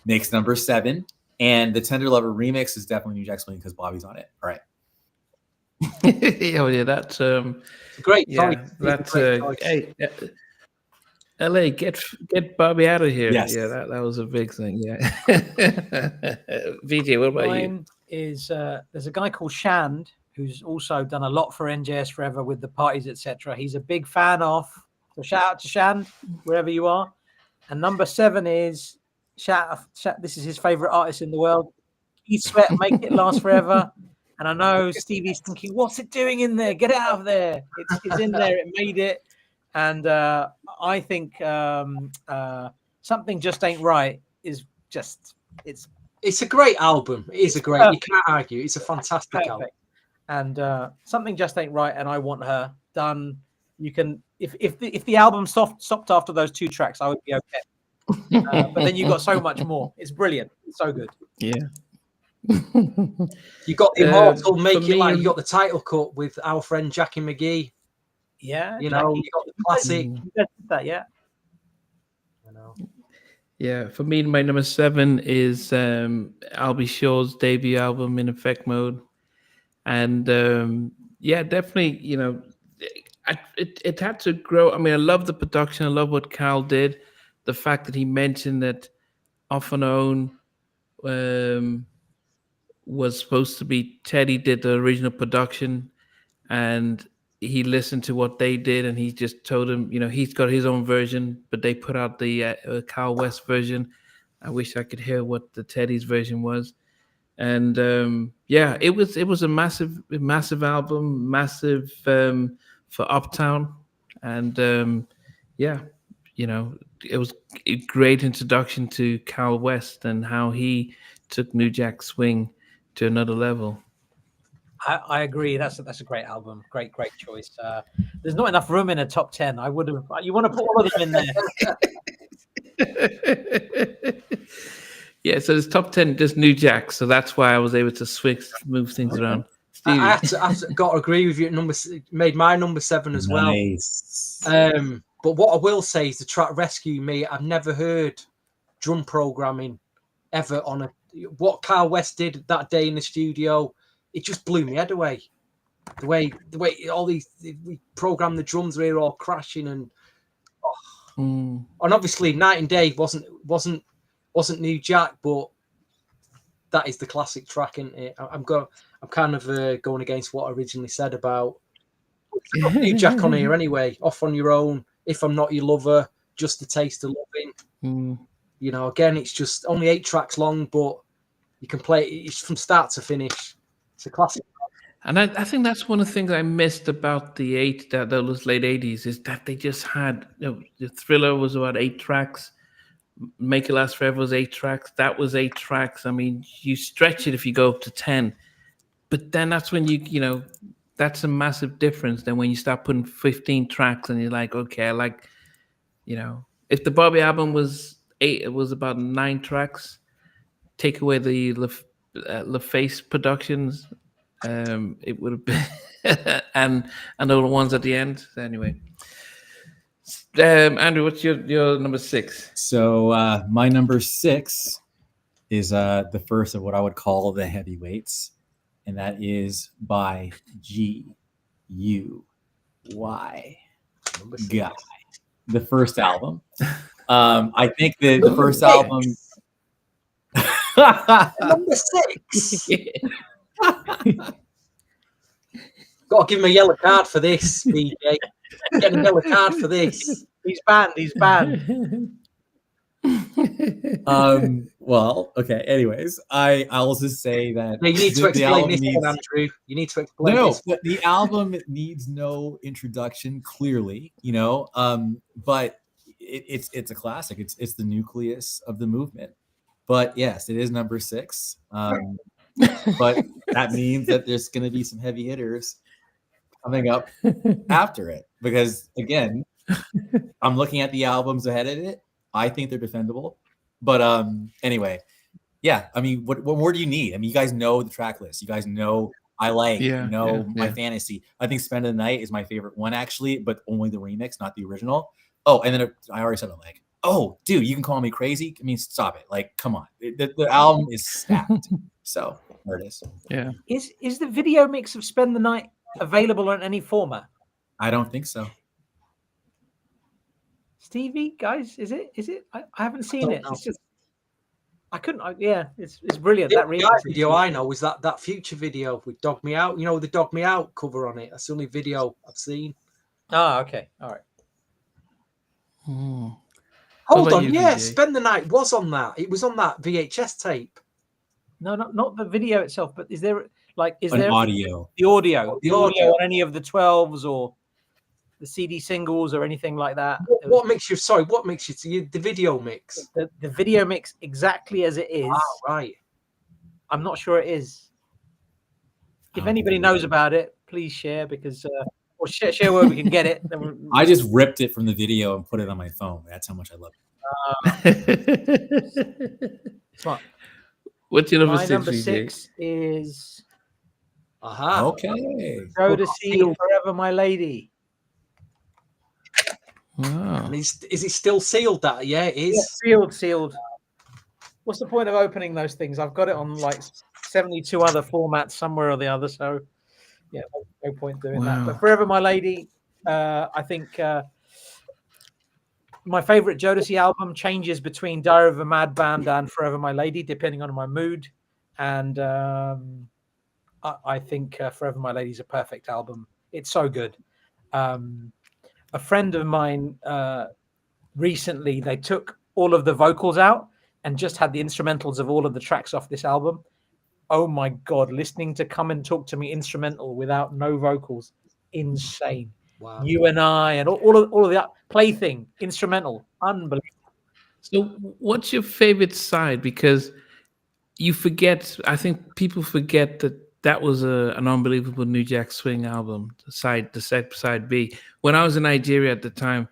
makes number 7. And the Tender Lover remix is definitely New Jack Swing because Bobby's on it. All right. Oh yeah, that's Great. yeah, choice. that's Great choice. hey, LA, get Bobby out of here. Yes. Yeah, that was a big thing. Yeah. VJ, what about you? Mine is there's a guy called Shand who's also done a lot for NJS Forever with the parties, etc. He's a big fan of. So shout out to Shand wherever you are. And number 7 is shout. This is his favorite artist in the world. Keith Sweat, Make It Last Forever. And I know Stevie's thinking, what's it doing in there? Get it out of there. It's in there. It made it. And I think Something Just Ain't Right is just it's a great album. It is a great. Perfect. You can't argue. It's a fantastic perfect. album. And Something Just Ain't Right. And I Want Her done. You can if the album stopped after those 2 tracks, I would be okay. But then you got so much more. It's brilliant. It's so good. Yeah. You got the immortal Make It Like. You got the title cut with our friend Jackie McGee. Yeah, you got the classic. That, yeah. I know. Yeah, for me, my number 7 is I'll Be Sure's debut album, In Effect Mode, and yeah, definitely, it had to grow. I mean, I love the production. I love what Cal did. The fact that he mentioned that Off and On was supposed to be Teddy did the original production, and he listened to what they did, and he just told him, he's got his own version, but they put out the Kyle West version. I wish I could hear what the Teddy's version was. And yeah, it was a massive album, massive for Uptown, and yeah, it was a great introduction to Kyle West and how he took New Jack Swing to another level. I agree. That's a great album. Great choice. There's not enough room in a top 10. I would have. You want to put all of them in there. Yeah, so it's top 10 just New Jack. So that's why I was able to move things around. I got to agree with you. Made my number 7 as well. But what I will say is the track Rescue Me. I've never heard drum programming ever on what Kyle West did that day in the studio. It just blew my head away. The way all these we programmed the drums, they were all crashing and obviously Night and Day wasn't New Jack, but that is the classic track, isn't it? I'm kind of going against what I originally said about New Jack on here anyway. Off on Your Own, If I'm Not Your Lover, Just a Taste of Loving. Again, it's just only 8 tracks long, but you can play it from start to finish. It's a classic. And I think that's one of the things I missed about those late '80s is that they just had, the Thriller was about 8 tracks, Make It Last Forever was 8 tracks, that was 8 tracks. I mean, you stretch it if you go up to 10, but then that's when that's a massive difference. Then when you start putting 15 tracks and you're like, okay, I like, if the Bobby album was 8, it was about 9 tracks. Take away the LaFace productions, it would have been and the ones at the end. So anyway, Andrew, what's your number 6? So my number 6 is the first of what I would call the heavyweights, and that is by G.U.Y. Guy, the first album. I think that the first album. Number 6. Got to give him a yellow card for this, BJ. Getting a yellow card for this. He's banned. Well, okay. Anyways, I'll just say that you need to explain this one, Andrew. You need to explain this. No, the album needs no introduction, clearly, but it's a classic. It's the nucleus of the movement. But yes, it is number 6. But that means that there's going to be some heavy hitters coming up after it, because again, I'm looking at the albums ahead of it. I think they're defendable. But anyway, yeah. I mean, what more do you need? I mean, you guys know the track list. You guys know I like, my fantasy. I think Spend the Night is my favorite one, actually, but only the remix, not the original. Oh, and then I already said I like. Oh, dude, you can call me crazy. I mean, stop it. Like, come on. The album is stacked. So there it is. Yeah. Is the video mix of Spend the Night available on any format? I don't think so. Stevie, guys, is it? I haven't seen it. It's just I couldn't. It's brilliant. That video I know is that Future video with Dog Me Out. The Dog Me Out cover on it. That's the only video I've seen. Ah, okay, all right. Hold on, Spend the Night was on that. It was on that VHS tape. No, not the video itself, but is there audio? The audio on any of the 12s or the CD singles or anything like that? What makes you the video mix? The video mix exactly as it is. Ah, right. I'm not sure it is. If anybody knows about it, please share, because or share where we can get it. I just ripped it from the video and put it on my phone. That's how much I love it. Smart. What's your number 6? Number 6 is okay. Go to See Forever My Lady. Wow. And is it still sealed? That it is. Yeah, sealed. What's the point of opening those things? I've got it on like 72 other formats somewhere or the other. So yeah, no point doing that. But Forever My Lady, I think my favorite Jodeci album changes between Diary of a Mad Band and Forever My Lady, depending on my mood. And I think Forever My Lady is a perfect album. It's so good. A friend of mine recently, they took all of the vocals out and just had the instrumentals of all of the tracks off this album. Oh my God, listening to Come and Talk to Me instrumental without no vocals, insane. Wow. You and I and all of the Plaything instrumental, unbelievable. So what's your favorite side? Because you forget, I think people forget that was an unbelievable New Jack Swing album, side B. When I was in Nigeria at the time,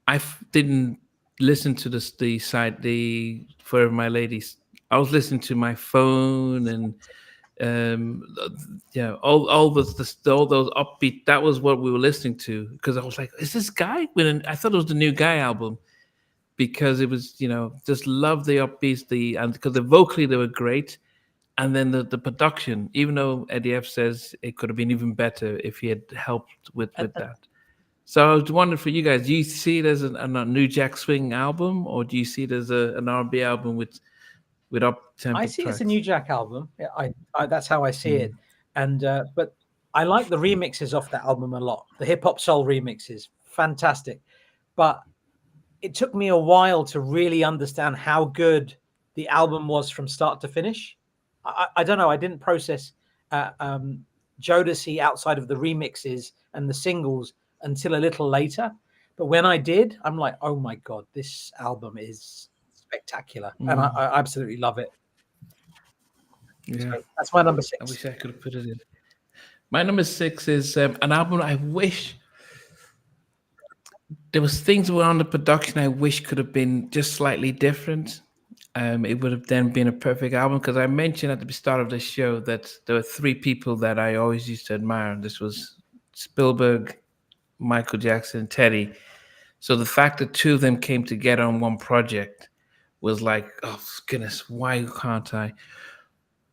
I didn't listen to the Forever My Ladies. I was listening to my phone and all those upbeat. That was what we were listening to, because I was like, is this Guy? I thought it was the new Guy album, because it was, just love the upbeats, and because vocally they were great. And then the production, even though Eddie F says it could have been even better if he had helped with that. So I was wondering, for you guys, do you see it as a New Jack Swing album, or do you see it as an R&B album with up-tempo I see tracks? it's a New Jack album. I that's how I see it. And but I like the remixes off that album a lot. The hip hop soul remixes, fantastic. But it took me a while to really understand how good the album was from start to finish. I don't know. I didn't process Jodeci outside of the remixes and the singles until a little later. But when I did, I'm like, oh my God, this album is spectacular. And I absolutely love it. Yeah. So that's my number 6. I wish I could have put it in. My number 6 is an album I wish there was things around the production I wish could have been just slightly different. It would have then been a perfect album, because I mentioned at the start of the show that there were 3 people that I always used to admire. This was Spielberg, Michael Jackson, and Teddy. So the fact that 2 of them came together on one project was like, oh goodness, why can't I?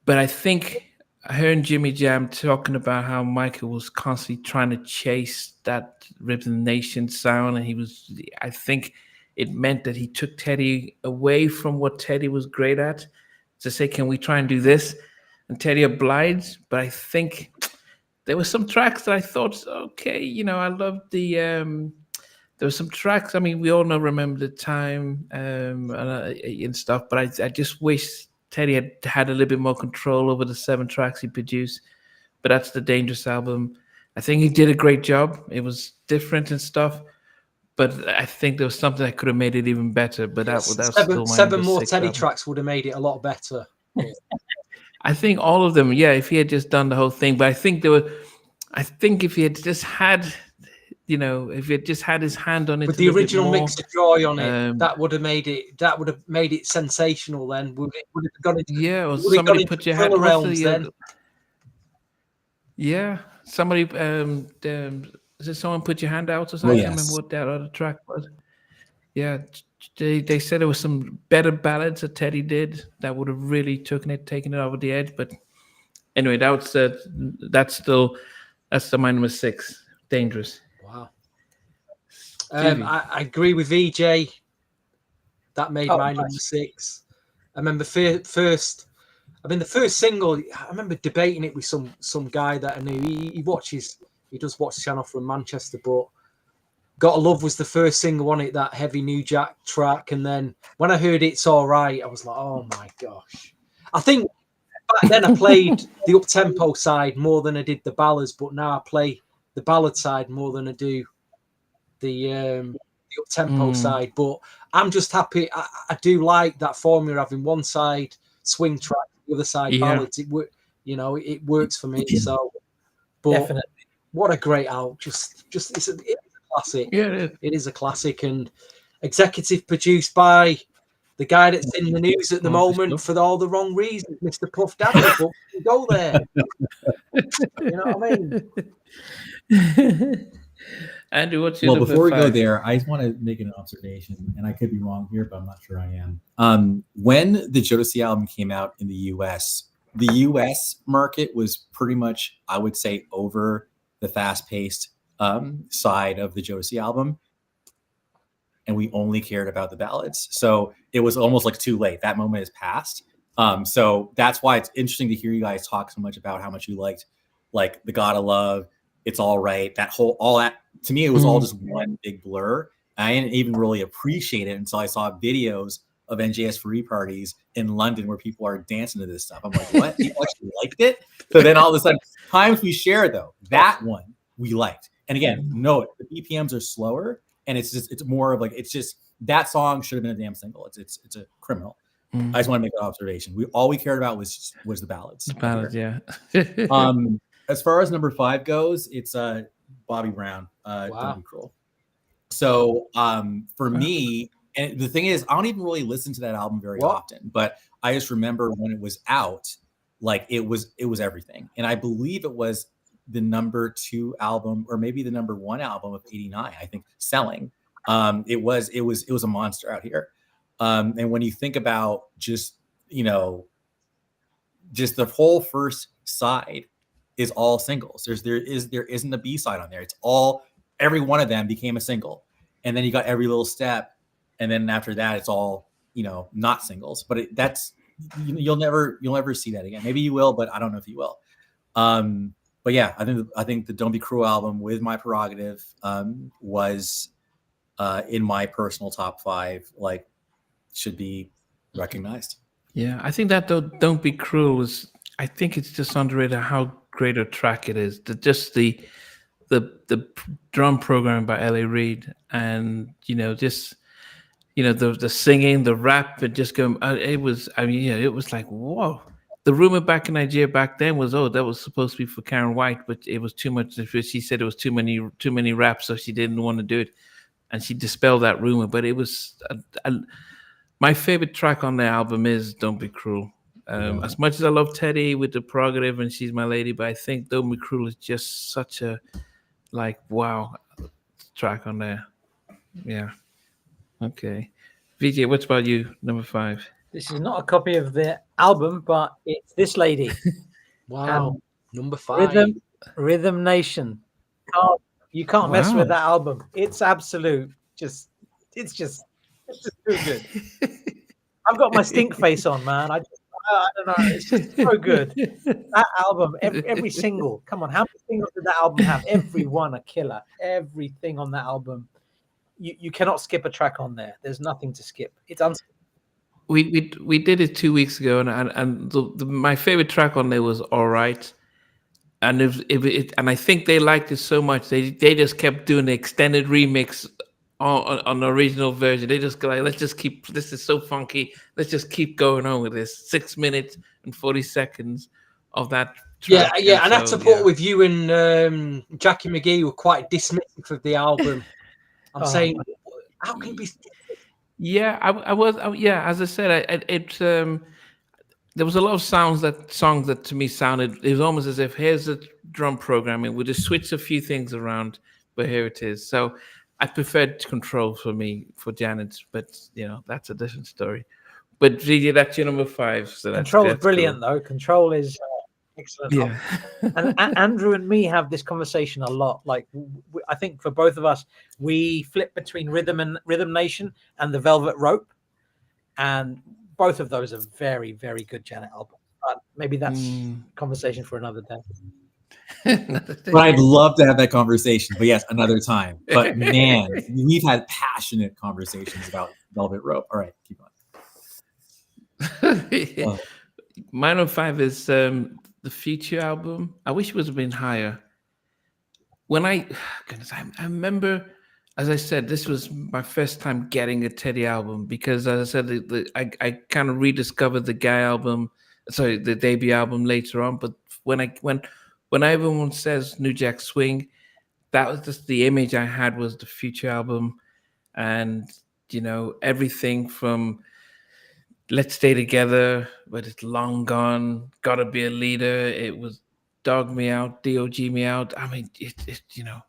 But I think I heard Jimmy Jam talking about how Michael was constantly trying to chase that Rhythm Nation sound, and I think it meant that he took Teddy away from what Teddy was great at, to say, can we try and do this? And Teddy obliged. But I think there were some tracks that I thought, okay, I loved the there were some tracks. I mean, we all remember the time and stuff, but I just wish Teddy had a little bit more control over the 7 tracks he produced. But that's the Dangerous album. I think he did a great job. It was different and stuff, but I think there was something that could have made it even better. But that was still my 7 more 6 Teddy album. tracks would have made it a lot better. I think all of them, yeah, if he had just done the whole thing. But I think if he had just had, if he had just had his hand on it with the original Mix of Joy on it, that would have made it sensational. Then would have gone into, or somebody put your hand realms then. Yeah, somebody is it someone put your hand out or something? I can't remember what that other track was. Yeah, they said there was some better ballads that Teddy did that would have really taken it over the edge. But anyway, that's still my number 6, Dangerous. Wow. I agree with VJ. That made my number 6. I remember the first single. I remember debating it with some guy that I knew. He does watch the channel from Manchester, but Gotta Love was the first single on it, that heavy New Jack track. And then when I heard It's All Right, I was like, oh my gosh. I think back then I played the up-tempo side more than I did the ballads, but now I play the ballad side more than I do the up-tempo side. But I'm just happy. I do like that formula, having one side swing track, the other side ballads. It works for me. So, but definitely. What a great album! Just it's a classic. Yeah, it is a classic, and executive produced by the guy that's in the news at the moment for all the wrong reasons, Mr. Puff Daddy. But go there. You know what I mean? Andrew, what's your before we go there, I just want to make an observation, and I could be wrong here, but I'm not sure I am. When the Jodeci album came out in the U.S., the U.S. market was pretty much, I would say, over the fast-paced side of the Jodeci album, and we only cared about the ballads. So it was almost like too late. That moment is past. So that's why it's interesting to hear you guys talk so much about how much you liked, like the Gotta Love, It's All Right, all that. To me, it was all just one big blur. I didn't even really appreciate it until I saw videos of NJS4E parties in London where people are dancing to this stuff. I'm like, what? People actually liked it? So then all of a sudden, times we share though, that one we liked. And again, no, the BPMs are slower, and it's more of like, it's just, that song should have been a damn single. It's a criminal. I just want to make that observation. All we cared about was the ballads. The ballads, yeah. As far as number 5 goes, it's Bobby Brown, Don't Be Cruel. So for me, and the thing is, I don't even really listen to that album very often, but I just remember when it was out, like it was everything. And I believe it was the number 2 album, or maybe the number 1 album of '89, I think, selling. It was a monster out here. And when you think about just the whole first side is all singles. There isn't a B side on there. It's all, every one of them became a single. And then you got Every Little Step. And then after that, it's all, not singles, but you'll never see that again. Maybe you will, but I don't know if you will. But yeah, I think the Don't Be Cruel album, with My Prerogative, was in my personal top 5, like, should be recognized. Yeah, I think that Don't Be Cruel I think it's just underrated how great a track it is. Just the drum programming by L.A. Reid, and just the singing, the rap, and just going. It was. I mean, it was like whoa. The rumor back in Nigeria back then was, that was supposed to be for Karen White, but it was too much. She said it was too many raps, so she didn't want to do it, and she dispelled that rumor. But it was my favorite track on the album is "Don't Be Cruel." As much as I love Teddy with the prerogative and She's My Lady, but I think "Don't Be Cruel" is just such a wow track on there. Yeah. Okay. VJ, what about you? Number 5. This is not a copy of the album, but it's this lady. Wow. Number 5. Rhythm Nation. You can't mess with that album. It's absolute. It's just too good. I've got my stink face on, man. I don't know. It's just so good. That album, every single. Come on, how many singles did that album have? Every one a killer. Everything on that album. You cannot skip a track on there. There's nothing to skip. It's unskippable. We did it 2 weeks ago, and my favorite track on there was "All Right," and and I think they liked it so much they just kept doing the extended remix on the original version. They just go like, let's just keep, this is so funky, let's just keep going on with this. 6 minutes and 40 seconds of that track. Yeah, and I support with you and Jackie McGee were quite dismissive of the album. I'm saying, how can you be? Yeah, I was. Yeah, as I said, there was a lot of songs that to me sounded. It was almost as if here's the drum programming. We'll just switch a few things around, but here it is. So I preferred Control for Janet, but that's a different story. But Gigi, that's your number 5. So Control is brilliant, though. Control is excellent. Yeah. And Andrew and me have this conversation a lot. Like, I think for both of us, we flip between Rhythm Nation and the Velvet Rope, and both of those are very, very good Janet albums. But maybe that's conversation for another day. But I'd love to have that conversation. But yes, another time. But man, we've had passionate conversations about Velvet Rope. All right, keep on. My number 5 is the Future album. I wish it would have been higher. When I remember, as I said, this was my first time getting a Teddy album because, as I said, I kind of rediscovered the the debut album later on. But when everyone says New Jack Swing, that was just the image I had was the Future album, and everything from Let's Stay Together, but it's long gone. Gotta Be a Leader. It was Dog Me Out, DOG Me Out. I mean,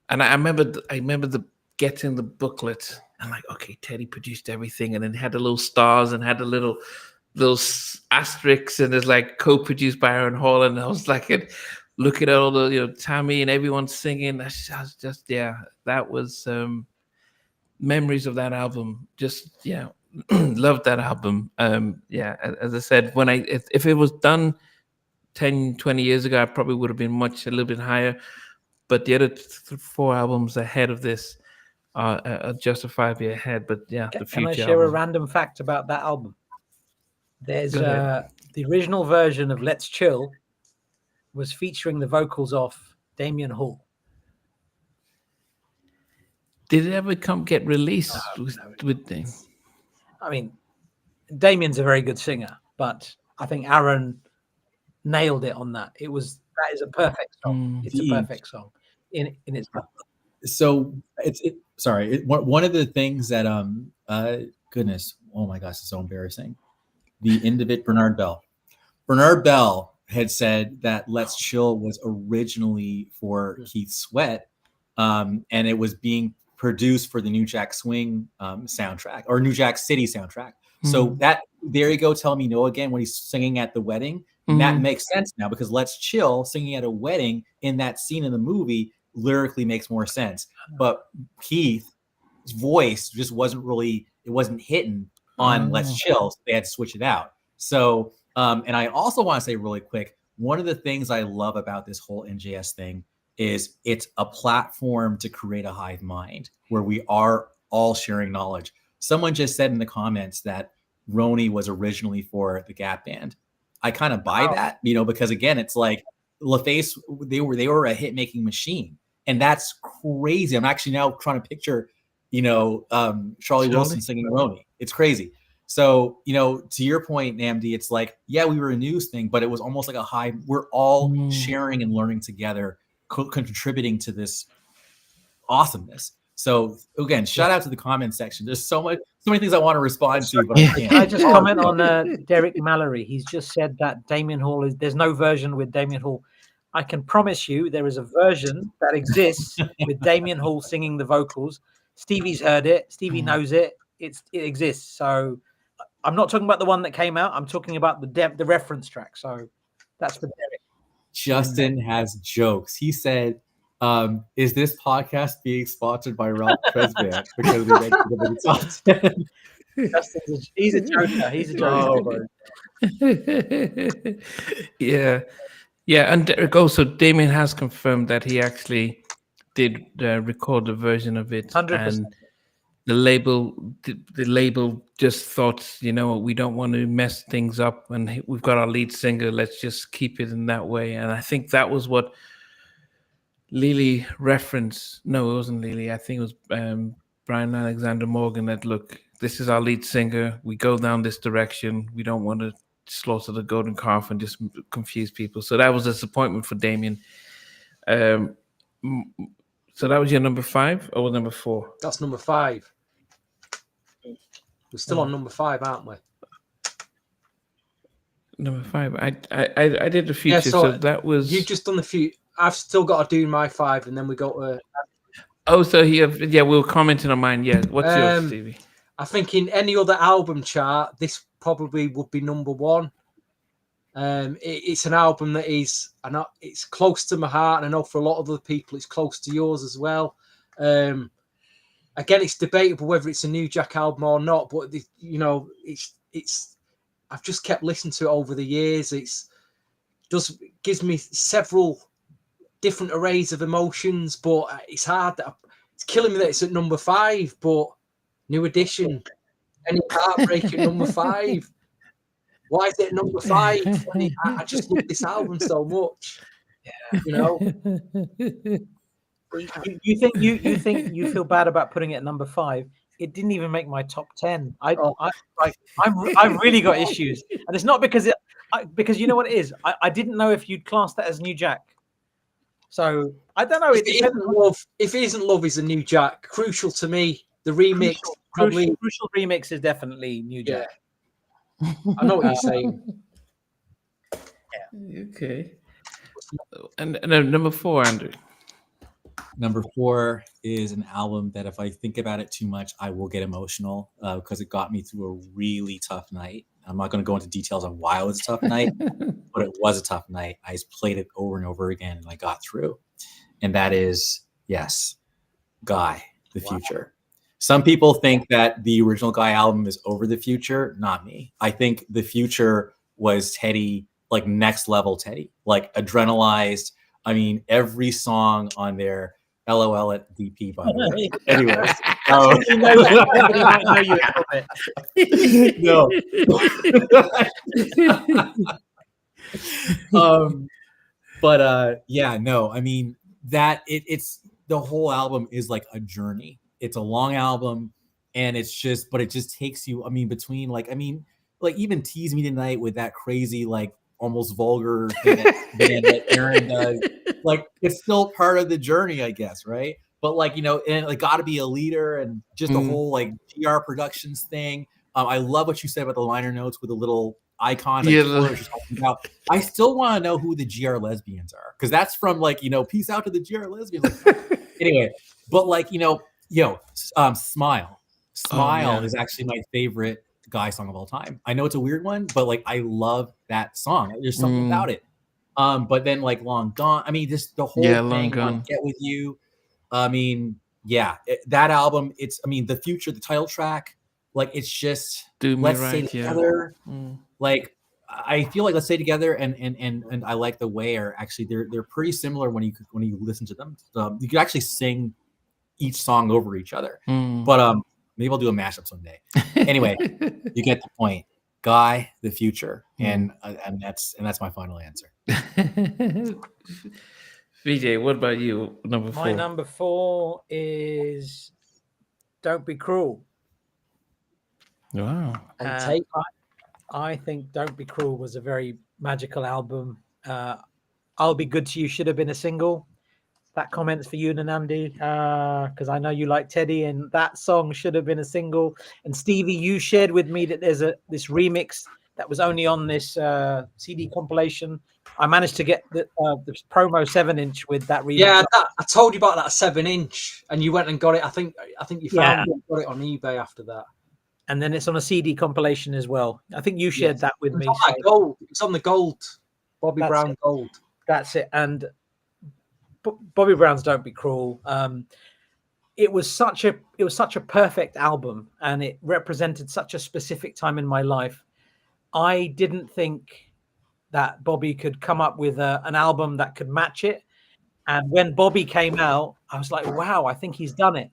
and I remember getting the booklet. I'm like, okay, Teddy produced everything, and then had the little stars and had the little asterisks, and it's like co-produced by Aaron Hall, and I was like, looking at all the Tammy and everyone singing. I was just that was memories of that album. Just loved that album. As I said, if it was done 10, 20 years ago, I probably would have been a little bit higher. But the other 4 albums ahead of this are justifiably ahead. But the Future. Can I share a random fact about that album? There's the original version of Let's Chill was featuring the vocals of Damian Hall. Did it ever get released with them? I mean, Damian's a very good singer, but I think Aaron nailed it on that. That is a perfect song. It's a perfect song in its. So one of the things that goodness, oh my gosh, it's so embarrassing. The end of it, Bernard Bell had said that Let's Chill was originally for Keith Sweat, and it was being produced for the New Jack Swing soundtrack or New Jack City soundtrack. So that, there you go, Tell Me No Again when he's singing at the wedding. That makes sense now because Let's Chill singing at a wedding in that scene in the movie lyrically makes more sense. But Keith's voice just wasn't hitting on Let's Chill, so they had to switch it out. So, and I also want to say really quick, one of the things I love about this whole NJS thing is it's a platform to create a hive mind where we are all sharing knowledge. Someone just said in the comments that Roni was originally for the Gap Band. I kind of buy that, because again, it's like LaFace, they were a hit making machine, and that's crazy. I'm actually now trying to picture, Charlie Wilson singing Roni. It's crazy. So, to your point, Namdi, it's like, yeah, we were a news thing, but it was almost like a high. We're all sharing and learning together, contributing to this awesomeness. So again, shout out to the comment section. There's so many things I want to respond to, but I can't. Can I just comment on Derek Mallory? He's just said that Damien Hall there's no version with Damien Hall. I can promise you there is a version that exists with Damien Hall singing the vocals. Stevie's heard it. Stevie knows it. It exists. So I'm not talking about the one that came out. I'm talking about the reference track. So that's for Derek. Justin has jokes. He said, is this podcast being sponsored by Ralph Tresvant because we make the top 10? He's a joker. He's a joker. Yeah, and Derek also, Damien has confirmed that he actually did record a version of it, 100%. and the label just thought, we don't want to mess things up, and we've got our lead singer. Let's just keep it in that way, and I think that was what Lily referenced. No, it wasn't Lily. I think it was Brian Alexander Morgan that, look, this is our lead singer. We go down this direction. We don't want to slaughter the golden calf and just confuse people. So that was a disappointment for Damien. So that was your number 5 or number 4? That's number 5. We're still on number 5, aren't we? Number 5. I did the future. Yeah, so that was... You've just done the future. I've still got to do my 5, and then we go to... Oh, so we were commenting on mine. Yeah, what's yours, Stevie? I think in any other album chart, this probably would be number 1. It's an album that it's close to my heart, and I know for a lot of other people, it's close to yours as well. Again, it's debatable whether it's a New Jack album or not, but it's. I've just kept listening to it over the years. Gives me several different arrays of emotions, but it's hard. It's killing me that it's at number 5, but New Edition, Any Heartbreak at number 5. Why is it number 5? I just love this album so much. Yeah. You think you feel bad about putting it at number 5? It didn't even make my top 10. I've really got issues, and it's not because because you know what it is. I didn't know if you'd class that as New Jack. So I don't know. If it isn't love, is a New Jack. Crucial to me. The remix, crucial remix is definitely New Jack. Yeah. I know what you're saying. Yeah. Okay. And number 4, Andrew. Number 4 is an album that if I think about it too much, I will get emotional because it got me through a really tough night. I'm not going to go into details on why it was a tough night, but it was a tough night. I just played it over and over again, and I got through. And that is, yes, Guy, The Future. Some people think that the original Guy album is over The Future. Not me. I think The Future was Teddy, like next level Teddy, like adrenalized. I mean, every song on there, LOL at DP, by the way. Anyways. No. I mean, that it's the whole album is like a journey. It's a long album, and it just takes you, between even Tease Me Tonight with that crazy, like almost vulgar thing that Aaron does. Like, it's still part of the journey, I guess, right? But and Gotta Be a Leader, and just the whole like GR Productions thing. I love what you said about the liner notes with the little icons. I still want to know who the GR lesbians are, because that's from peace out to the GR lesbians. Anyway, but Smile is actually my favorite Guy song of all time. I know it's a weird one, but I love that song. There's something about it. But then Long Gone. Just the whole thing. Get With You. That album. It's The Future, the title track. It's just Let's Stay Together. I feel like Let's Stay Together and I Like the Way are actually they're pretty similar when you listen to them. You could actually sing each song over each other. But maybe I'll do a mashup someday. Anyway, you get the point. Guy, the future, and that's my final answer. VJ, what about you? Number 4. My number 4 is Don't Be Cruel. Wow. On tape. I think Don't Be Cruel was a very magical album. I'll Be Good to You should have been a single. That comment's for you, Nanamdi, because I know you like Teddy, and that song should have been a single. And Stevie, you shared with me that there's this remix that was only on this CD compilation. I managed to get the promo 7-inch with that remix. Yeah, I told you about that 7-inch, and you went and got it. I think you found it and got it on eBay after that. And then it's on a CD compilation as well. I think you shared that with me. It's on the gold, Bobby Brown gold. That's it. And Bobby Brown's Don't Be Cruel. It was such a perfect album, and it represented such a specific time in my life. I didn't think that Bobby could come up with an album that could match it. And when Bobby came out, I was like, wow, I think he's done it.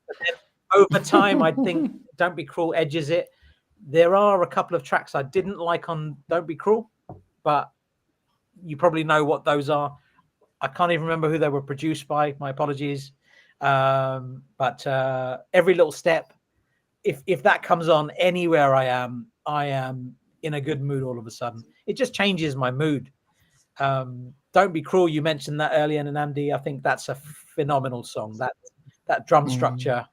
But then over time, I think Don't Be Cruel edges it. There are a couple of tracks I didn't like on Don't Be Cruel, but you probably know what those are. I can't even remember who they were produced by. My apologies. But Every Little Step, if that comes on anywhere I am in a good mood all of a sudden. It just changes my mood. Don't Be Cruel, you mentioned that earlier, and Andy, I think that's a phenomenal song. That drum structure,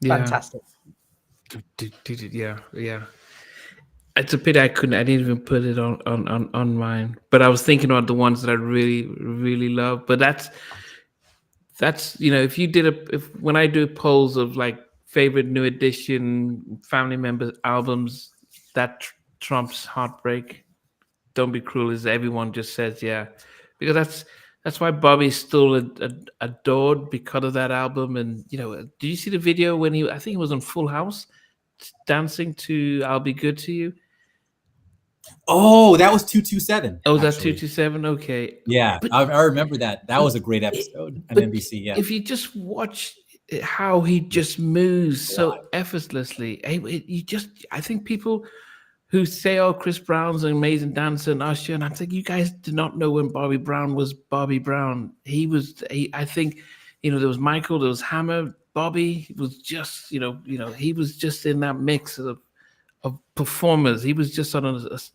fantastic. Yeah. It's a pity I didn't even put it on mine. But I was thinking about the ones that I really, really love. But that's if when I do polls of like favorite New Edition family members albums, that trumps Heartbreak. Don't Be Cruel is everyone just says yeah, because that's why Bobby's still adored because of that album. And did you see the video when I think he was on Full House dancing to I'll Be Good to You? Oh, that was 227. Oh, that's 227. Okay. Yeah, but I remember that. That was a great episode on NBC. Yeah. If you just watch how he just moves so effortlessly, I think people who say, "Oh, Chris Brown's an amazing dancer and Usher," and I'm thinking, you guys did not know when Bobby Brown was Bobby Brown. I think, there was Michael, there was Hammer. Bobby was just, he was just in that mix of performers. He was just on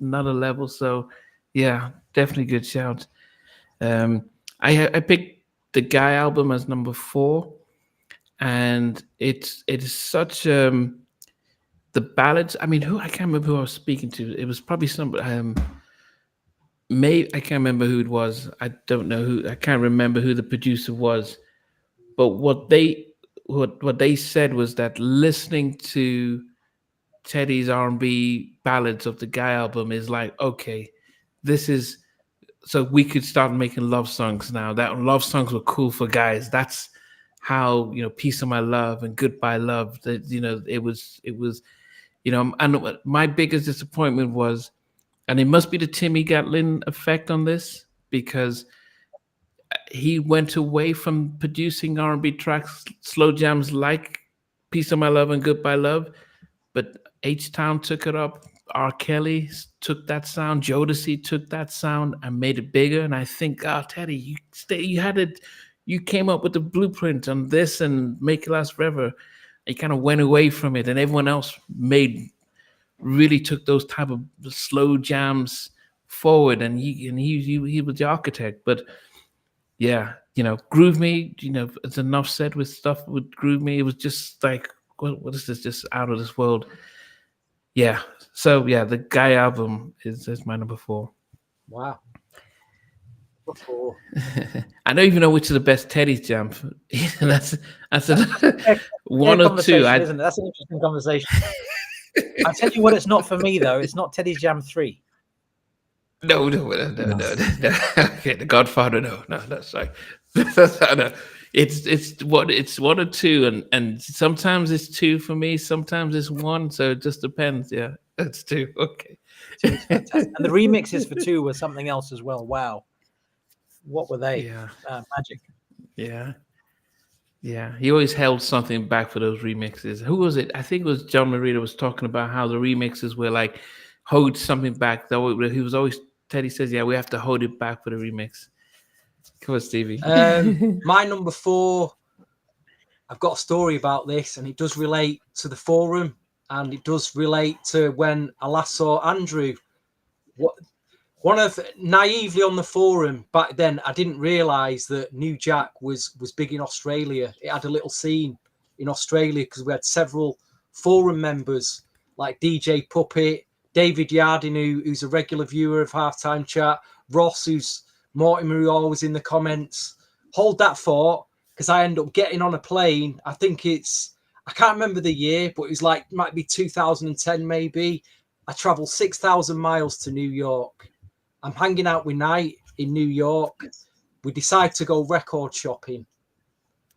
another level. So, yeah, definitely good shout. I picked the Guy album as number 4, and it is such the ballads. I mean, I can't remember who I was speaking to. It was probably some I can't remember who it was. I don't know who. I can't remember who the producer was. But what they said was that listening to Teddy's R&B ballads of the Guy album is like, okay, this is so we could start making love songs now. That love songs were cool for guys. That's how Piece of My Love and Goodbye Love. That it was. And my biggest disappointment was, and it must be the Timmy Gatlin effect on this, because he went away from producing R&B tracks, slow jams like Piece of My Love and Goodbye Love, but H-Town took it up. R. Kelly took that sound. Jodeci took that sound and made it bigger. And I think, Teddy, you came up with the blueprint on this and Make It Last Forever. You kind of went away from it, and everyone else really took those type of slow jams forward, and he was the architect. But yeah, Groove Me, it's enough said with stuff with Groove Me. It was just like, what is this? Just out of this world. Yeah. So yeah, the Guy album is my number 4. Wow. I don't even know which is the best Teddy's jam. that's one or two. Isn't it? That's an interesting conversation. I'll tell you what, it's not for me though. It's not Teddy's Jam 3. No. Okay, The Godfather. No. Sorry. No. It's one or two, and sometimes it's 2 for me. Sometimes it's 1. So it just depends. Yeah, it's 2. Okay. 2 is fantastic. And the remixes for 2 were something else as well. Wow. What were they? Yeah. Magic. Yeah. Yeah, he always held something back for those remixes. Who was it? I think it was John Marita was talking about how the remixes were like hold something back. Though he was always Teddy says, "Yeah, we have to hold it back for the remix." Come on, Stevie. My number 4, I've got a story about this, and it does relate to the forum, and it does relate to when I last saw Andrew. One of naively on the forum back then, I didn't realise that New Jack was big in Australia. It had a little scene in Australia because we had several forum members like DJ Puppet, David Yardin, who's a regular viewer of Halftime Chat, Ross, who's Mortimer, who always in the comments. Hold that thought, because I end up getting on a plane. I think I can't remember the year, but it was like, might be 2010 maybe. I travelled 6,000 miles to New York. I'm hanging out with Knight in New York. We decide to go record shopping.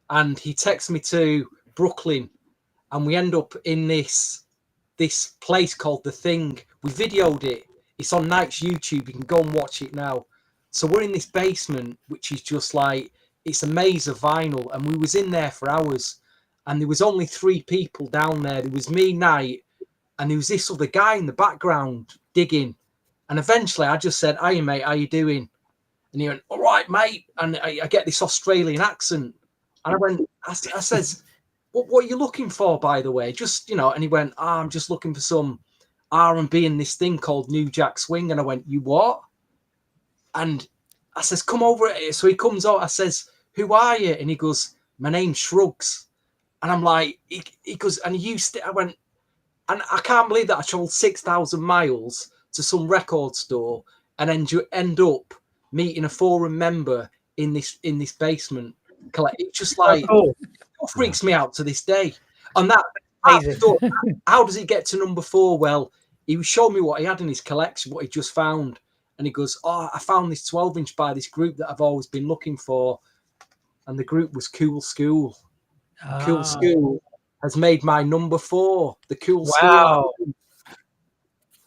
And he texts me to Brooklyn. And we end up in this place called The Thing. We videoed it. It's on Knight's YouTube. You can go and watch it now. So we're in this basement, which is just like, it's a maze of vinyl. And we was in there for hours. And there was only 3 people down there. There was me, Knight, and there was this other guy in the background digging. And eventually I just said, "Hey, mate, how you doing?" And he went, "All right, mate." And I get this Australian accent. And I says, what are you looking for, by the way? Just, and he went, "I'm just looking for some R&B in this thing called New Jack Swing." And I went, "You what?" And I says, "Come over here." So he comes out. I says, "Who are you?" And he goes, "My name's Shrugs." And I'm like, he goes, "And you I went, and I can't believe that I traveled 6,000 miles to some record store and then you end up meeting a forum member in this basement. It's just like, it freaks me out to this day. And that store, how does it get to number 4? Well, he was showing me what he had in his collection, what he just found. And he goes, "Oh, I found this 12-inch by this group that I've always been looking for." And the group was Cool School. Cool School has made my number 4, the Cool School.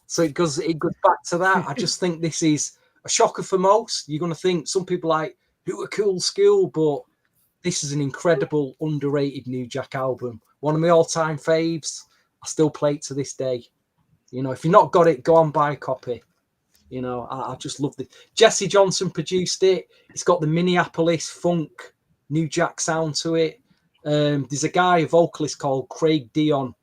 So it goes back to that. I just think this is a shocker for most. You're going to think some people like, who are Cool School? But this is an incredible, underrated New Jack album. One of my all-time faves. I still play it to this day. If you've not got it, go and buy a copy. I just love it. Jesse Johnson produced it. It's got the Minneapolis funk New Jack sound to it. There's a vocalist called Craig Dion,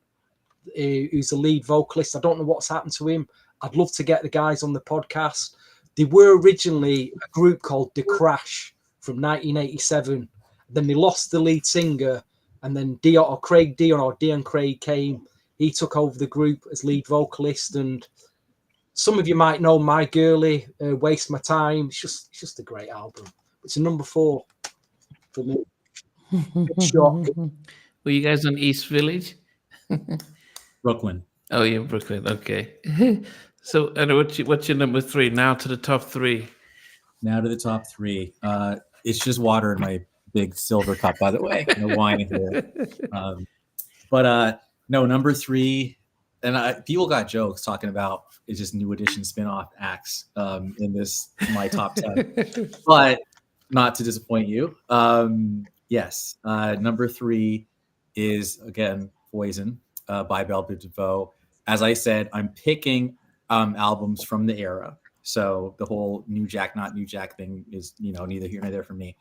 who's the lead vocalist. I don't know what's happened to him. I'd love to get the guys on the podcast. They were originally a group called The Crash from 1987. Then they lost the lead singer, and then Craig Dion or Dion Craig came. He took over the group as lead vocalist, and some of you might know My Girlie, Waste My Time. It's just a great album. It's a number 4 for me. Were you guys on East Village? Brooklyn. Oh, you're in Brooklyn. Okay. So, and what's your number 3? Now to the top 3. Now to the top 3. It's just water in my big silver cup, by the way. No wine in here. No, number 3. And people got jokes talking about it's just New Edition spinoff acts in my top 10. But not to disappoint you. Yes. Number 3 is, again, Poison by Belle Biv DeVoe. As I said, I'm picking albums from the era. So the whole New Jack, not New Jack thing is, neither here nor there for me.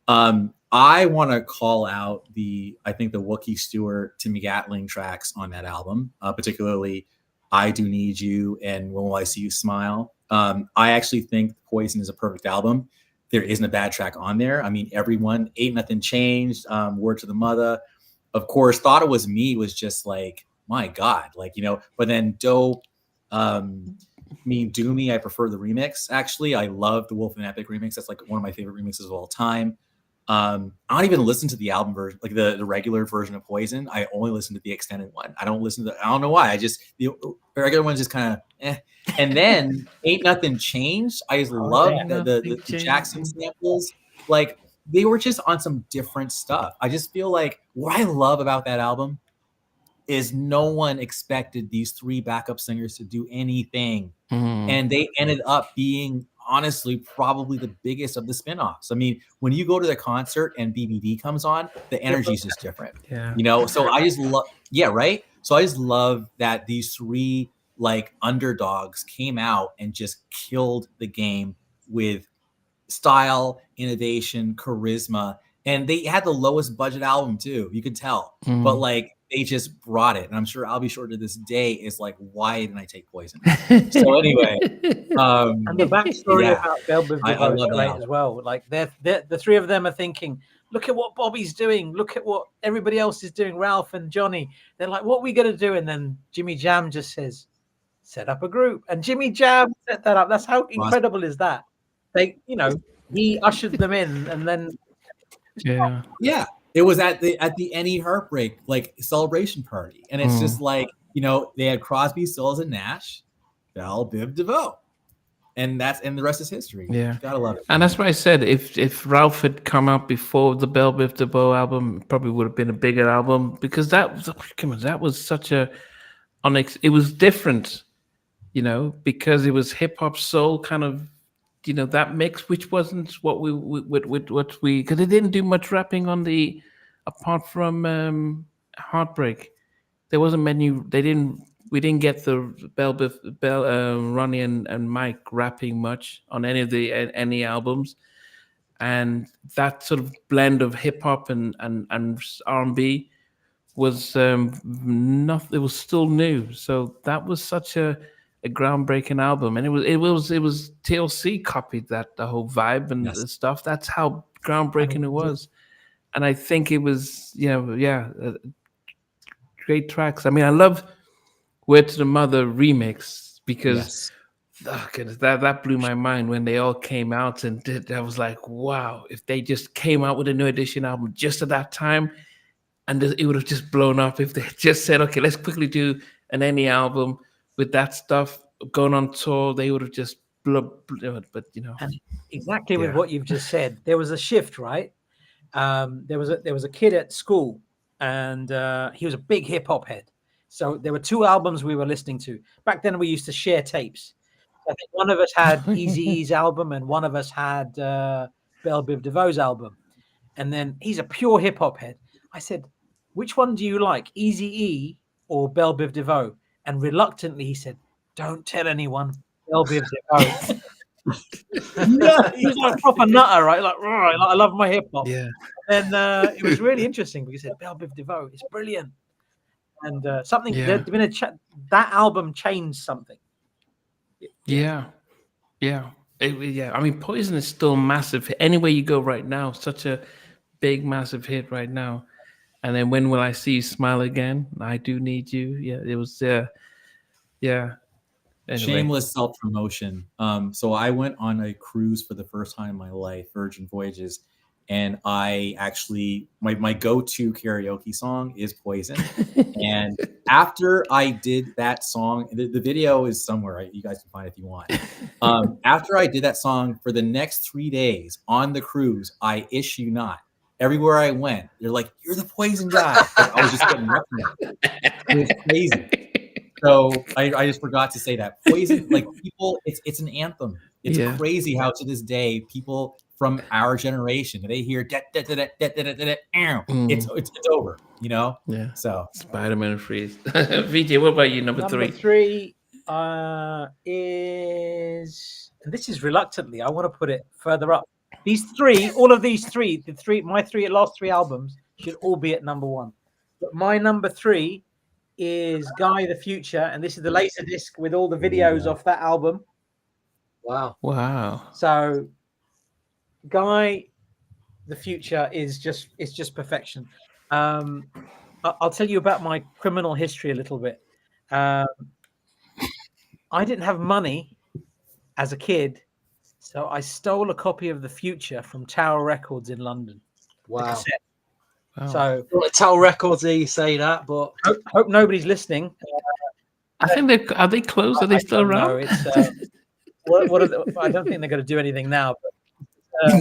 I want to call out I think the Wookie Stewart, Timmy Gatling tracks on that album, particularly I Do Need You and When Will I See You Smile. I actually think Poison is a perfect album. There isn't a bad track on there. I mean, everyone, Ain't Nothing Changed, Word to the Mother. Of course, Thought It Was Me was just like, my God, but then Dope, Me Do Me, I prefer the remix. Actually, I love the Wolf and Epic remix. That's like one of my favorite remixes of all time. I don't even listen to the album version, like the regular version of Poison. I only listen to the extended one. I don't know why. The regular one's just kind of eh. And then Ain't Nothing Changed. I just love the Jackson samples. Like they were just on some different stuff. I just feel like what I love about that album is no one expected these 3 backup singers to do anything. And they ended up being honestly probably the biggest of the spin-offs. I mean, when you go to the concert and BBD comes on, the energy is just different. Yeah. You know, so I just love, yeah, right. So I just love that these three like underdogs came out and just killed the game with style, innovation, charisma, and they had the lowest budget album too. You could tell, but like they just brought it. And I'm sure I'll be sure to this day is like, why didn't I take Poison? So anyway, and the backstory yeah, about Belle Biv I DeVoe is love that great album. as well. Like the three of them are thinking, look at what Bobby's doing, look at what everybody else is doing, Ralph and Johnny. They're like, what are we gonna do? And then Jimmy Jam just says, set up a group. And Jimmy Jam set that up. That's how incredible is that? They, you know, he ushered them in, and then Yeah. It was at the Any Heartbreak like celebration party, and it's just like, you know, they had Crosby, Stills, and Nash, Belle Biv DeVoe, and the rest is history. Yeah. Gotta love it. And that's why I said if Ralph had come out before the Belle Biv DeVoe album, it probably would have been a bigger album, because that was such a it was different, you know, because it was hip hop soul kind of, you know, that mix, which wasn't what we because they didn't do much rapping on the, apart from Heartbreak. There wasn't many. We didn't get the Ronnie and Mike rapping much on any of the any albums, and that sort of blend of hip hop and R&B was not. It was still new, so that was such a groundbreaking album, and it was TLC copied that, the whole vibe and the stuff. That's how groundbreaking it was, and I think it was, you know, great tracks. I mean, I love Word to the Mother remix, because oh goodness, that blew my mind when they all came out and did. I was like, wow, if they just came out with a New Edition album just at that time, and it would have just blown up if they just said, okay, let's quickly do an Any album with that stuff going on tour. They would have just but you know, and exactly with what you've just said, there was a shift, right? There was a kid at school, and he was a big hip hop head. So there were two albums we were listening to. Back then we used to share tapes. I think one of us had Eazy-E's album and one of us had Belle Biv DeVoe's album. And then he's a pure hip hop head. I said, which one do you like, Eazy-E or Belle Biv DeVoe? And reluctantly he said, don't tell anyone, Belle Biv DeVoe. He was like a proper nutter, right? Like, I love my hip hop. Yeah. And it was really interesting because he said, Belle Biv DeVoe, it's brilliant. And that album changed something. Yeah. I mean, Poison is still massive. Anywhere you go right now, such a big, massive hit right now. And then When Will I See You Smile Again? I Do Need You. Yeah, it was. Yeah. Anyway. Shameless self-promotion. So I went on a cruise for the first time in my life, Virgin Voyages, and I actually my go-to karaoke song is Poison. And after I did that song, the video is somewhere, right? You guys can find it if you want. After I did that song for the next 3 days on the cruise, I issue not. Everywhere I went, they're like, "You're the Poison guy." Like, I was just getting recognized. It was crazy. So I just forgot to say that Poison, like people, it's an anthem. It's crazy how to this day people from our generation, they hear it's over, you know. Yeah. So Spider-Man Freeze. VJ, what about you? Number three is, and this is reluctantly, I want to put it further up. These three, all of these three, my last three albums should all be at number one. But my number three is Guy the Future, and this is the laser disc with all the videos off that album. Wow. So Guy the Future is just perfection. I'll tell you about my criminal history a little bit. I didn't have money as a kid, so I stole a copy of The Future from Tower Records in London. Wow. So Tower Records, you say that, but hope nobody's listening. I think are they closed? Are they still around? No, it's I don't think they're going to do anything now. But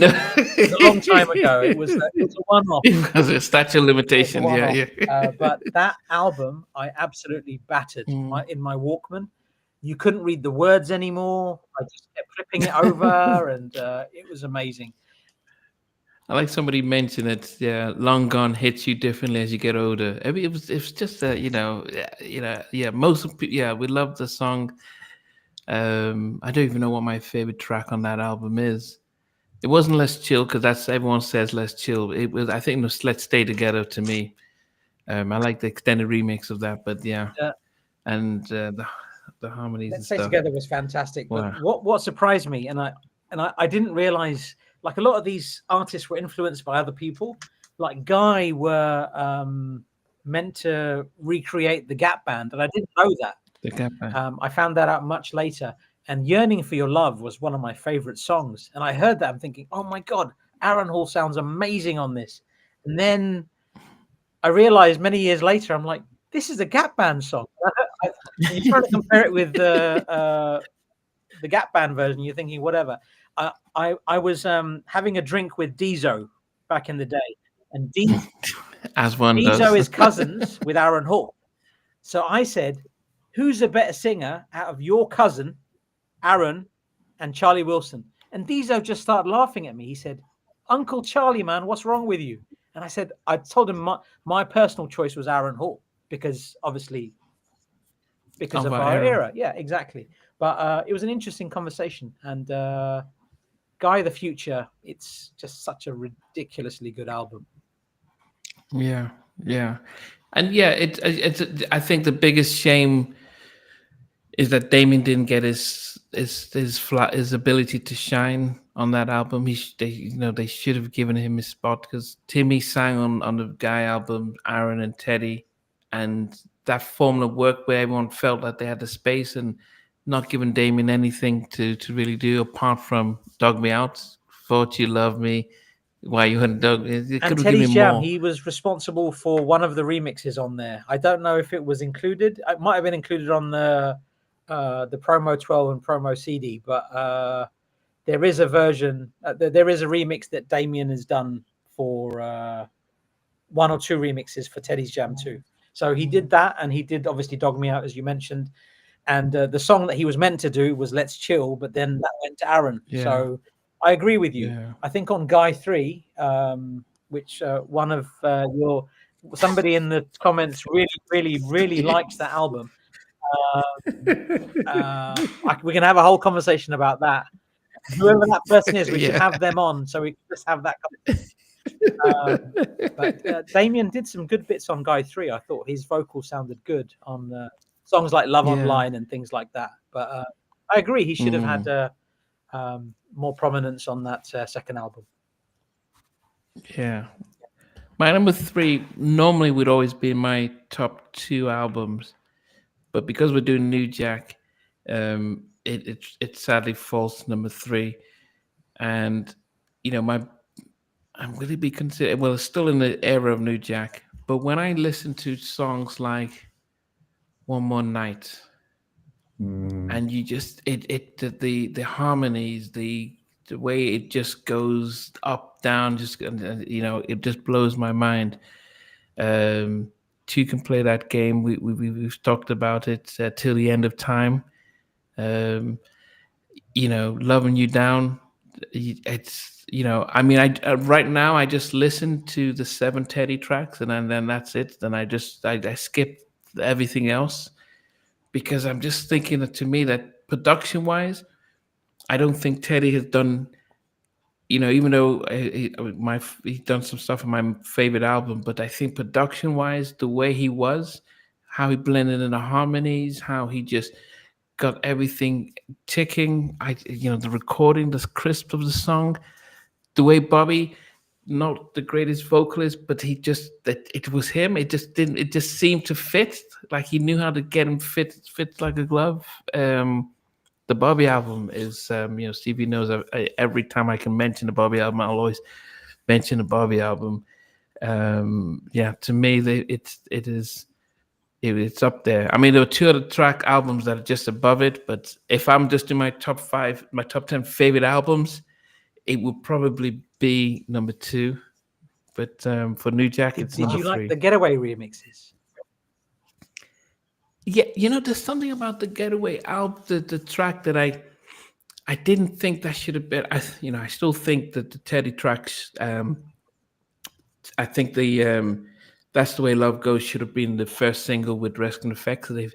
it was a long time ago. It was a one-off. It was a statute of limitations. Yeah. But that album, I absolutely battered in my Walkman. you couldn't read the words anymore. I just kept flipping it over, and it was amazing. I like somebody mentioned it. Yeah, long gone hits you differently as you get older. I mean, it was just yeah. Most of yeah, we love the song. I don't even know what my favorite track on that album is. It wasn't Let's Chill because that's everyone says Let's Chill. It was, I think it was Let's Stay Together to me. I like the extended remix of that, but yeah, and the harmonies Let's and Stay stuff. Together was fantastic. Wow. But what surprised me, and I didn't realize, like a lot of these artists were influenced by other people. Like Guy were meant to recreate the Gap Band, and I didn't know that. The Gap Band. I found that out much later. And Yearning for Your Love was one of my favorite songs. And I heard that, I'm thinking, oh my God, Aaron Hall sounds amazing on this. And then I realized many years later, I'm like, this is a Gap Band song. And you're trying to compare it with the Gap Band version. You're thinking, whatever. I was having a drink with Deezo back in the day. And As one Deezo does. is cousins with Aaron Hall. So I said, who's a better singer out of your cousin, Aaron, and Charlie Wilson? And Deezo just started laughing at me. He said, Uncle Charlie, man, what's wrong with you? And I said, I told him my personal choice was Aaron Hall because obviously because of our era. Yeah, exactly. But it was an interesting conversation. And Guy of the Future, it's just such a ridiculously good album. Yeah, yeah. And yeah, it's I think the biggest shame is that Damien didn't get his ability to shine on that album. They should have given him his spot because Timmy sang on the Guy album, Aaron and Teddy, and that formula worked where everyone felt that they had the space and not giving Damien anything to really do apart from Dog Me Out, Thought You Loved Me, Why You Hadn't Dug. It and Teddy's Jam, he was responsible for one of the remixes on there. I don't know if it was included. It might have been included on the promo 12 and promo CD, but there is a version. There is a remix that Damien has done for one or two remixes for Teddy's Jam too. So he did that, and he did obviously Dog Me Out, as you mentioned. And the song that he was meant to do was Let's Chill, but then that went to Aaron. Yeah. So I agree with you. Yeah. I think on Guy 3, which one of somebody in the comments really likes that album. We can have a whole conversation about that. Whoever that person is, we should have them on so we can just have that conversation. But Damien did some good bits on Guy 3. I thought his vocal sounded good on songs like Love Online and things like that. But I agree, he should have had more prominence on that second album. Yeah. My number 3 normally would always be my top 2 albums, but because we're doing New Jack, it sadly falls to number 3. And I'm going to be considered, well, it's still in the era of New Jack, but when I listen to songs like One More Night, and you just the harmonies, the way it just goes up, down, just it just blows my mind. Two Can Play That Game. We've talked about it till the end of time. Loving You Down. It's I mean, I right now I just listen to the 7 Teddy tracks, and then that's it. Then I skip everything else because I'm just thinking that, to me, that production wise, I don't think Teddy has done. Even though he's done some stuff on my favorite album, but I think production-wise, the way he was, how he blended in the harmonies, how he just got everything ticking. The recording, the crisp of the song, the way Bobby, not the greatest vocalist, but it was him. It just seemed to fit. Like he knew how to get him fit like a glove. The Bobby album is, Stevie knows every time I can mention the Bobby album, I'll always mention the Bobby album. To me, it's up there. I mean, there are 2 other track albums that are just above it, but if I'm just in my top 5, my top 10 favorite albums, it would probably be number 2. But for New Jack, it's number 3. Did you like the Getaway remixes? Yeah, there's something about the Getaway album, the track that I didn't think that should have been. I still think that the Teddy tracks. I think the That's the Way Love Goes should have been the first single with Rex and Effect. So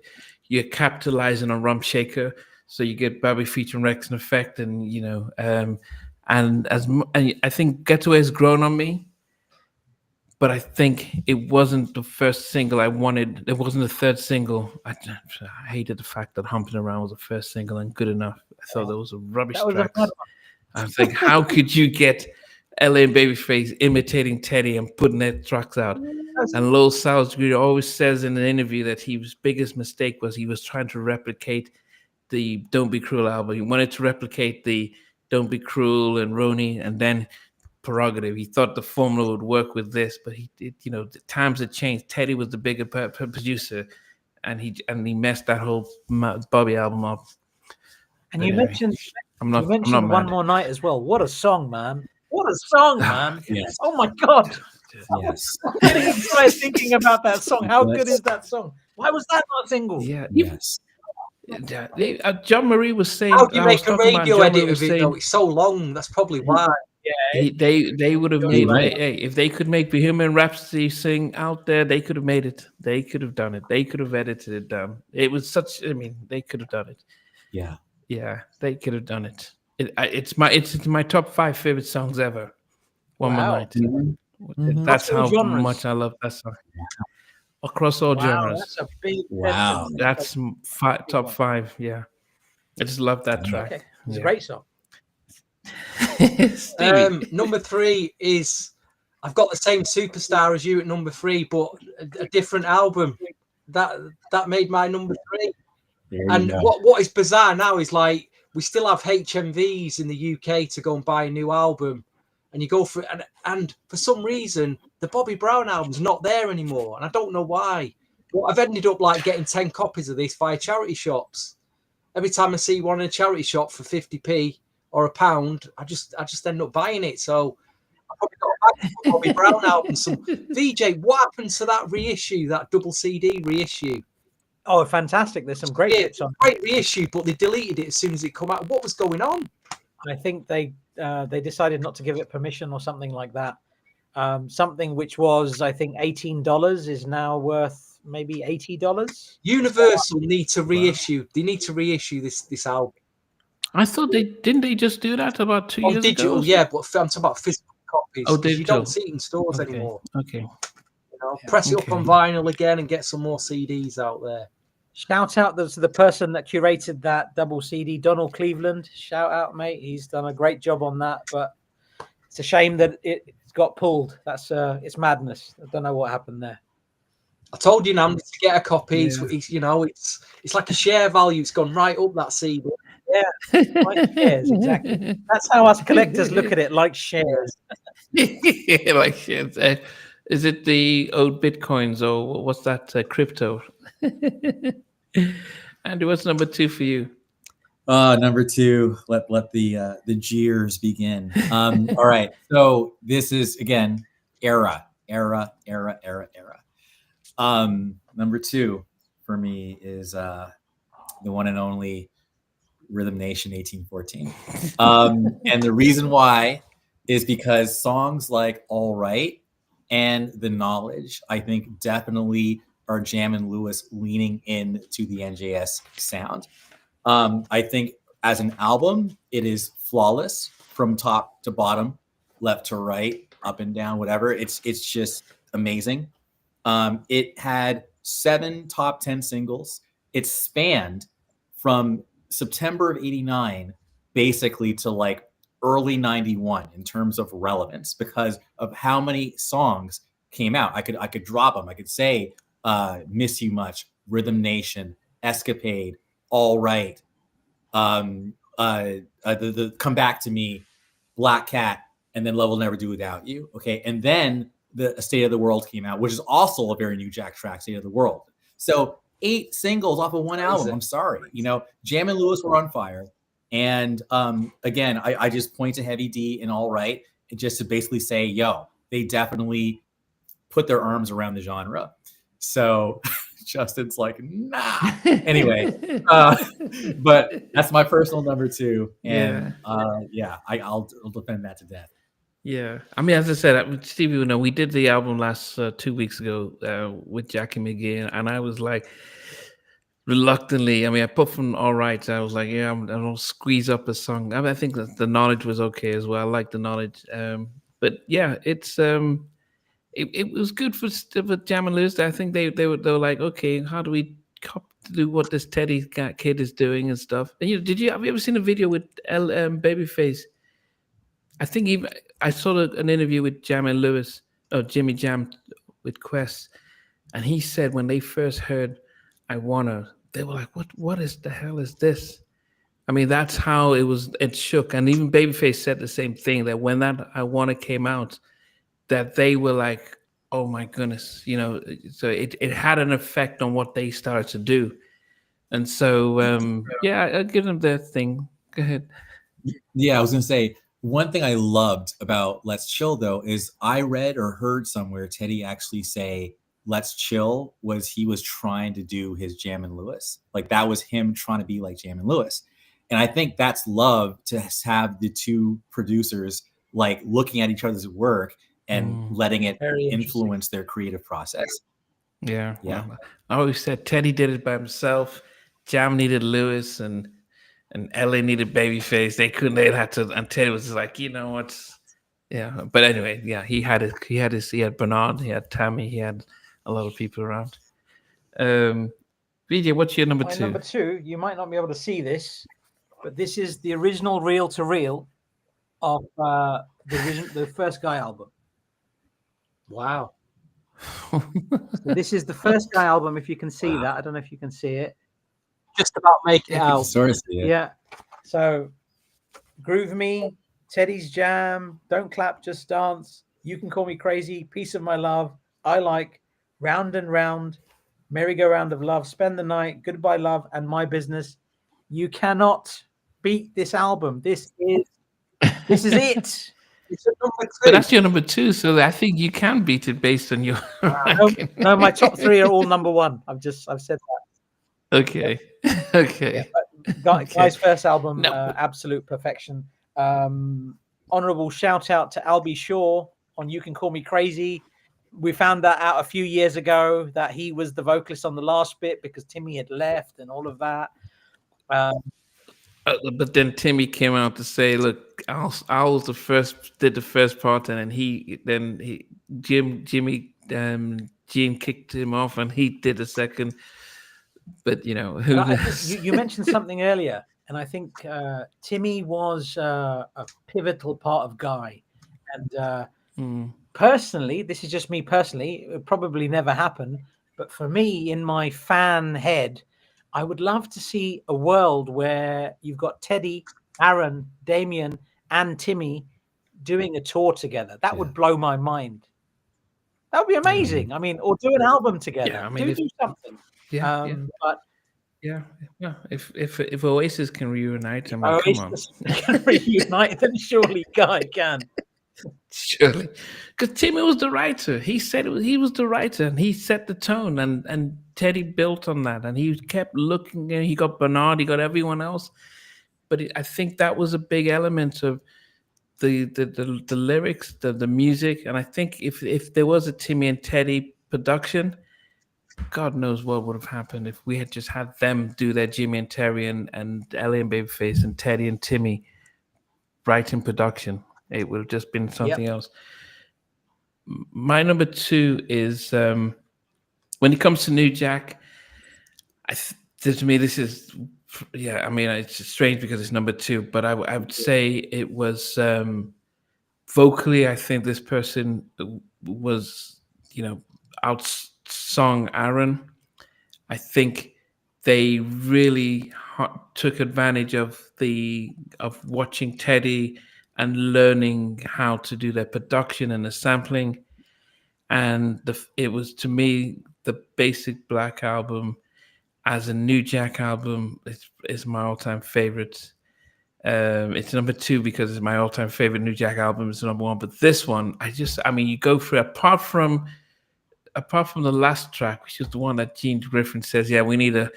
you're capitalizing on Rump Shaker, so you get Bobby featuring Rex and Effect, and and I think Getaway has grown on me. But I think it wasn't the first single I wanted. It wasn't the third single. I hated the fact that Humping Around was the first single and Good Enough. I thought that was a rubbish That was a track. bad one. I was like, how could you get LA and Babyface imitating Teddy and putting their tracks out? And Lil Salisbury always says in an interview that his biggest mistake was he was trying to replicate the Don't Be Cruel album. He wanted to replicate the Don't Be Cruel and Roni, and then Prerogative. He thought the formula would work with this, but the times had changed. Teddy was the bigger producer, and he messed that whole Bobby album up. And But you anyway, mentioned I'm not One mad. More Night as well. What a song, man! What a song, man! Yes. Oh my god! Yes. I'm getting excited thinking about that song. How good is that song? Why was that not a single? Yeah. Yes. John Marie was saying. How do you I was make a talking about radio John edit Marie of was it saying though? It's so long. That's probably why. Yeah, they would have You're made right. hey, if they could make Bohemian Rhapsody sing out there, they could have made it. They could have done it. They could have edited it down. It was such. I mean, they could have done it. Yeah. Yeah, they could have done it. It's my top 5 favorite songs ever. One More Wow. Night. Mhm. That's Across all how genres. much I love that song. Across all wow, genres. that's a big. Wow. That's top 5. Yeah, I just love that track. Okay, it's a Yeah. great song. Stevie. Number 3 is I've got the same superstar as you at number 3, but a different album. That made my number 3. There you And go. what is bizarre now is like we still have HMVs in the UK to go and buy a new album, and you go for it, and for some reason the Bobby Brown album's not there anymore, and I don't know why. But I've ended up like getting 10 copies of this via charity shops. Every time I see one in a charity shop for 50p or £1, I just end up buying it. So I probably got a bag of Bobby Brown album. Some VJ, what happened to that reissue, that double CD reissue? Oh, fantastic! There's some great bits on. Great reissue, but they deleted it as soon as it come out. What was going on? I think they decided not to give it permission or something like that. Something which was, I think, $18 is now worth maybe $80. Universal need to reissue. They need to reissue this album. I thought they just do that about 2 On years digital, ago? yeah, but I'm talking about physical copies. Oh, 'cause you digital. don't see it in stores Okay. anymore. Okay. You know, press it up on vinyl again and get some more CDs out there. Shout out to the person that curated that double CD, Donald Cleveland. Shout out, mate. He's done a great job on that, but it's a shame that it got pulled. That's it's madness. I don't know what happened there. I told you, Nam, to get a copy. Yeah. It's like a share value. It's gone right up that CD. Like shares, exactly. That's how us collectors look at it, like shares. Like shit. Is it the old bitcoins or what's that crypto? Andy, what's number 2 for you? Number 2, let the jeers begin. All right. So this is again era. Number 2 for me is the one and only Rhythm Nation 1814. And the reason why is because songs like All Right and The Knowledge, I think definitely are Jam and Lewis leaning into the NJS sound. I think as an album, it is flawless from top to bottom, left to right, up and down, whatever. It's just amazing. It had 7 top 10 singles. It spanned from September of '89 basically to like early '91 in terms of relevance because of how many songs came out. I could drop them. I could say Miss You Much, Rhythm Nation, Escapade, All Right, the Come Back to Me, Black Cat, and then Love Will Never Do Without You. Okay. And then the State of the World came out, which is also a very New Jack track, State of the World. So 8 singles off of one album. I'm sorry. You know, Jam and Lewis were on fire. And again, I just point to Heavy D and All Right, just to basically say, yo, they definitely put their arms around the genre. So Justin's like, nah. Anyway, but that's my personal number 2, and I'll defend that to death. Yeah, I mean, as I said, Stevie, we did the album last 2 weeks ago with Jackie McGee, and I was like, reluctantly, I mean, apart from All Right, I was like, yeah, I'll squeeze up a song. I mean, I think that the Knowledge was okay as well. I like the Knowledge, but yeah, it was good for Jam and Lewis. I think they were like, okay, how do we do what this Teddy kid is doing and stuff? And have you ever seen a video with Babyface? I think even I saw an interview with Jam and Lewis, or Jimmy Jam with Quest, and he said when they first heard "I Wanna," they were like, "What is the hell is this?" I mean, that's how it shook, and even Babyface said the same thing, that when that "I Wanna" came out, that they were like, "Oh my goodness," So it had an effect on what they started to do, and so I'll give them their thing. Go ahead. Yeah, I was gonna say, one thing I loved about Let's Chill, though, is I read or heard somewhere Teddy actually say Let's Chill he was trying to do his Jam and Lewis. Like, that was him trying to be like Jam and Lewis. And I think that's love, to have the two producers like looking at each other's work and letting it influence their creative process. Yeah. Well, I always said Teddy did it by himself. Jam needed Lewis, and LA needed Babyface. They had to, and Teddy was just like, what's, yeah. But anyway, yeah, he had Bernard, he had Tammy, he had a lot of people around. VJ, what's your number 2? Number 2, you might not be able to see this, but this is the original reel to reel of the First Guy album. Wow. So this is the First Guy album, if you can see that. I don't know if you can see it. Just about making it out. Sort of see it. Yeah. So Groove Me, Teddy's Jam, Don't Clap, Just Dance, You Can Call Me Crazy, Piece of My Love, I Like, Round and Round, Merry-Go-Round of Love, Spend the Night, Goodbye Love, and My Business. You cannot beat this album. This is it. It's a number 2. But that's your number 2, so I think you can beat it based on your no, my top 3 are all number 1. I've said that. Okay. Okay. Yeah, Guy's first album, absolute perfection. Honorable shout out to Albie Shaw on You Can Call Me Crazy. We found that out a few years ago, that he was the vocalist on the last bit because Timmy had left and all of that. But then Timmy came out to say, "Look, I was did the first part, and then Jimmy Gene kicked him off, and he did the second." But who knows? You mentioned something earlier, and I think Timmy was a pivotal part of Guy. And personally, this is just me personally, it would probably never happen, but for me, in my fan head, I would love to see a world where you've got Teddy, Aaron, Damien, and Timmy doing a tour together. That would blow my mind. That would be amazing. I mean, or do an album together. Yeah, I mean, do something. But yeah. If Oasis can reunite, I mean, Oasis come on. can reunite, then surely Guy can. Surely, because Timmy was the writer. He said he was the writer, and he set the tone, and Teddy built on that, and he kept looking. He got Bernard, he got everyone else, but I think that was a big element of the lyrics, the music, and I think if there was a Timmy and Teddy production, God knows what would have happened if we had just had them do their Jimmy and Terry and Ellie and Babyface and Teddy and Timmy writing production. It would have just been something else. My number 2 is when it comes to New Jack. To me, this is I mean, it's strange because it's number 2, but I would say it was vocally. I think this person was outsung Aaron. I think they really took advantage of watching Teddy and learning how to do their production and the sampling. And it was, to me, the Basic Black album as a New Jack album is my all-time favorite. It's number 2 because it's my all-time favorite New Jack album. It's number 1, but this one, you go for, apart from apart from the last track, which is the one that Gene Griffin says, "Yeah, we need a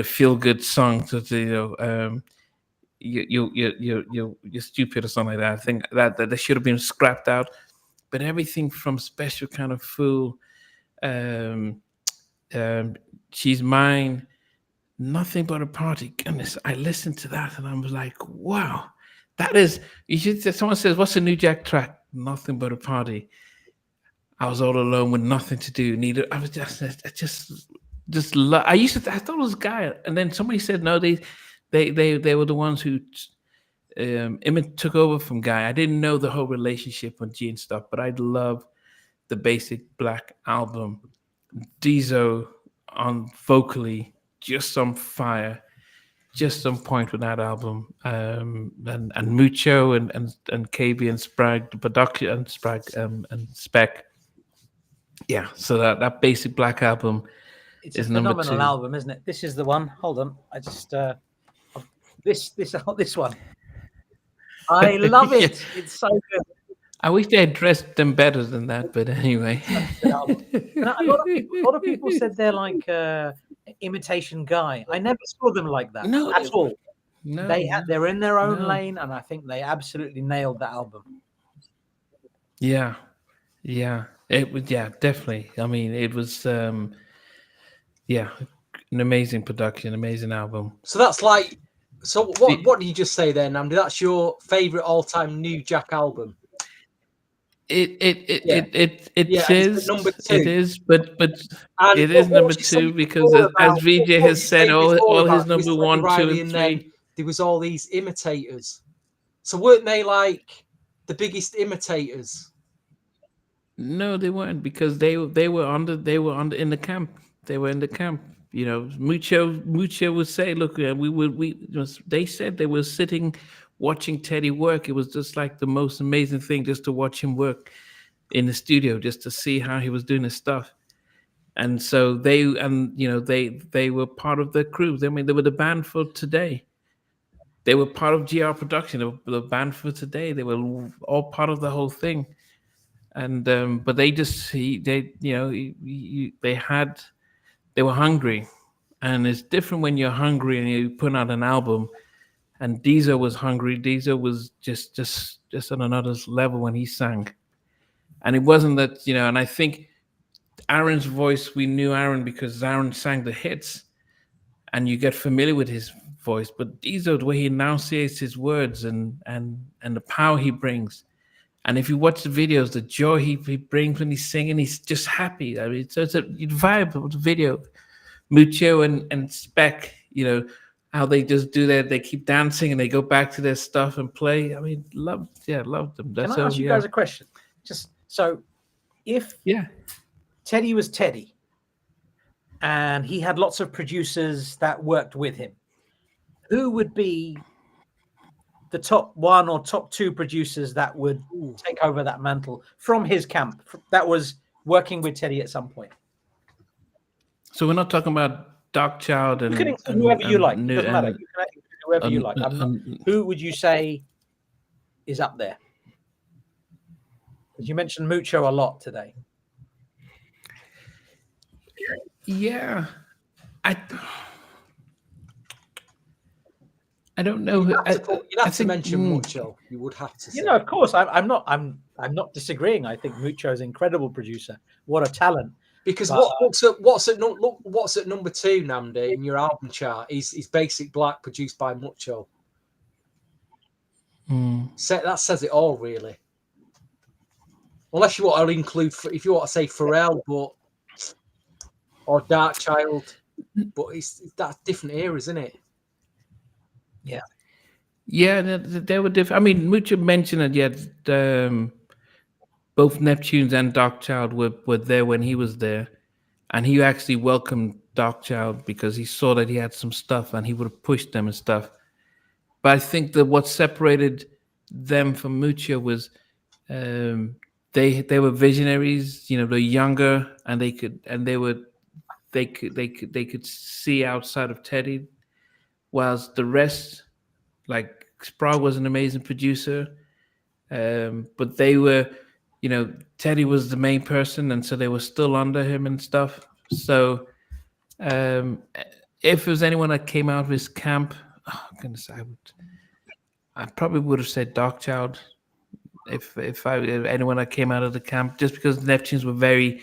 feel good song to you're stupid" or something like that. I think that should have been scrapped out. But everything from Special Kind of Fool, um, She's Mine, Nothing But a Party. Goodness, I listened to that and I was like, wow, that is. You should. Someone says, "What's a New Jack track?" Nothing But a Party. I was all alone with nothing to do. Neither. I was just. I thought it was Guy, and then somebody said no. They were the ones who Emmett took over from Guy. I didn't know the whole relationship with G and stuff, but I love the Basic Black album. Diesel on vocally, just on fire, just on point with that album. And Mucho and KB and Spragg, the production and Spragg and Spec. Yeah, so that Basic Black album It's is a number phenomenal 2. album, isn't it? This is the one. Hold on, I just this one. I love it. Yeah. It's so good. I wish they had dressed them better than that, but anyway. And a lot of people said they're like imitation Guy. I never saw them like that at all. No, They're in their own lane, and I think they absolutely nailed that album. Yeah, it was. Yeah, definitely. I mean, it was. Yeah, an amazing production, amazing album. So that's like. So what did you just say there, Namdi? That's your favorite all-time New Jack album. It Yeah, is number 2. It is, but And it is what number was you saying 2 because before as about- VJ what has you said, saying all before his about number Mr. 1, 2, Riley, and then 3. there was all these imitators. So weren't they like the biggest imitators? No, they weren't, because they were under in the camp. They were in the camp. You know, Mucho would say, "Look, they said they were sitting watching Teddy work. It was just like the most amazing thing just to watch him work in the studio, just to see how he was doing his stuff." And so they were part of the crew. I mean, they were the band for today. They were part of GR Production. They were the band for today. They were all part of the whole thing. And but they were hungry, and it's different when you're hungry and you put out an album. And Diesel was hungry. Diesel was just on another level when he sang. And it wasn't that, and I think Aaron's voice, we knew Aaron because Aaron sang the hits, and you get familiar with his voice. But Diesel, the way he enunciates his words and the power he brings. And if you watch the videos, the joy he brings when he's singing, he's just happy. I mean, so it's a vibe of the video. Mucho and Spec, how they just do that. They keep dancing and they go back to their stuff and play. I mean, loved them. Can I ask you guys a question? Just so, if Teddy was Teddy and he had lots of producers that worked with him, who would be the top 1 or top 2 producers that would take over that mantle from his camp that was working with Teddy at some point? So we're not talking about Darkchild and... You can include whoever you like. It doesn't matter. You can include whoever you like. Who would you say is up there? Because you mentioned Mucho a lot today. Yeah. I don't know. You'd have to mention Mucho. You would have to say. Of course. I'm not disagreeing. I think Mucho is an incredible producer. What a talent. Because what's at number 2, Namdi, in your album chart is Basic Black, produced by Mucho. That says it all, really. Unless you want to include, if you want to say Pharrell, or Darkchild, but that's different eras, isn't it? Yeah, they were different. I mean, Mucho mentioned it. Yet both Neptunes and Darkchild were there when he was there, and he actually welcomed Darkchild because he saw that he had some stuff and he would have pushed them and stuff. But I think that what separated them from Mucho was they were visionaries. They're younger and they could see outside of Teddy, whilst the rest, like Spragg, was an amazing producer, but they were Teddy was the main person, and so they were still under him and stuff. So if there was anyone that came out of his camp, goodness, I probably would have said Darkchild. If anyone that came out of the camp, just because the Neptunes were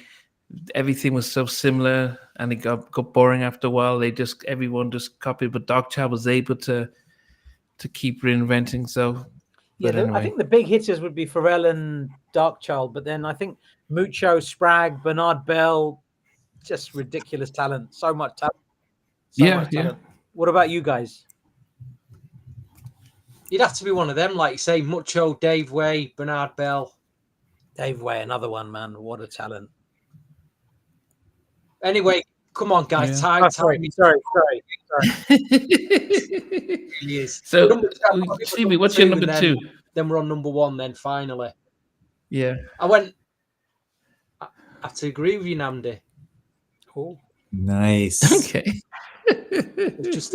everything was so similar, and it got boring after a while. Everyone just copied, but Darkchild was able to keep reinventing. So, yeah, anyway. I think the big hitters would be Pharrell and Darkchild, but then I think Mucho, Spragg, Bernard Bell, just ridiculous talent. So much talent. Much talent. What about you guys? You'd have to be one of them, like you say, Mucho, Dave Way, Bernard Bell. Dave Way, another one, man. What a talent. Anyway, come on, guys. Time. Sorry. So, Stevie, what's your number 2? Then we're on number 1. Then finally, yeah, I have to agree with you, Namdi. Oh, nice. Okay. This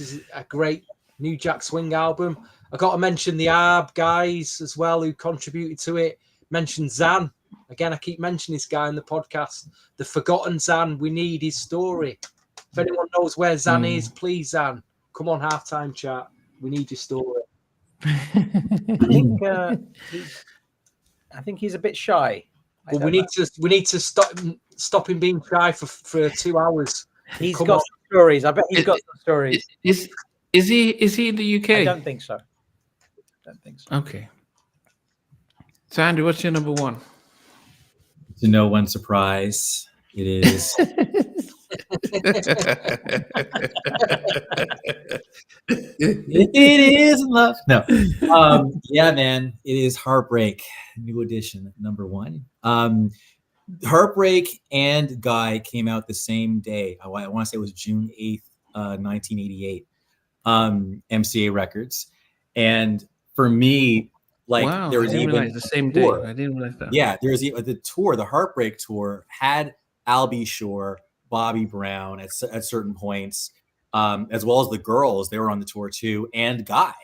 is a great New Jack Swing album. I got to mention the ARB guys as well who contributed to it. Mention Zan. Again, I keep mentioning this guy in the podcast. The forgotten Zan. We need his story. If anyone knows where Zan is, please, Zan, come on halftime chat. We need your story. I think he's a bit shy. Well, we need to stop him being shy for 2 hours. He's got some stories. I bet he's got some stories. Is he in the UK? I don't think so. Okay. So, Andrew, what's your number 1? To no one's surprise, it is. It is love. No. Yeah, man. It is Heartbreak, new edition, number 1. Heartbreak and Guy came out the same day. I want to say it was June 8th, 1988. MCA Records. And for me, like, there was even the same day. I didn't realize that. Yeah, there was the tour, the Heartbreak tour, had Al B. Shore, Bobby Brown at certain points, as well as the girls. They were on the tour too, and Guy.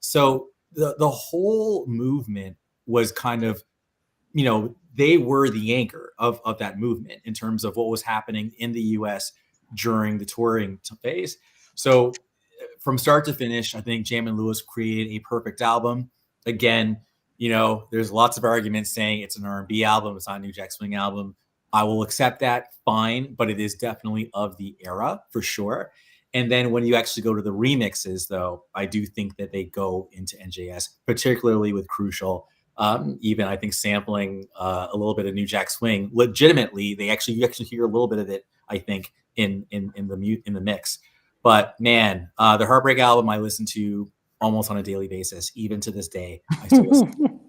So the whole movement was kind of, they were the anchor of that movement in terms of what was happening in the U.S. during the touring phase. So from start to finish, I think Jamin Lewis created a perfect album. Again, there's lots of arguments saying it's an R&B album. It's not a New Jack Swing album. I will accept that, fine, but it is definitely of the era for sure. And then when you actually go to the remixes, though, I do think that they go into NJS, particularly with Crucial. Even I think sampling a little bit of New Jack Swing. Legitimately, you actually hear a little bit of it, I think, in the mix. But man, the Heartbreak album I listen to almost on a daily basis, even to this day. I still listen.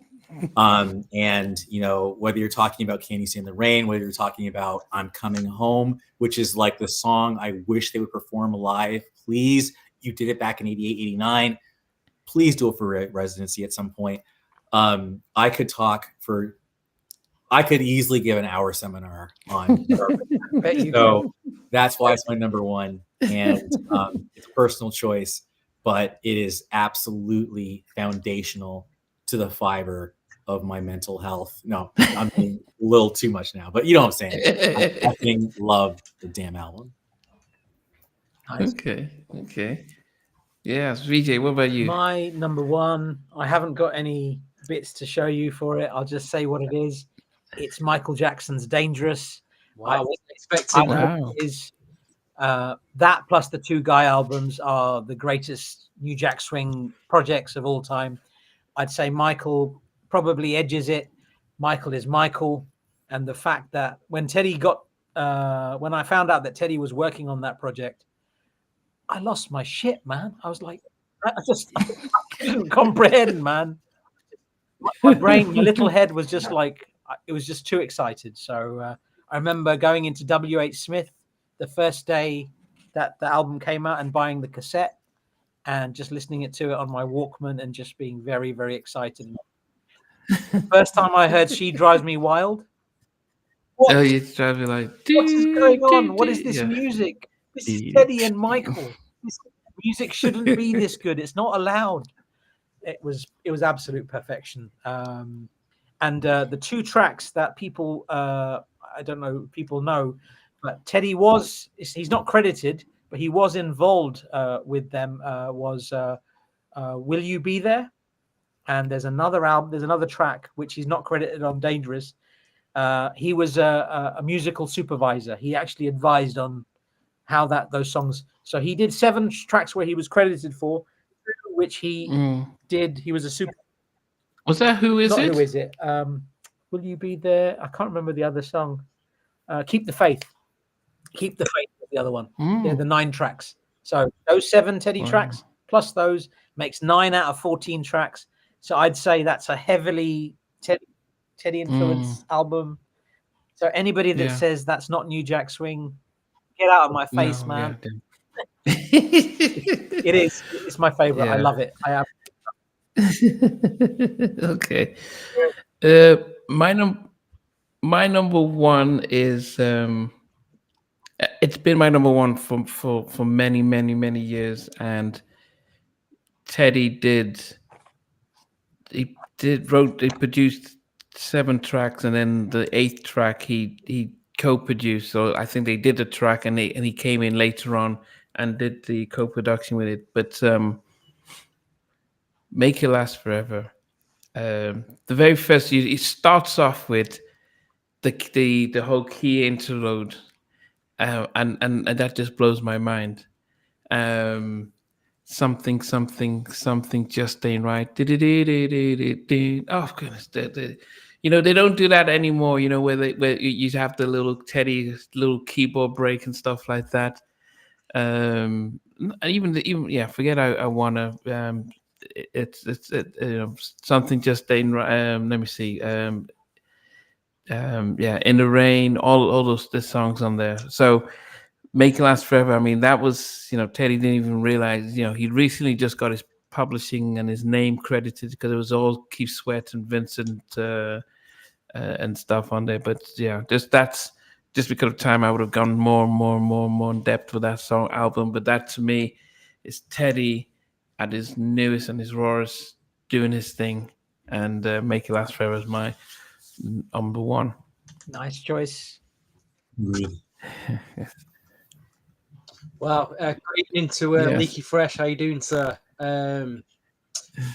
And whether you're talking about Can You Stand the Rain, whether you're talking about I'm Coming Home, which is like the song I wish they would perform live. Please, you did it back in 88, 89. Please do it for residency at some point. I could easily give an hour seminar on so that's why it's my number 1. And it's a personal choice, but it is absolutely foundational to the fiber of my mental health. No, I'm being a little too much now, but you know what I'm saying. I fucking love the damn album. Nice. Okay. Yeah, VJ, what about you? My number 1, I haven't got any bits to show you for it. I'll just say what it is. It's Michael Jackson's Dangerous. Wow, I wasn't expecting that. That plus the 2 Guy albums are the greatest New Jack Swing projects of all time. I'd say Michael probably edges it. Michael is Michael. And the fact that when I found out that Teddy was working on that project, I lost my shit, man. I was like, I couldn't comprehend, man. My brain, my little head was just like, it was just too excited. So I remember going into W.H. Smith the first day that the album came out and buying the cassette and just listening to it on my Walkman and just being very, very excited. First time I heard She Drives Me Wild. What? Oh, you drive me like, what is going on? What is this music? This is Teddy and Michael. This music shouldn't be this good. It's not allowed. It was absolute perfection. And the two tracks that people, I don't know, people know, but Teddy he's not credited, but he was involved with them, was Will You Be There? And there's another track which he's not credited on Dangerous. He was a musical supervisor. He actually advised on how those songs. So he did 7 tracks where he was credited for, which he did. He was a super. Was that Who Is It? Who Is It? Will You Be There? I can't remember the other song. Keep the Faith. Keep the Faith was the other one. They're the 9 tracks. So those 7 Teddy tracks plus those makes 9 out of 14 tracks. So I'd say that's a heavily Teddy influenced album. So anybody that says that's not New Jack Swing, get out of my face, man. It is. It's my favorite. I love it. I have. Okay. My number one is it's been my number one for many years, and Teddy produced 7 tracks, and then the 8th track he co-produced. So I think they did a track, and he came in later on and did the co-production with it. But Make It Last Forever. The very first, it starts off with the whole key interlude, and that just blows my mind. Something just ain't right. Oh goodness, they don't do that anymore. Where you have the little Teddy little keyboard break and stuff like that. And even forget I wanna. It's something just ain't right. Let me see. In the Rain, all the songs on there. So Make It Last Forever. I mean, that was, Teddy didn't even realize, he recently just got his publishing and his name credited because it was all Keith Sweat and Vincent and stuff on there. But yeah, just because of time, I would have gone more in depth with that song album. But that to me is Teddy at his newest and his rawest, doing his thing, and Make It Last Forever is my number one. Nice choice. Well, good evening to Leaky Fresh. How you doing, sir?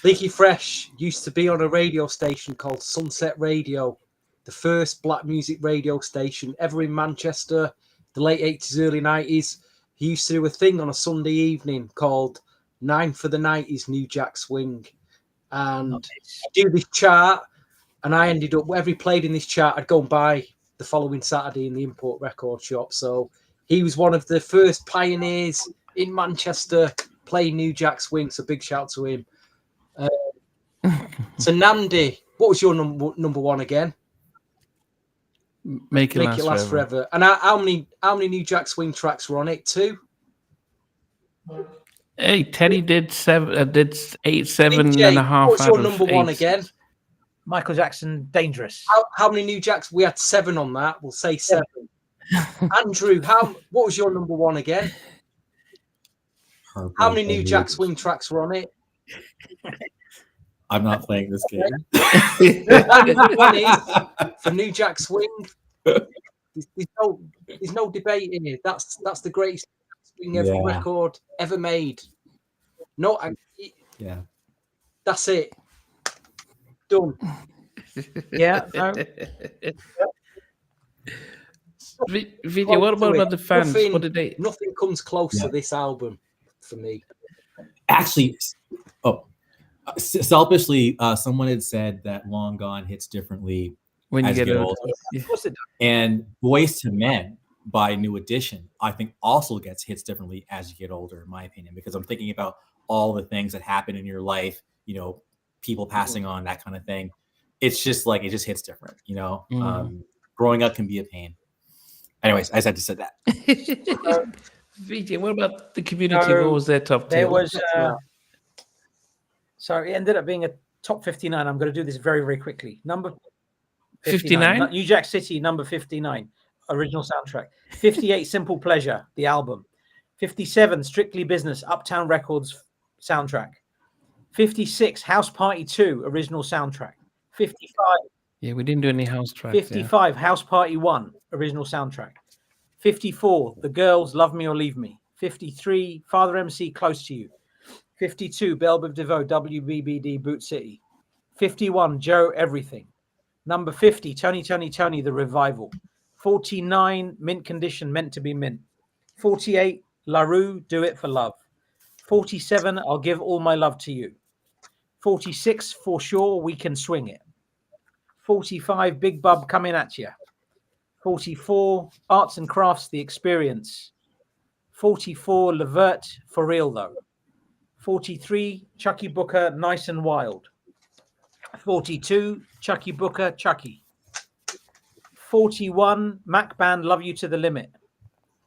Leaky Fresh used to be on a radio station called Sunset Radio, the first black music radio station ever in Manchester, the late 80s, early 90s. He used to do a thing on a Sunday evening called 9 for the 90s New Jack Swing. And I do this chart, and I ended up, whatever he played in this chart, I'd go and buy the following Saturday in the import record shop. So he was one of the first pioneers in Manchester playing New Jack Swing. So big shout to him. So Namdi, what was your number one again? Make It Last Forever. And how many New Jack Swing tracks were on it? 2? Hey, Teddy did 7, did 8, 7 DJ, and a half. what's your number 1 again? Michael Jackson, Dangerous. How many New Jacks? We had 7 on that. We'll say 7. Andrew, what was your number 1 again? How many New Jack Swing tracks were on it? I'm not playing this game. One is for New Jack Swing. There's no debate in here. That's the greatest swing record ever made. That's it. Done. Yeah. No. Video. What about the fans? What did they? Nothing comes close to this album for me. Actually, selfishly, someone had said that Long Gone hits differently when you get older. Of course it does. And Boys to Men by New Edition, I think, also hits differently as you get older, in my opinion, because I'm thinking about all the things that happen in your life, people passing on, that kind of thing. It's just like, it just hits different, growing up can be a pain. Anyways, I just had to say that. VJ, what about the Community? What was their top 2? There was, so it ended up being a top 59. I'm going to do this very, very quickly. Number 59? New Jack City, number 59, original soundtrack. 58, Simple Pleasure, the album. 57, Strictly Business, Uptown Records soundtrack. 56, House Party 2, original soundtrack. 55, Yeah, we didn't do any house tracks. 55, House Party 1, original soundtrack. 54, The Girls, Love Me or Leave Me. 53, Father MC, Close to You. 52, Belle Biv DeVoe, WBBD, Boot City. 51, Joe, Everything. Number 50, Tony, The Revival. 49, Mint Condition, Meant to be Mint. 48, La Rue, Do It for Love. 47, I'll Give All My Love to You. 46, For Sure, We Can Swing It. 45, Big Bub, Coming at You. 44, Arts and Crafts, The Experience. 44, Levert, For Real Though. 43, Chucky Booker, Nice and Wild. 42, Chucky Booker, Chucky. 41, Mac Band, Love You to the Limit.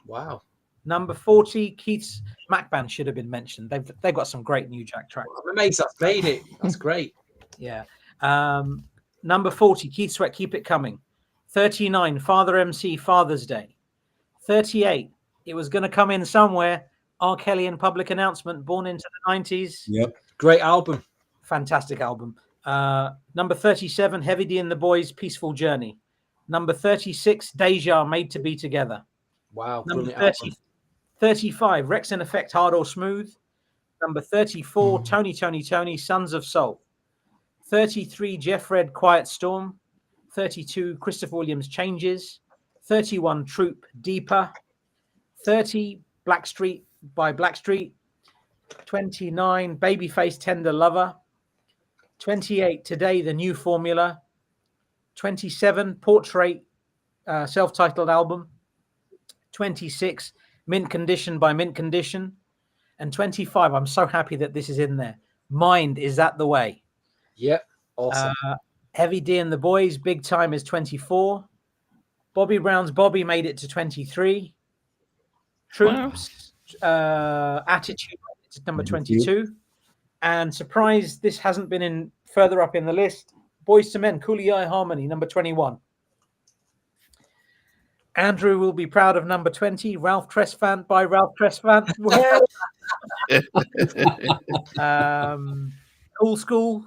Wow. Number 40, Keith's Mac Band should have been mentioned. They've got some great New Jack tracks. I'm amazed that's made it. That's great. Yeah. Number 40, Keith Sweat, Keep It Coming. 39, Father MC, Father's Day. 38, it was going to come in somewhere. R. Kelly and Public Announcement, Born into the 90s. Yep. Great album. Fantastic album. Number 37, Heavy D and the Boys, Peaceful Journey. Number 36, Deja, Made to Be Together. Wow. Number Brilliant 30, album. 35, Rex in Effect, Hard or Smooth. Number 34, Tony, Sons of Soul. 33, Jeff Red, Quiet Storm. 32, Christopher Williams, Changes. 31, Troop, Deeper. 30, Blackstreet by Blackstreet. 29, Babyface, Tender Lover. 28, Today, The New Formula. 27, Portrait, self-titled album. 26, Mint Condition by Mint Condition. And 25, I'm so happy that this is in there. Mind, Is That the Way? Yep. Awesome. Heavy D and the Boys, Big Time is 24. Bobby Brown's Bobby made it to 23. Troops, Attitude is number 22. And surprise, this hasn't been in further up in the list. Boys to Men, Coolie Eye Harmony, number 21. Andrew will be proud of number 20, Ralph Tresvant by Ralph Tresvant. Cool School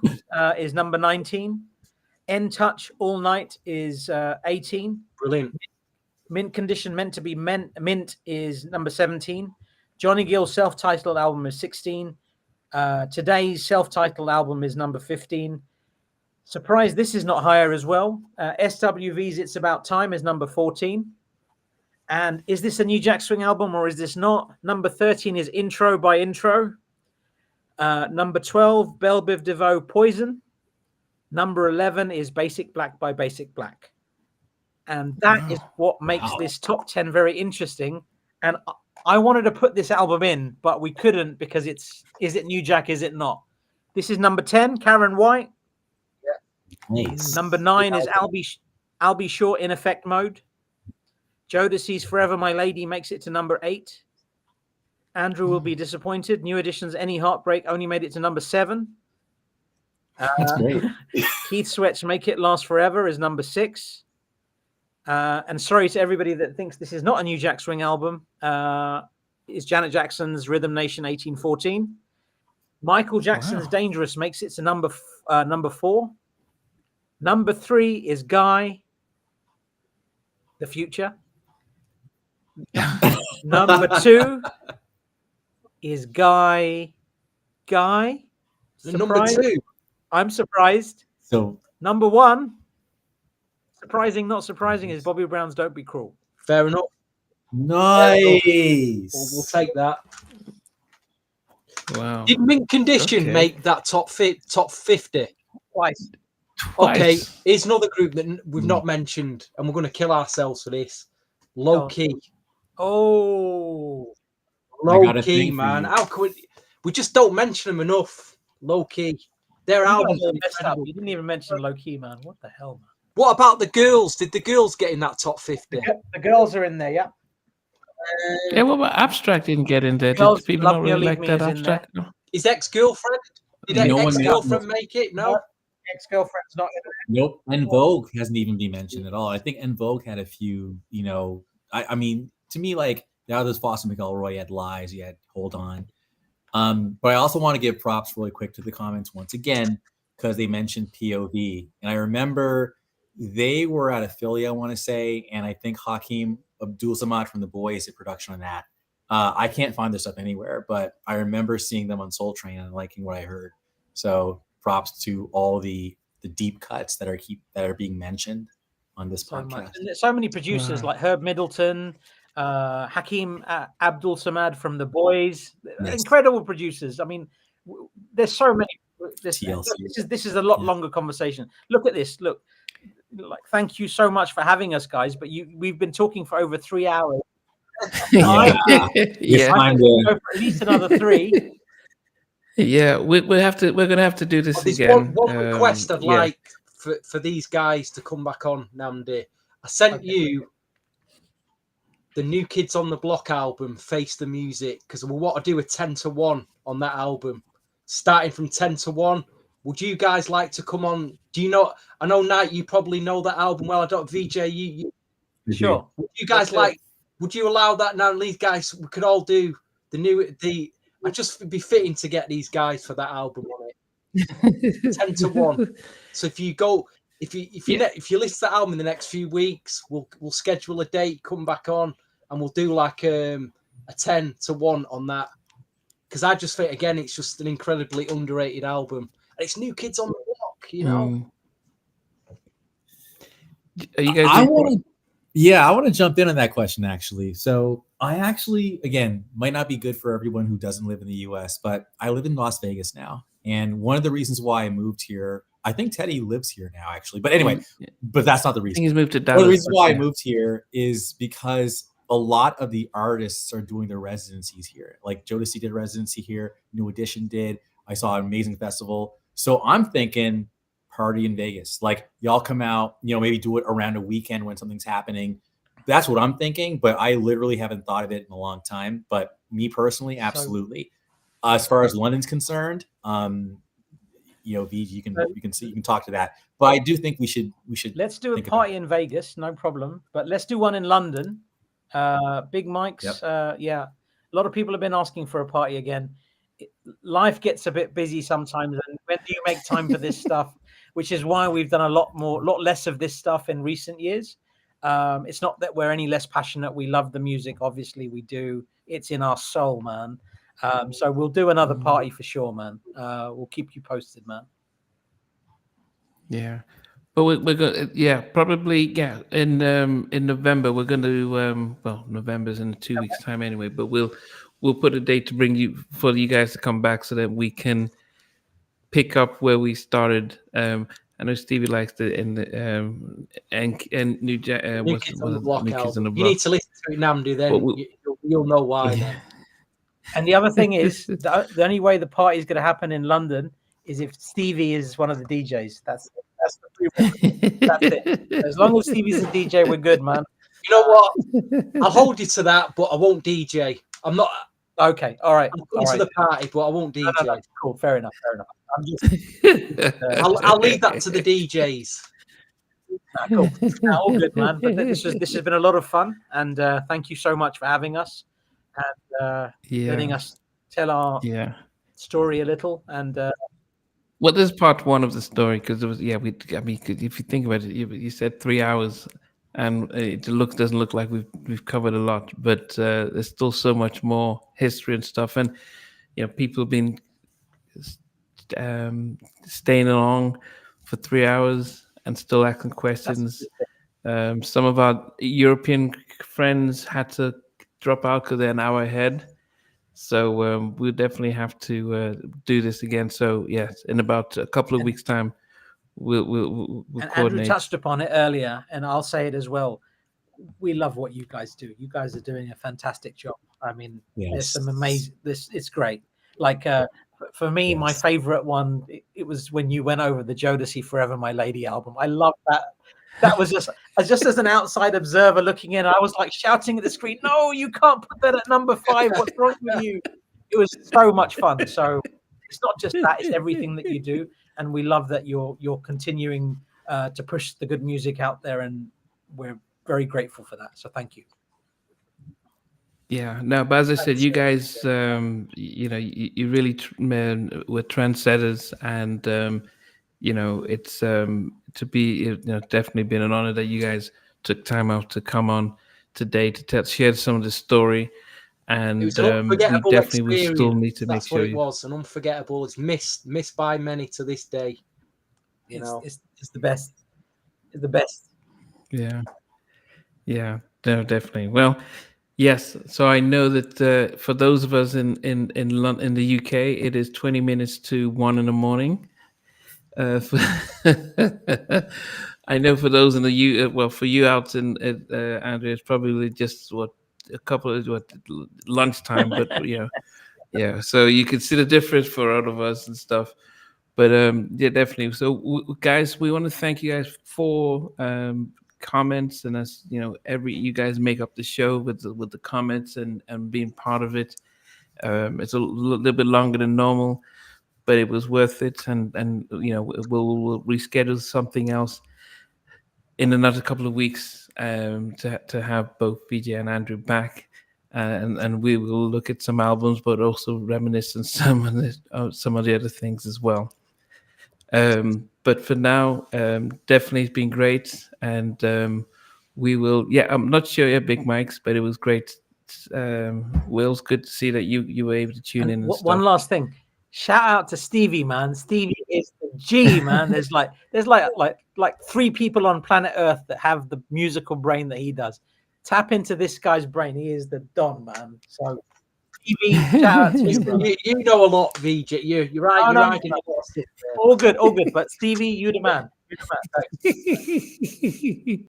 is number 19. N Touch All Night is 18. Brilliant. Mint Condition, Meant to be Mint is number 17. Johnny Gill's self-titled album is 16. Today's self-titled album is number 15. Surprise, this is not higher as well. SWV's It's About Time is number 14. And is this a New Jack Swing album or is this not? Number 13 is Intro by Intro. Number 12, Belle Biv DeVoe, Poison. Number 11 is Basic Black by Basic Black. And that is what makes this top 10 very interesting. And I wanted to put this album in, but we couldn't because is it New Jack, is it not? This is number 10, Karen White. Nice. Number 9 is I'll Be Sure, In Effect Mode. Jodeci's Forever My Lady makes it to number 8. Andrew will be disappointed. New Edition's Any Heartbreak only made it to number 7. That's great. Keith Sweat's Make It Last Forever is number 6. And sorry to everybody that thinks this is not a New Jack Swing album. It's Janet Jackson's Rhythm Nation 1814. Michael Jackson's Dangerous makes it to number 4. Number 3 is Guy, The Future. Number 2 is Guy. Number 2. I'm surprised. So Number 1, surprising, not surprising, is Bobby Brown's Don't Be Cruel. Fair enough. nice. We'll take that. Wow. Did Mint Condition Okay. make that top 50? Twice. Okay, here's another group that we've not mentioned, and we're going to kill ourselves for this. Low Key. Oh. Low a Key, thing for man. you. How could we just don't mention them enough? Low Key. Their You albums. guys are are messed up. incredible. You didn't even mention Low Key, man. What the hell, man? What about the girls? Did the girls get in that top 50? The girls are in there, yeah. Yeah, what about Abstract didn't get in there? Girls Did people Love not Me or really Leave like Me that is in there. Abstract? No? His ex-girlfriend? Did No one ex-girlfriend make it? No. Ex-girlfriend's not in there. Nope. En Vogue hasn't even been mentioned at all. I think En Vogue had a few, I mean, to me, like, now there's Foster McElroy, you had Lies, you had Hold On. But I also want to give props really quick to the comments once again, because they mentioned POV. And I remember they were out of Philly, I want to say, and I think Hakeem Abdul Samad from The Boys did production on that. I can't find their stuff anywhere, but I remember seeing them on Soul Train and liking what I heard. So props to all the deep cuts that are being mentioned on this podcast. And there's so many producers like Herb Middleton, Hakeem Abdul Samad from The Boys, incredible producers. I mean, there's so many. This is a lot longer conversation. Look at this. Look, like, thank you so much for having us, guys. But we've been talking for over 3 hours. Yeah. Time to go for at least another 3. Yeah, we're gonna have to do this again. One request I'd like for these guys to come back on, Namdi. I sent you the New Kids on the Block album, Face the Music, because we want to do a 10-to-1 on that album, starting from 10-to-1. Would you guys like to come on? Do you know? I know, Knight, you probably know that album well. I don't, VJ, you sure. Would you guys would you allow that now? These guys, we could all do I'd just be fitting to get these guys for that album on it. 10-to-1. So if you list the album in the next few weeks, we'll schedule a date, come back on, and we'll do like a 10-to-1 on that. Because I just think, again, it's just an incredibly underrated album. And it's New Kids on the Block, you know. Are you guys? I want to jump in on that question, actually. So I actually, again, might not be good for everyone who doesn't live in the US, but I live in Las Vegas now. And one of the reasons why I moved here, I think Teddy lives here now, actually. But anyway, but that's not the reason. He's moved to Dallas. One of the reasons why I moved here is because a lot of the artists are doing their residencies here. Like Jodeci did residency here, New Edition did. I saw an amazing festival. So I'm thinking party in Vegas. Like, y'all come out, maybe do it around a weekend when something's happening. That's what I'm thinking, but I literally haven't thought of it in a long time. But me personally, absolutely. As far as London's concerned, VJ, you can talk to that. But I do think we should. Let's do a party in Vegas, no problem. But let's do one in London. Big Mike's. Yep. A lot of people have been asking for a party again. Life gets a bit busy sometimes, and when do you make time for this stuff? Which is why we've done a lot less of this stuff in recent years. It's not that we're any less passionate. We love the music, obviously we do. It's in our soul, man. So we'll do another party for sure, man. We'll keep you posted, man. Yeah, but we're going. Yeah, probably. Yeah, in November we're going to. November's in 2 weeks' time anyway. But we'll put a date to bring you you guys to come back so that we can pick up where we started. I know Stevie likes the New Kids on the Block album. You need to listen to it, Namdi, then you'll know why. Then. And the other thing is, the only way the party is going to happen in London is if Stevie is one of the DJs. That's the prerequisite. That's it. As long as Stevie's a DJ, we're good, man. You know what? I'll hold you to that, but I won't DJ. I'm not. Okay, all right. I'm going to the party, but I won't DJ. No. Cool, fair enough. I'm just. I'll leave that to the DJs. Cool. All good, man. But this has been a lot of fun, and thank you so much for having us and letting us tell our story a little. And well, this is part one of the story because it was if you think about it, you said 3 hours. And it doesn't look like we've covered a lot, but there's still so much more history and stuff. And people have been staying along for 3 hours and still asking questions. Some of our European friends had to drop out because they're an hour ahead. So we'll definitely have to do this again. So yes, in about a couple of weeks' time. We'll and coordinate. Andrew touched upon it earlier, and I'll say it as well. We love what you guys do. You guys are doing a fantastic job. I mean, there's some amazing. It's great. Like for me, my favorite one. It was when you went over the Jodeci "Forever My Lady" album. I love that. That was just as an outside observer looking in, I was like shouting at the screen, "No, you can't put that at number 5. What's wrong with you?" It was so much fun. So it's not just that; it's everything that you do. And we love that you're continuing to push the good music out there, and we're very grateful for that. So thank you. Yeah, no, but as I said, you guys, you really were trendsetters, and it's to be definitely been an honor that you guys took time out to come on today to share some of the story. And It was an we unforgettable definitely will still experience. need to make That's what sure it was. An unforgettable. It's missed by many to this day. It's the best. It's the best. Yeah, no, definitely. Well, yes. So I know that for those of us in the UK, it is 20 minutes to 1 in the morning. For I know for those in the well, for you out in Andrea, it's probably just a couple of lunchtime, but yeah. So you can see the difference for all of us and stuff. But yeah, definitely. So guys, we want to thank you guys for comments, and as you guys make up the show with the comments and being part of it. It's a little bit longer than normal, but it was worth it. And we'll reschedule something else in another couple of weeks to have both VJ and Andrew back. And we will look at some albums, but also reminisce on some of the other things as well. But for now, definitely it's been great, and we will. Yeah, I'm not sure yet, Big Mike's, but it was great. Will's good to see that you were able to tune in. And one last thing, shout out to Stevie, man. Stevie is the G, man. There's like 3 people on planet Earth that have the musical brain that he does. Tap into this guy's brain. He is the Don, man. So Stevie, shout out to you, you know a lot, VJ. You're right. You're right. All good. But Stevie, you the man.